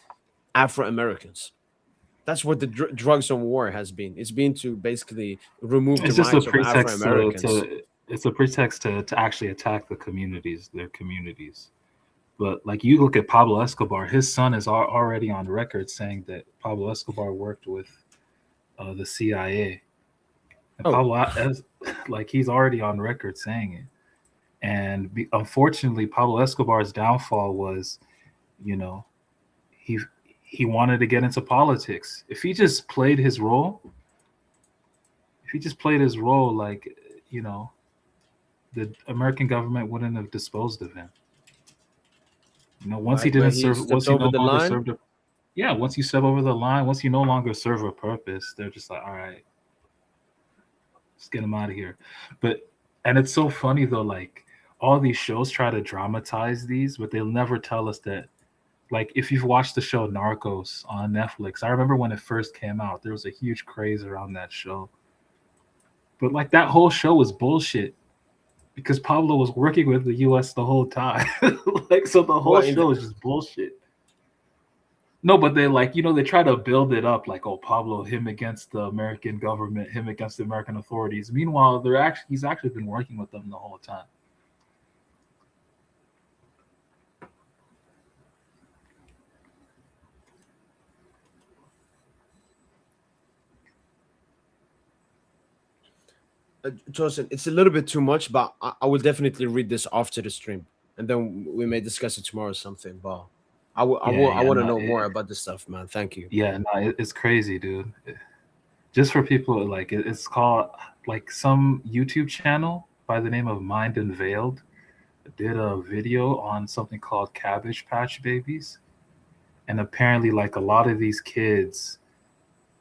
Afro Americans. That's what the drugs on war has been. It's been to basically remove the It's just a rights of Afro pretext Americans. it's a pretext to actually attack the communities, their communities. But like you look at Pablo Escobar, his son is already on record saying that Pablo Escobar worked with the CIA, and Oh, like he's already on record saying it. And unfortunately, Pablo Escobar's downfall was, you know, he he wanted to get into politics. If he just played his role, if he just played his role, like you know, the American government wouldn't have disposed of him. Once he like where didn't he serve, once stepped he over no the longer line. served a, yeah, once you step over the line, once you no longer serve a purpose, they're just like, all right, let's get him out of here. But and it's so funny though, like all these shows try to dramatize these, but they'll never tell us that. Like if you've watched the show Narcos on Netflix, I remember when it first came out, there was a huge craze around that show. But like that whole show was bullshit because Pablo was working with the US the whole time. Like so the whole Well, in show is just bullshit. No, but they like, they try to build it up like, oh, Pablo, him against the American government, him against the American authorities. Meanwhile, he's actually been working with them the whole time. Joseph, it's a little bit too much, but I will definitely read this after the stream, and then we may discuss it tomorrow or something. But Yeah, I yeah, want to no, know more about this stuff, man. Thank you. yeah, no, it's crazy, dude. Just for people, like it's called like some YouTube channel by the name of Mind Unveiled did a video on something called Cabbage Patch Babies, and apparently, like a lot of these kids,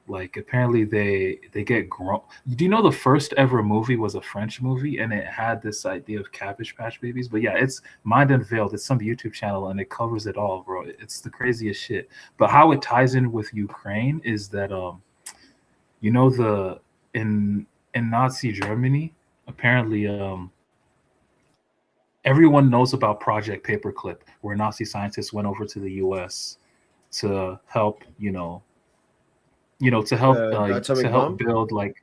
like apparently they get grown. Do you know the first ever movie was a French movie, and it had this idea of Cabbage Patch Babies? But yeah, it's Mind Unveiled. It's some YouTube channel, and it covers it all, bro. It's the craziest shit. But how it ties in with Ukraine is that the in Nazi Germany, apparently everyone knows about Project Paperclip, where Nazi scientists went over to the U.S. to help, The to atomic help bomb. build like,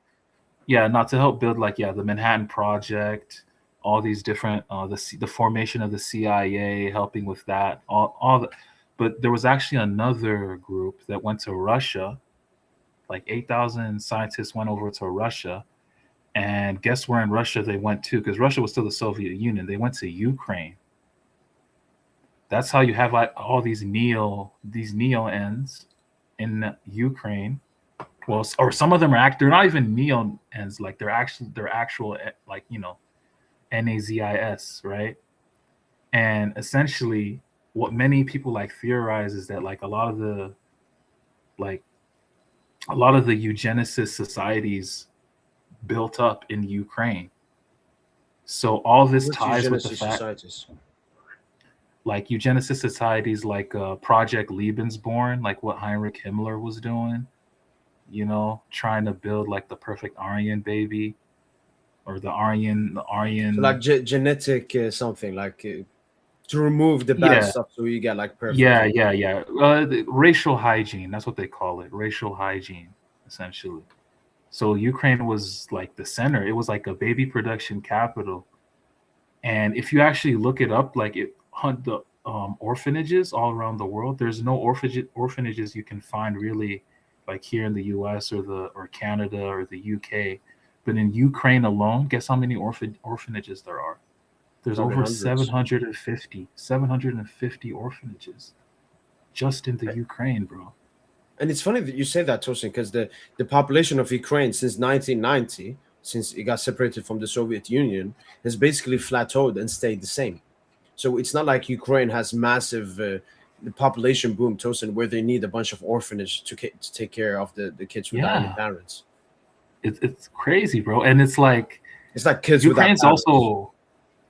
yeah, not to help build like, yeah, the Manhattan Project, all these different the formation of the CIA, helping with that, all the, but there was actually another group that went to Russia, like 8,000 scientists went over to Russia. And guess where in Russia they went to? Because Russia was still the Soviet Union. They went to Ukraine. That's how you have like all these neo ends in Ukraine. Well, or some of them they're not even neo ends. Like they're actual like NAZIS, right? And essentially, what many people like theorize is that like like a lot of the eugenicist societies built up in Ukraine. So all this What's ties with the eugenicist fact, societies? like eugenicist societies, like Project Lebensborn, like what Heinrich Himmler was doing, trying to build like the perfect Aryan baby, or the So like Aryan. genetic something like to remove the bad Yeah, stuff, so you get like perfect yeah, kids. yeah, yeah. Racial hygiene. That's what they call it. Racial hygiene, essentially. So Ukraine was like the center. It was like a baby production capital. And if you actually look it up, like it hunt the orphanages all around the world, there's no orphanages you can find really, like here in the U.S. or Canada or the U.K. But in Ukraine alone, guess how many orphanages there are? There's Probably over hundreds. 750 orphanages just in the Ukraine, bro. And it's funny that you say that, Tosin, because the population of Ukraine since 1990, since it got separated from the Soviet Union, has basically plateaued and stayed the same. So it's not like Ukraine has massive the population boom, Tosin, where they need a bunch of orphanage to take care of the kids without any Yeah, parents. it's crazy, bro. And it's like It's like kids without Ukraine's parents. also,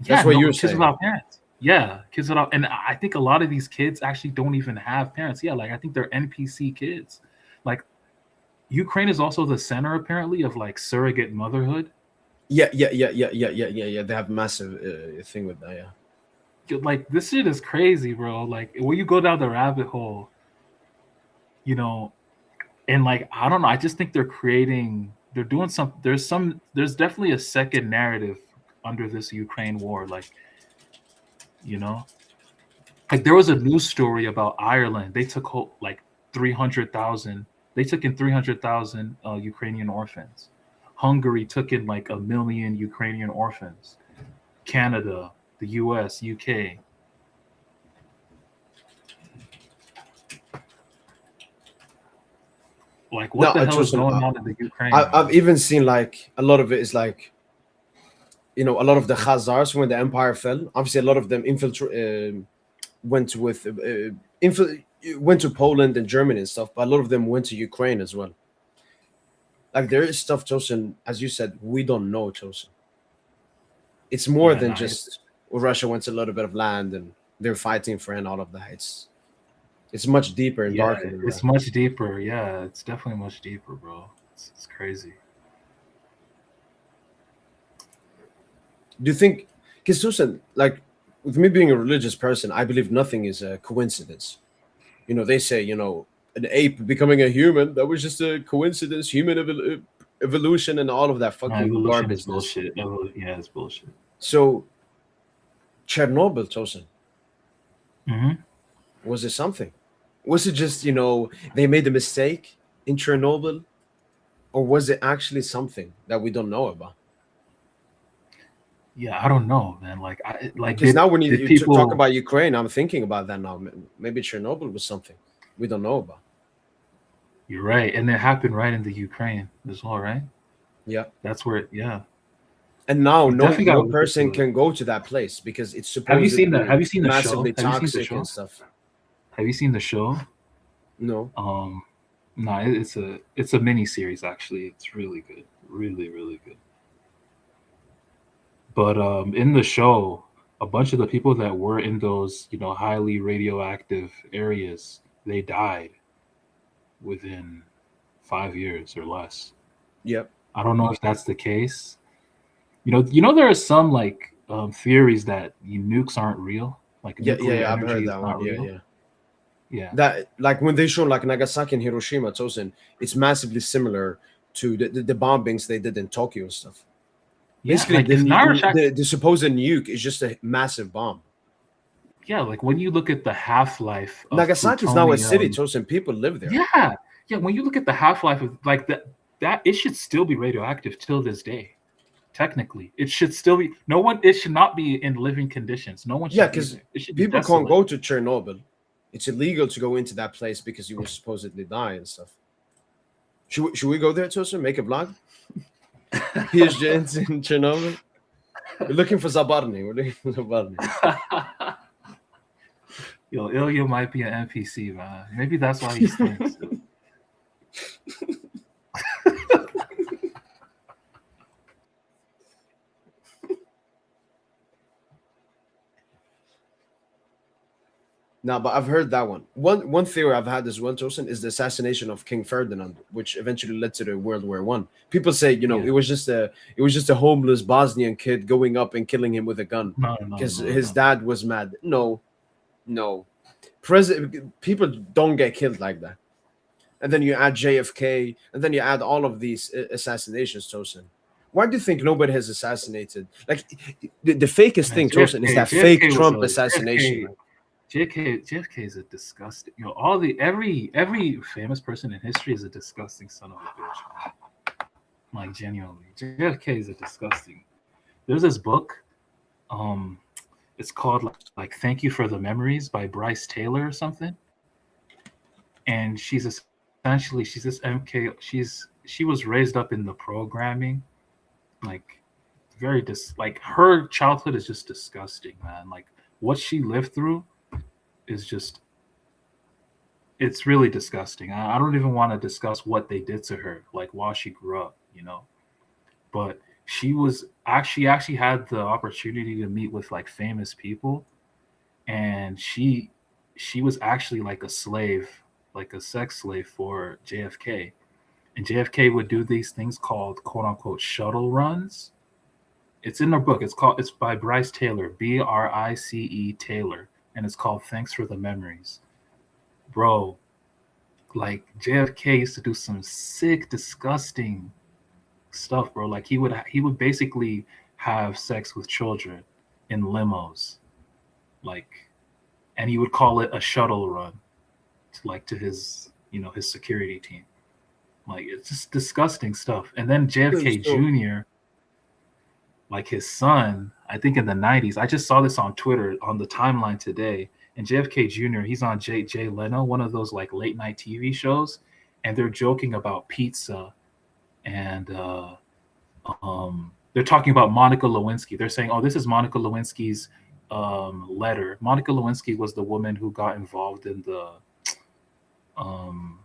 yeah, That's what no, you're kids saying. without parents. Yeah, kids without, and I think a lot of these kids actually don't even have parents. Yeah, like I think they're NPC kids. Like Ukraine is also the center apparently of like surrogate motherhood. Yeah. They have massive thing with that. Yeah. Like this shit is crazy, bro. Like when you go down the rabbit hole, you know, And like, I don't know, I just think they're doing some. There's definitely a second narrative under this Ukraine war. Like, you know, like there was a news story about Ireland. They took like 300,000. They took in 300,000 Ukrainian orphans. Hungary took in like 1 million Ukrainian orphans. Canada, the U.S., UK. Like, No, what the I hell is just going on in the Ukraine, I've man? even seen like a lot of it is like, you know, a lot of the Khazars when the empire fell. Obviously, a lot of them went with went to Poland and Germany and stuff, but a lot of them went to Ukraine as well. Like there is stuff, Chosen, as you said, we don't know, Chosen. It's more Yeah, than no, just Russia wants a little bit of land and they're fighting for it and all of that. It's much deeper and yeah, darker than that. it's much deeper. Yeah, it's definitely much deeper, bro. It's crazy. Do you think? Because Chosen, like with me being a religious person, I believe nothing is a coincidence. You know, they say, you know, an ape becoming a human, that was just a coincidence, human evolution and all of that No, fucking evolution is garbage. bullshit. Yeah, it's bullshit. So Chernobyl, Tosin, Hmm. was it something? Was it just, you know, they made a mistake in Chernobyl? Or was it actually something that we don't know about? Yeah, I don't know, man. Like, I like Because now when did you talk people? about Ukraine, I'm thinking about that now. Maybe Chernobyl was something we don't know about. You're right, and it happened right in the Ukraine as well, right? Yeah. That's where, yeah. And now You no definitely got no to look person into it. can go to that place because it's Have you seen the supposedly Have you seen the show? massively Have you seen the toxic and show? stuff. Have you seen the show? No. Um, no, it's a mini series actually. It's really good, really really good. But in the show, a bunch of the people that were in those, highly radioactive areas, they died within 5 years or less. Yep. I don't know if that's the case. There are some like theories that nukes aren't real, like nuclear Yeah. I've energy heard is that one. not Yeah, real. yeah. Yeah, That like when they show like Nagasaki and Hiroshima, Tosin, it's massively similar to the bombings they did in Tokyo and stuff. yeah. Basically, Like if Nagasaki, the supposed nuke is just a massive bomb. yeah, like when you look at the half life of Nagasaki is now a city, plutonium, Tosin. People live there. yeah, yeah. When you look at the half life of like that it should still be radioactive till this day. Technically, it should still be. No one. It should not be in living conditions. No one Yeah, should be because there. It should be people can't desolate. go to Chernobyl. It's illegal to go into that place because you will supposedly die and stuff. Should we go there, Tosin? Make a vlog? PSG in Chernobyl. We're looking for Zabarny. We're looking for Zabarny. Yo, Ilya might be an NPC, man. Maybe that's why he stinks. No, but I've heard that one. One theory I've had as well, Tosin, is the assassination of King Ferdinand, which eventually led to the World War One. People say, you know, Yeah. it was just a homeless Bosnian kid going up and killing him with a gun No, no, because no, his no. dad was mad. No, no. President people don't get killed like that. And then you add JFK, and then you add all of these assassinations, Tosin. Why do you think nobody has assassinated? Like the fakest Man, thing, Tosin, is JFK, that fake JFK was Trump a assassination. JFK. Like, JFK is a disgusting. All the every famous person in history is a disgusting son of a bitch. Like genuinely, JFK is a disgusting. There's this book. Um, it's called like "Thank You for the Memories" by Bryce Taylor or something. And she's this MK. She was raised up in the programming, like like her childhood is just disgusting, man. Like what she lived through is just it's really disgusting. I don't even want to discuss what they did to her, like while she grew up. But she actually had the opportunity to meet with like famous people, and she was actually like a slave, like a sex slave for JFK. And JFK would do these things called quote unquote shuttle runs. It's in her book. It's by Bryce Taylor, Brice Taylor, and it's called Thanks for the Memories. Bro, like JFK used to do some sick, disgusting stuff, bro. Like he would basically have sex with children in limos, like, and he would call it a shuttle run to his his security team. Like it's just disgusting stuff. And then Wait, JFK so Jr., like his son, I think in the 90s, I just saw this on Twitter on the timeline today. And JFK Jr., he's on Jay Leno, one of those like late night TV shows, and they're joking about pizza and they're talking about Monica Lewinsky. They're saying, "Oh, this is Monica Lewinsky's letter." Monica Lewinsky was the woman who got involved in um,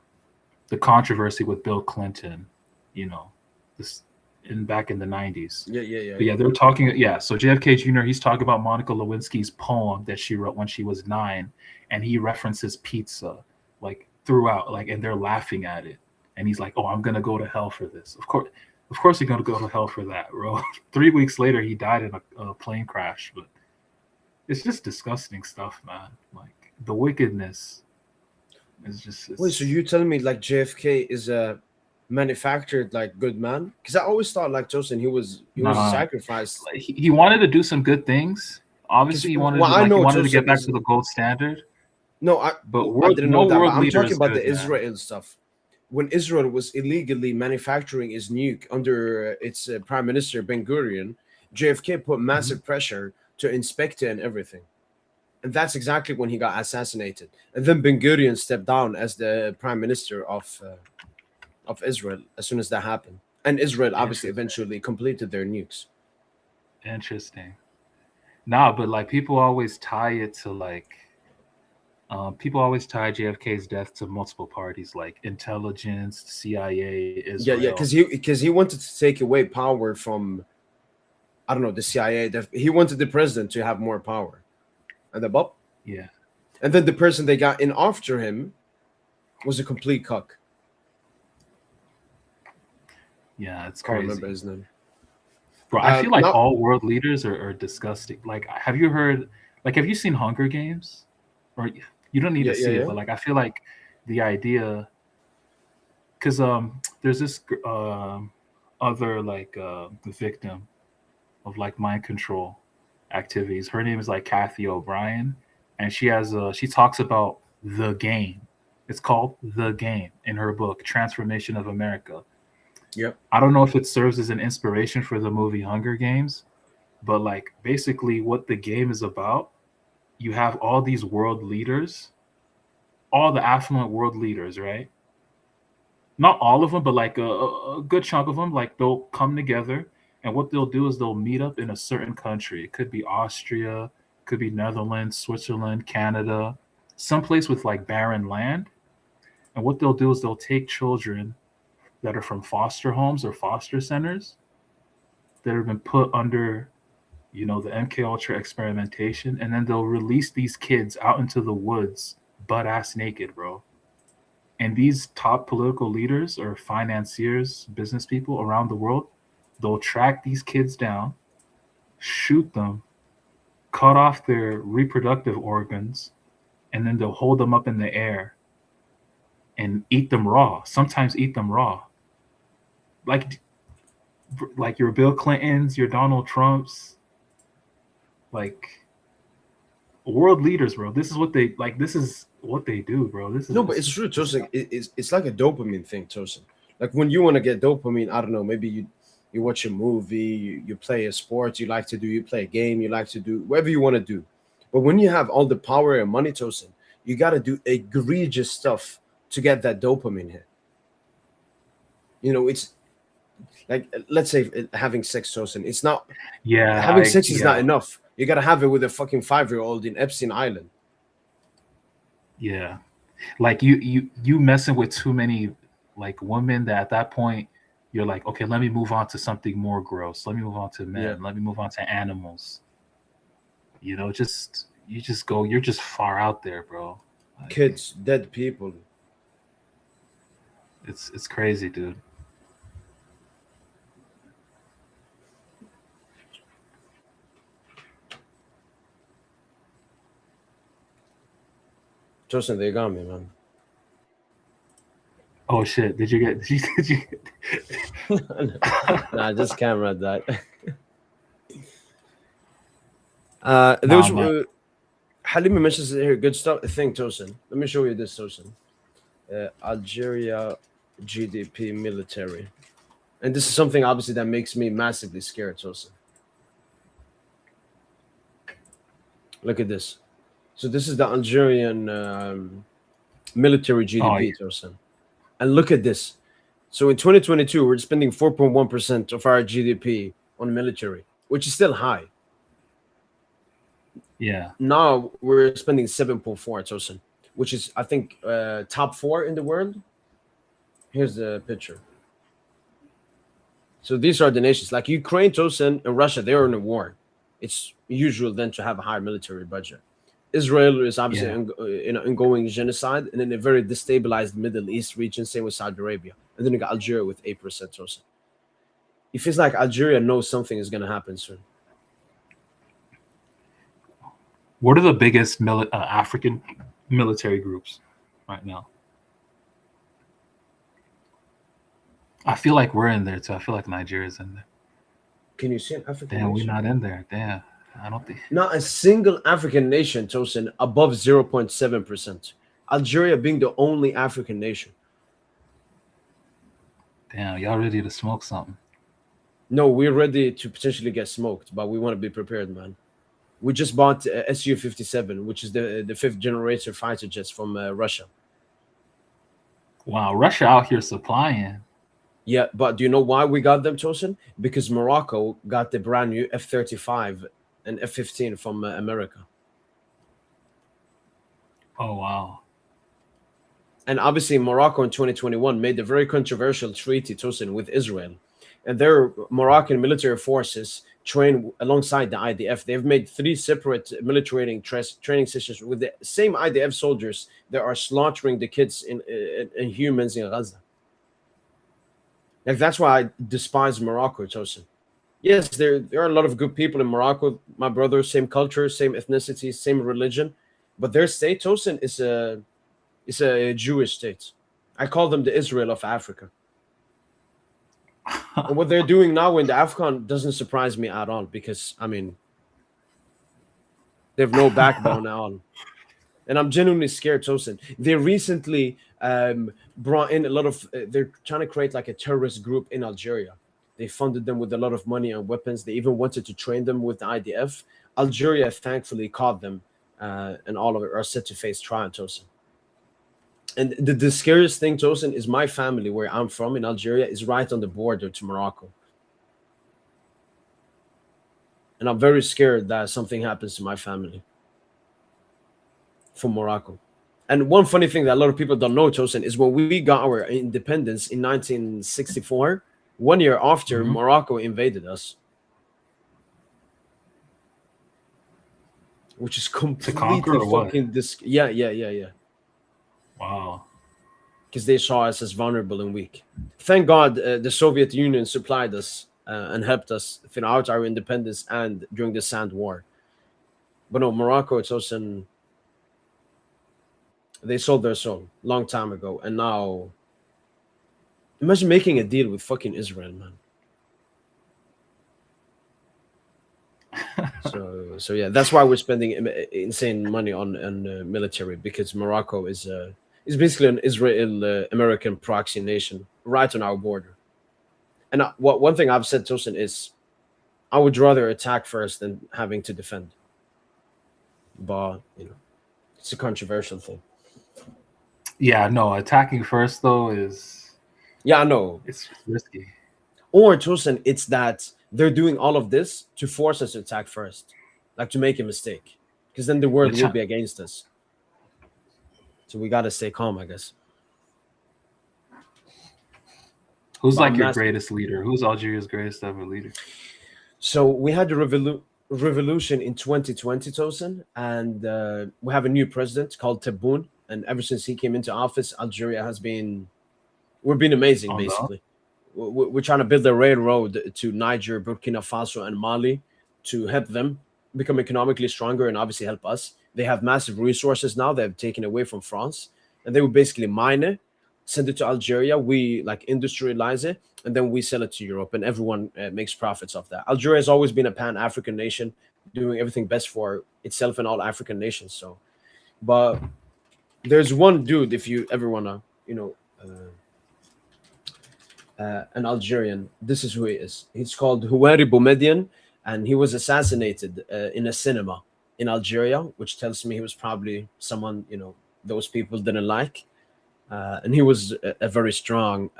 the controversy with Bill Clinton, you know, this in back in the 90s. yeah, yeah, yeah, But yeah, yeah. they're talking. Yeah, so JFK Jr. He's talking about Monica Lewinsky's poem that she wrote when she was 9, and he references pizza like throughout, like, and they're laughing at it. And he's like, "Oh, I'm gonna go to hell for this." Of course, you're gonna go to hell for that, bro. 3 weeks later, he died in a plane crash. But it's just disgusting stuff, man. Like the wickedness is just Wait, so it's you telling me like JFK is a manufactured like good man? Because I always thought like Tosin, he was a nah. sacrifice. Like, he wanted to do some good things. Because Obviously, he wanted what to I like he know, wanted to get Tosin, back is to the gold standard. no, But I world, didn't know no that, but world I'm leader talking is about good, the man. Israel stuff. When Israel was illegally manufacturing its nuke under its prime minister Ben Gurion, JFK put Mhm. massive pressure to inspect it and everything. And that's exactly when he got assassinated. And then Ben Gurion stepped down as the prime minister of Israel as soon as that happened. And Israel obviously Interesting. eventually completed their nukes. Interesting. Nah, but like people always tie it to like people always tie JFK's death to multiple parties like intelligence, CIA, Yeah, yeah, Israel. because he wanted to take away power from, I don't know, the CIA. He wanted the president to have more power, and the Bob, Yeah, and then the person they got in after him was a complete cuck. yeah, it's Can't remember crazy, his name. bro. I feel like Now, all world leaders are disgusting. Like, have you heard? Like, have you seen Hunger Games? Or you don't need yeah, to yeah, see it, yeah, but like I feel like the idea, because there's this other like victim of like mind control activities. Her name is like Kathy O'Brien, and she talks about the game. It's called The Game in her book Transformation of America. yep. I don't know if it serves as an inspiration for the movie Hunger Games, but like basically what the game is about, you have all these world leaders, all the affluent world leaders, right? Not all of them, but like a good chunk of them, like they'll come together, and what they'll do is they'll meet up in a certain country. It could be Austria, could be Netherlands, Switzerland, Canada, someplace with like barren land. And what they'll do is they'll take children that are from foster homes or foster centers that have been put under, the MK Ultra experimentation, and then they'll release these kids out into the woods, butt ass naked, bro. And these top political leaders or financiers, business people around the world, they'll track these kids down, shoot them, cut off their reproductive organs, and then they'll hold them up in the air and eat them raw. Sometimes eat them raw. Like like your Bill Clintons, your Donald Trumps, like world leaders, bro. This is what they like. This is what they do, bro. This is No, but it's it's just true, it's Tosin. It's like a dopamine thing, Tosin. Like when you want to get dopamine, I don't know, maybe you watch a movie, you play a sport you like to do, you play a game you like to do, whatever you want to do. But when you have all the power and money, Tosin, you got to do egregious stuff to get that dopamine hit. It's like, let's say having sex, Tosin. It's not yeah, having I sex is not yeah, enough. You got to have it with a fucking 5-year-old in Epstein Island. yeah. Like you messing with too many like women that at that point you're like, okay, let me move on to something more gross. Let me move on to Yeah, men. Let me move on to animals. Just you just go. You're just far out there, bro. Like kids, dead people. it's crazy, dude. Tosin, they got me, man. Oh shit! Did you get? Did you Nah, just camera that. There nah, was man. Halima mentions here good stuff. Thing Tosin. Let me show you this Tosin. Algeria GDP military, and this is something obviously that makes me massively scared. Tosin, look at this. So this is the Algerian military Oh GDP, Tosin, and look at this. So in 2022, we're spending 4.1% of our GDP on military, which is still high. yeah, Now we're spending 7.4, Tosin, which is I think top four in the world. Here's the picture. So these are the nations like Ukraine, Tosin, and Russia. They are in a war. It's usual then to have a higher military budget. Israel is obviously yeah. in an ongoing genocide, and in a very destabilized Middle East region. Same with Saudi Arabia, and then you got Algeria with 8%. Tosin. It feels like Algeria knows something is going to happen soon. What are the biggest African military groups right now? I feel like we're in there too. I feel like Nigeria's in there. Can you see an African Damn, we're nation? not in there. Damn, I don't think. Not a single African nation, Tosin, above 0.7%. Algeria being the only African nation. Damn, y'all ready to smoke something? No, we're ready to potentially get smoked, but we want to be prepared, man. We just bought Su-57, which is the fifth generation fighter jets from Russia. Wow, Russia out here supplying. Yeah, but do you know why we got them, Tosin? Because Morocco got the brand new F-35 and F-15 from America. Oh wow. And obviously, Morocco in 2021 made a very controversial treaty, Tosin, with Israel. And their Moroccan military forces train alongside the IDF. They've made three separate military training sessions with the same IDF soldiers that are slaughtering the kids and humans in Gaza. Like that's why I despise Morocco, Tosin. Yes, there are a lot of good people in Morocco. My brother, same culture, same ethnicity, same religion, but their state, Tosin, is a Jewish state. I call them the Israel of Africa. And what they're doing now in the AFCON doesn't surprise me at all because I mean they have no backbone at all. And I'm genuinely scared, Tosin. They recently brought in a lot of. They're trying to create like a terrorist group in Algeria. They funded them with a lot of money and weapons. They even wanted to train them with the IDF. Algeria thankfully caught them, and all of it are set to face trial, Tosin. And the scariest thing, Tosin, is my family, where I'm from in Algeria, is right on the border to Morocco. And I'm very scared that something happens to my family from Morocco. And one funny thing that a lot of people don't know, Tosin, is when we got our independence in 1964, 1 year after Mhm. Morocco invaded us, which is To conquer completely or what? fucking yeah. Wow. Because they saw us as vulnerable and weak. Thank God the Soviet Union supplied us and helped us throughout our independence and during the Sand War. But no, Morocco, it's also they sold their soul long time ago, and now imagine making a deal with fucking Israel, man. So yeah, that's why we're spending insane money on military because Morocco is basically an Israel American proxy nation right on our border. And what one thing I've said, Tosin, is I would rather attack first than having to defend. But it's a controversial thing. Yeah, no. Attacking first though is Yeah, I know. it's risky. Or Tosin, it's that they're doing all of this to force us to attack first, like to make a mistake, because then the They're world will try- be against us. So we gotta stay calm, I guess. Who's But like I'm your massive. greatest leader? Who's Algeria's greatest ever leader? So we had the revolution in 2020, Tosin, and we have a new president called Tebboune. And ever since he came into office, Algeria has been we've been amazing, On the basically. We're trying to build a railroad to Niger, Burkina Faso, and Mali to help them become economically stronger and obviously help us. They have massive resources now. They've taken away from France, and they would basically mine it, send it to Algeria. We like industrialize it, and then we sell it to Europe, and everyone makes profits off that. Algeria has always been a pan-African nation, doing everything best for itself and all African nations. So, but there's one dude, if you ever wanna, an Algerian. This is who he is. He's called Houari Boumediene, and he was assassinated in a cinema in Algeria, which tells me he was probably someone those people didn't like. And he was a very strong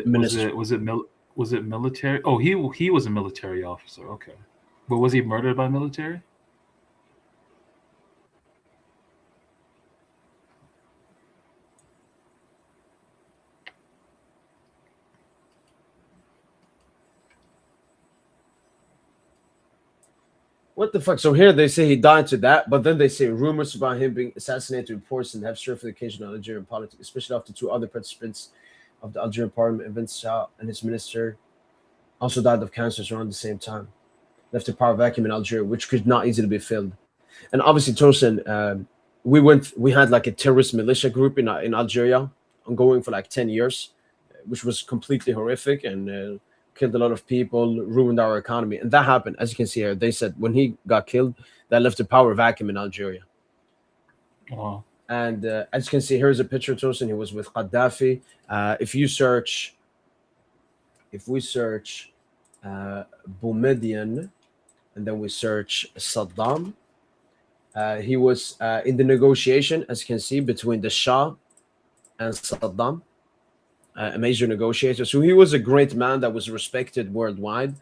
minister. Was it military? Oh, he was a military officer. Okay, but was he murdered by military? What the fuck? So here they say he died to that, but then they say rumors about him being assassinated reports and have surfaced occasion on Algerian politics, especially after two other participants of the Algerian parliament events, Shah and his minister, also died of cancers around the same time. Left a power vacuum in Algeria, which could not easily be filled. And obviously, Tosin, we had like a terrorist militia group in Algeria ongoing for like 10 years, which was completely horrific and killed a lot of people, ruined our economy. And that happened, as you can see here. They said when he got killed, that left a power vacuum in Algeria. Wow. And as you can see, here's a picture of Tosin. He was with Gaddafi. If we search Boumediene, and then we search Saddam, he was in the negotiation, as you can see, between the Shah and Saddam, a major negotiator. So he was a great man that was respected worldwide.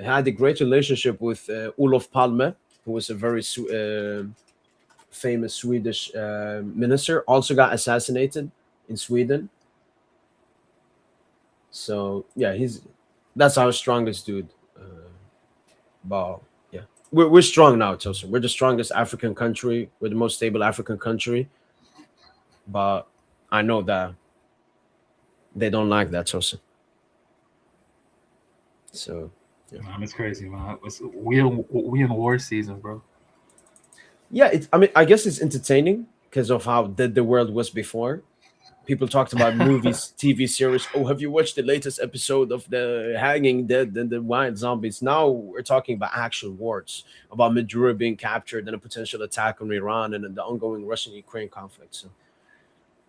Had a great relationship with Olof Palme, who was a very famous Swedish minister. Also got assassinated in Sweden. So yeah, that's our strongest dude. But yeah, we're strong now, Tosin. We're the strongest African country. We're the most stable African country. But I know that they don't like that, Tosin. So yeah. Man, it's crazy, man. We in war season, bro. Yeah, I mean, I guess it's entertaining because of how dead the world was before. People talked about movies, TV series. Oh, have you watched the latest episode of the Hanging Dead and the Wild Zombies? Now we're talking about actual wars, about Madrid being captured and a potential attack on Iran and the ongoing Russian-Ukraine conflict. So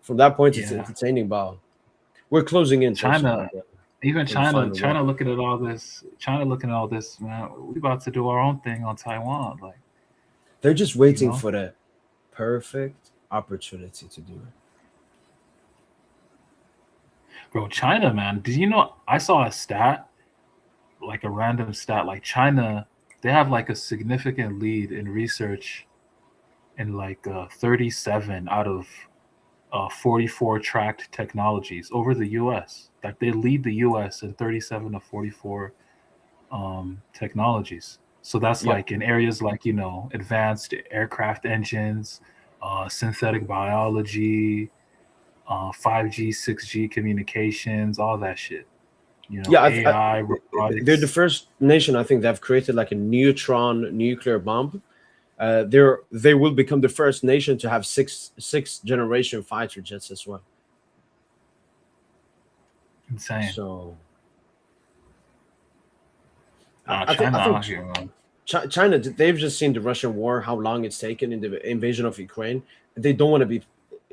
from that point, it's entertaining. But we're closing in. China, China looking at all this. China looking at all this, man. We about to do our own thing on Taiwan. Like they're just waiting for the perfect opportunity to do it. Bro, China, man. Did you know? I saw a stat, like a random stat. Like China, they have like a significant lead in research, in like 37 out of 44 tracked technologies over the U.S. Like they lead the U.S. in 37 of 44 technologies. So that's like in areas like advanced aircraft engines, synthetic biology. 5G, 6G communications, all that shit. AI, robotics. They're the first nation, I think, that have created like a neutron nuclear bomb. They will become the first nation to have six generation fighter jets as well. Insane. So China, they've just seen the Russian war, how long it's taken in the invasion of Ukraine. They don't want to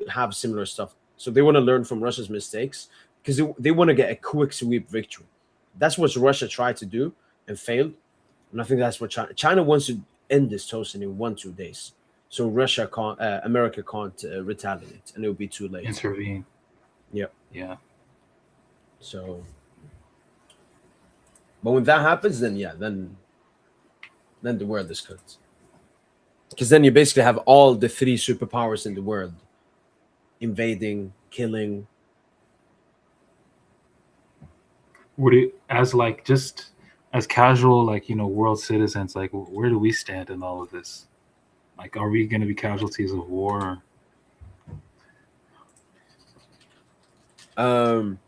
have similar stuff. So they want to learn from Russia's mistakes because they want to get a quick sweep victory. That's what Russia tried to do and failed. And I think that's what China wants to end this Tosin in 1-2 days. So America can't retaliate, and it will be too late. Intervene. Yeah. Yeah. So, but when that happens, then the world is cooked. Because then you basically have all the three superpowers in the world invading, killing. Would it, just as casual, world citizens, like where do we stand in all of this? Like, are we going to be casualties of war? It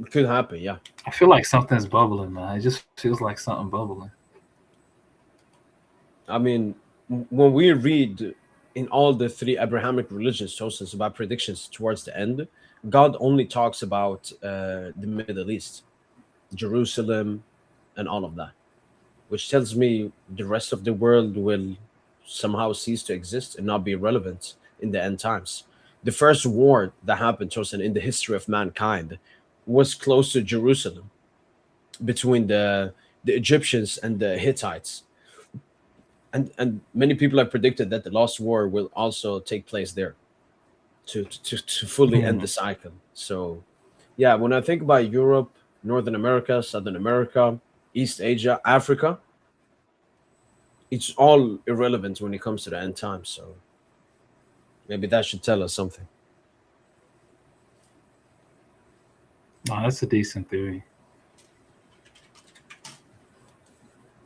could happen, yeah. I feel like something's bubbling, man. It just feels like something bubbling. I mean, when we read in all the three Abrahamic religions, Tosin, about predictions towards the end, God only talks about the Middle East, Jerusalem, and all of that, which tells me the rest of the world will somehow cease to exist and not be relevant in the end times. The first war that happened, Tosin, in the history of mankind was close to Jerusalem between the Egyptians and the Hittites. And many people have predicted that the Lost War will also take place there to fully end Hmm. the cycle. So, yeah, when I think about Europe, Northern America, Southern America, East Asia, Africa, it's all irrelevant when it comes to the end time. So maybe that should tell us something. No, that's a decent theory.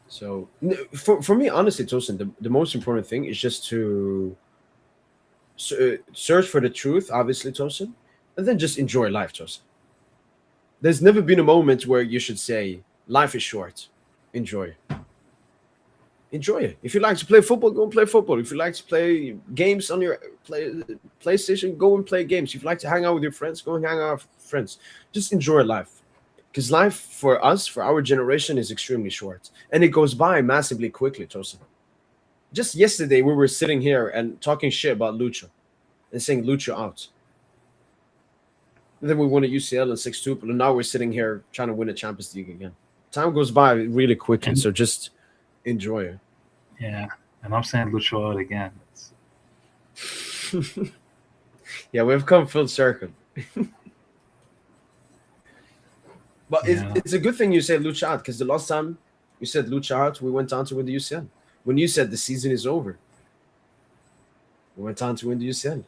So for me, honestly, Tosin, the most important thing is just to search for the truth, obviously, Tosin, and then just enjoy life, Tosin. There's never been a moment where you should say life is short. Enjoy it. Enjoy it. If you like to play football, go and play football. If you like to play games on your PlayStation, go and play games. If you like to hang out with your friends, go and hang out with friends. Just enjoy life. Because life for us, for our generation, is extremely short. And it goes by massively quickly, Tosin. Just yesterday, we were sitting here and talking shit about Lucha and saying Lucha out. And then we won a UCL and 6-2, and now we're sitting here trying to win a Champions League again. Time goes by really quickly, And so just enjoy it. yeah, and I'm saying Lucho out again. Yeah, we've come full circle. But Yeah, it's a good thing you said Lucha out, because the last time you said Lucha out, we went on to win the UCL. When you said the season is over, we went on to win the UCL.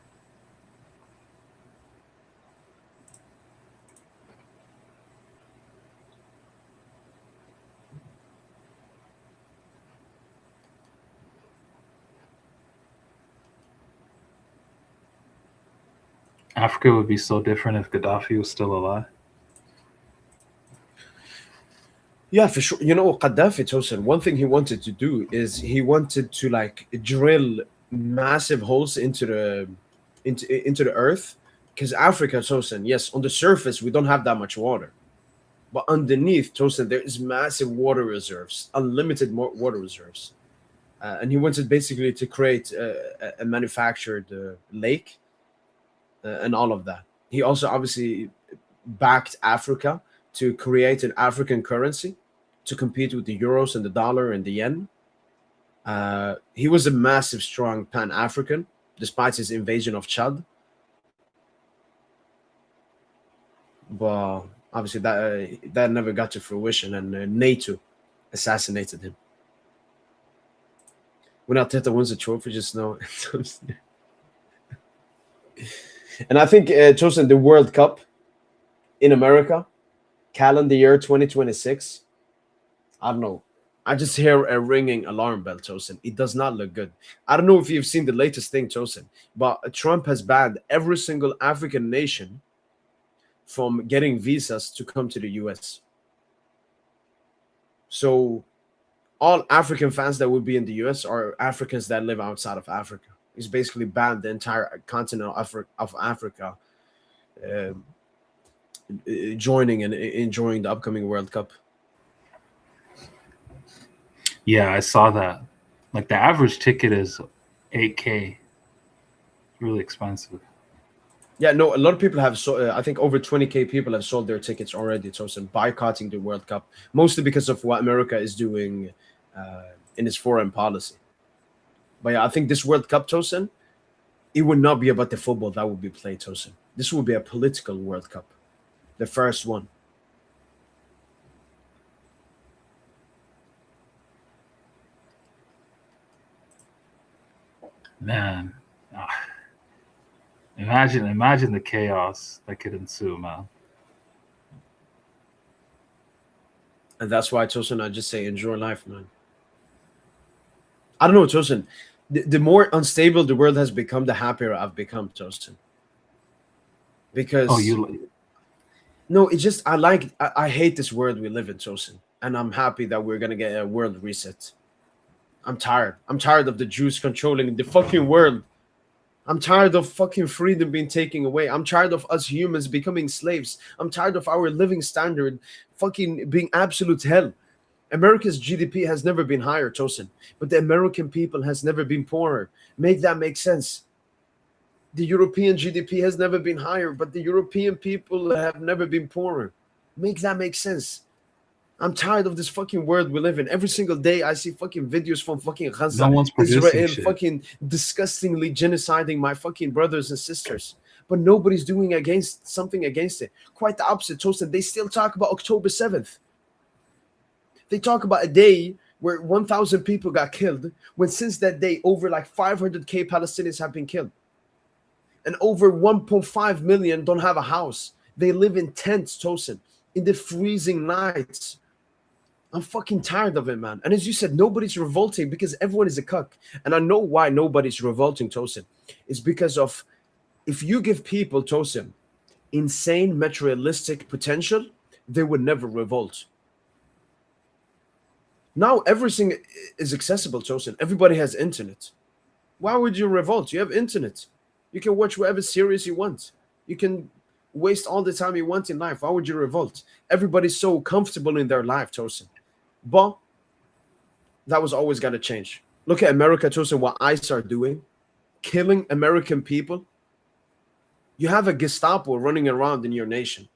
Africa would be so different if Gaddafi was still alive. Yeah, for sure. You know, Gaddafi, Tosin, one thing he wanted to do is he wanted to like drill massive holes into the earth, because Africa, Tosin, yes, on the surface we don't have that much water, but underneath, Tosin, there is massive water reserves, unlimited water reserves. And he wanted basically to create a manufactured lake and all of that. He also obviously backed Africa to create an African currency to compete with the euros and the dollar and the yen. He was a massive, strong Pan African, despite his invasion of Chad. But obviously, that never got to fruition, and NATO assassinated him. When Arteta wins a trophy, just know. And I think, chosen the World Cup in America, calendar year 2026. I don't know. I just hear a ringing alarm bell, Tosin. It does not look good. I don't know if you've seen the latest thing, Tosin, but Trump has banned every single African nation from getting visas to come to the US. So all African fans that would be in the US are Africans that live outside of Africa. He's basically banned the entire continent of Africa um, joining and enjoying the upcoming World Cup. Yeah, I saw that. Like the average ticket is 8K. Really expensive. Yeah, no, a lot of people have. So I think over 20K people have sold their tickets already. So some boycotting the World Cup, mostly because of what America is doing in its foreign policy. But yeah, I think this World Cup, Tosin, it would not be about the football that would be played, Tosin. This would be a political World Cup, the first one. Man, ah, imagine the chaos that could ensue, man. And that's why, Tosin, I just say enjoy life, man. I don't know, Tosin. The more unstable the world has become, the happier I've become, Tosin. Oh, Because you no, it's just I hate this world we live in, Tosin, and I'm happy that we're gonna get a world reset. I'm tired. I'm tired of the Jews controlling the fucking world. I'm tired of fucking freedom being taken away. I'm tired of us humans becoming slaves. I'm tired of our living standard fucking being absolute hell. America's GDP has never been higher, Tosin, but the American people has never been poorer. Make that make sense. The European GDP has never been higher, but the European people have never been poorer. Make that make sense. I'm tired of this fucking world we live in. Every single day, I see fucking videos from fucking No Gaza, one's producing Israel, shit. fucking disgustingly genociding my fucking brothers and sisters. But nobody's doing against something against it. Quite the opposite, Toasted. They still talk about October 7th. They talk about a day where 1,000 people got killed, when since that day, over like 500K Palestinians have been killed. And over 1.5 million don't have a house. They live in tents, Tosin, in the freezing nights. I'm fucking tired of it, man. And as you said, nobody's revolting because everyone is a cuck. And I know why nobody's revolting, Tosin. It's because of, if you give people, Tosin, insane materialistic potential, they would never revolt. Now everything is accessible, Tosin. Everybody has internet. Why would you revolt? You have internet. You can watch whatever series you want. You can waste all the time you want in life. Why would you revolt? Everybody's so comfortable in their life, Tosin. But that was always got to change. Look at America, Tosin, what ICE are doing, killing American people. You have a Gestapo running around in your nation,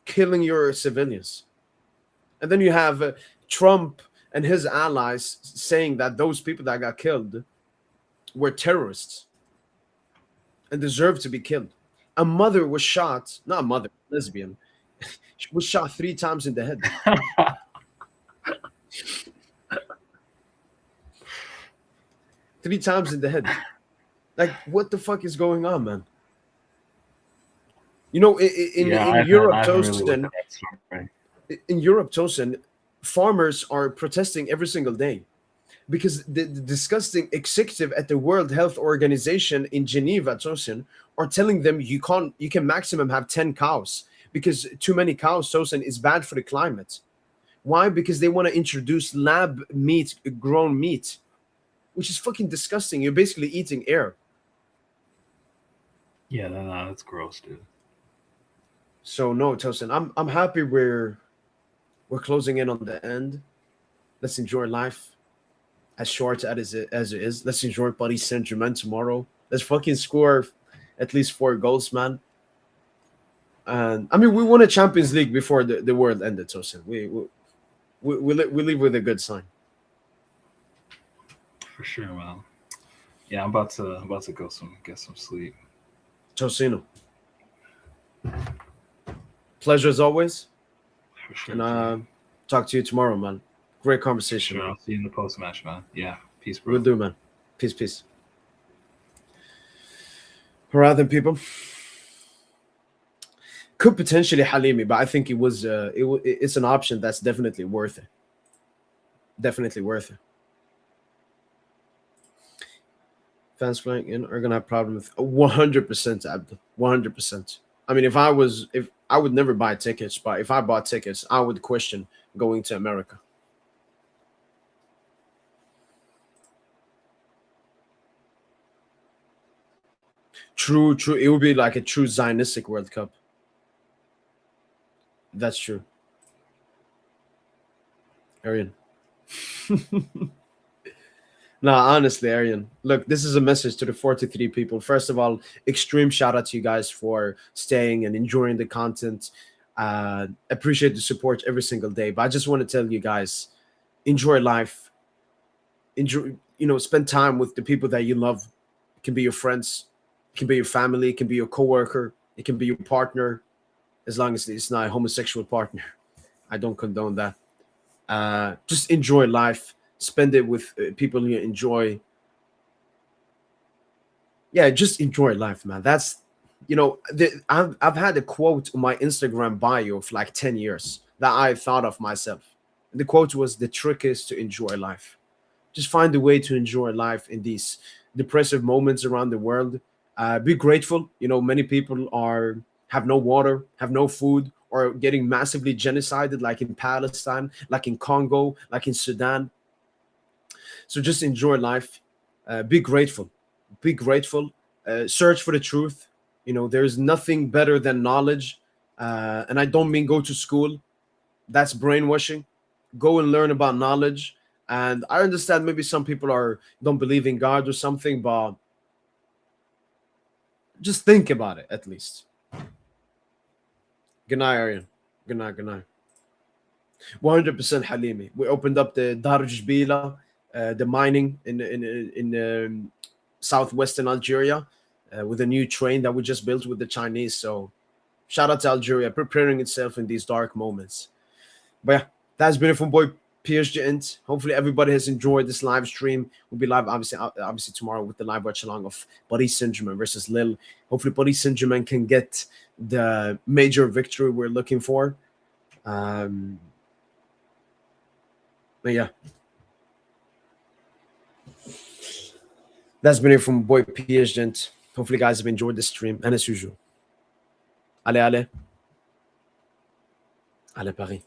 killing your civilians. And then you have Trump and his allies saying that those people that got killed were terrorists and deserved to be killed. A mother was shot, not a mother, lesbian, she was shot 3 times in the head. 3 times in the head. Like, what the fuck is going on, man? You know, in Europe, Tosin, in Europe, Tosin, farmers are protesting every single day because the disgusting executive at the World Health Organization in Geneva, Tosin, are telling them you can maximum have 10 cows because too many cows, Tosin, is bad for the climate. Why? Because they want to introduce lab meat, grown meat, which is fucking disgusting. You're basically eating air. Yeah, no, that's gross, dude. So no, Tosin, I'm happy we're closing in on the end. Let's enjoy life, as short as it is. Let's enjoy Paris Saint-Germain tomorrow. Let's fucking score at least 4 goals, man. And I mean, we won a Champions League before the world ended, Tosin. We leave with a good sign. For sure, man. Yeah, I'm about to get some sleep. Tosino, pleasure as always. For sure. And talk to you tomorrow, man. Great conversation. Sure, I'll see you in the post match, man. Yeah, peace, bro. We'll do, man. Peace. All right, then, people. Could potentially Halimi, but I think it's an option that's definitely worth it. Definitely worth it. Fans flying in are gonna have problems with 100%, Abdul. 100%. I mean, if I would never buy tickets, but if I bought tickets, I would question going to America. True. It would be like a true Zionistic World Cup. That's true. Arian. No, honestly, Arian, look, this is a message to the 43 people. First of all, extreme shout out to you guys for staying and enjoying the content. Appreciate the support every single day. But I just want to tell you guys, enjoy life. Enjoy, spend time with the people that you love. It can be your friends, it can be your family, it can be your coworker, it can be your partner, as long as it's not a homosexual partner. I don't condone that. Just enjoy life. Spend it with people you enjoy. Yeah, just enjoy life, man. That's, I've had a quote on my Instagram bio for like 10 years that I thought of myself. The quote was, "The trick is to enjoy life." Just find a way to enjoy life in these depressive moments around the world. Be grateful. Many people have no water, have no food, or getting massively genocided, like in Palestine, like in Congo, like in Sudan. So just enjoy life. Be grateful. Be grateful. search for the truth. There's nothing better than knowledge. And I don't mean go to school. That's brainwashing. Go and learn about knowledge. And I understand maybe some people don't believe in God or something, but just think about it at least. Good night, Aryan. Good night, good night. 100% Halimi. We opened up the Darj Bila, the mining in southwestern Algeria, with a new train that we just built with the Chinese. So shout out to Algeria preparing itself in these dark moments. But yeah, that's been it from boy PSG Int. Hopefully everybody has enjoyed this live stream. We'll be live obviously tomorrow with the live watch along of Paris Saint-Germain versus Lille. Hopefully Paris Saint-Germain can get the major victory we're looking for. But yeah, that's been it from boy PSG Int. Hopefully guys have enjoyed the stream, and as usual, allez Paris.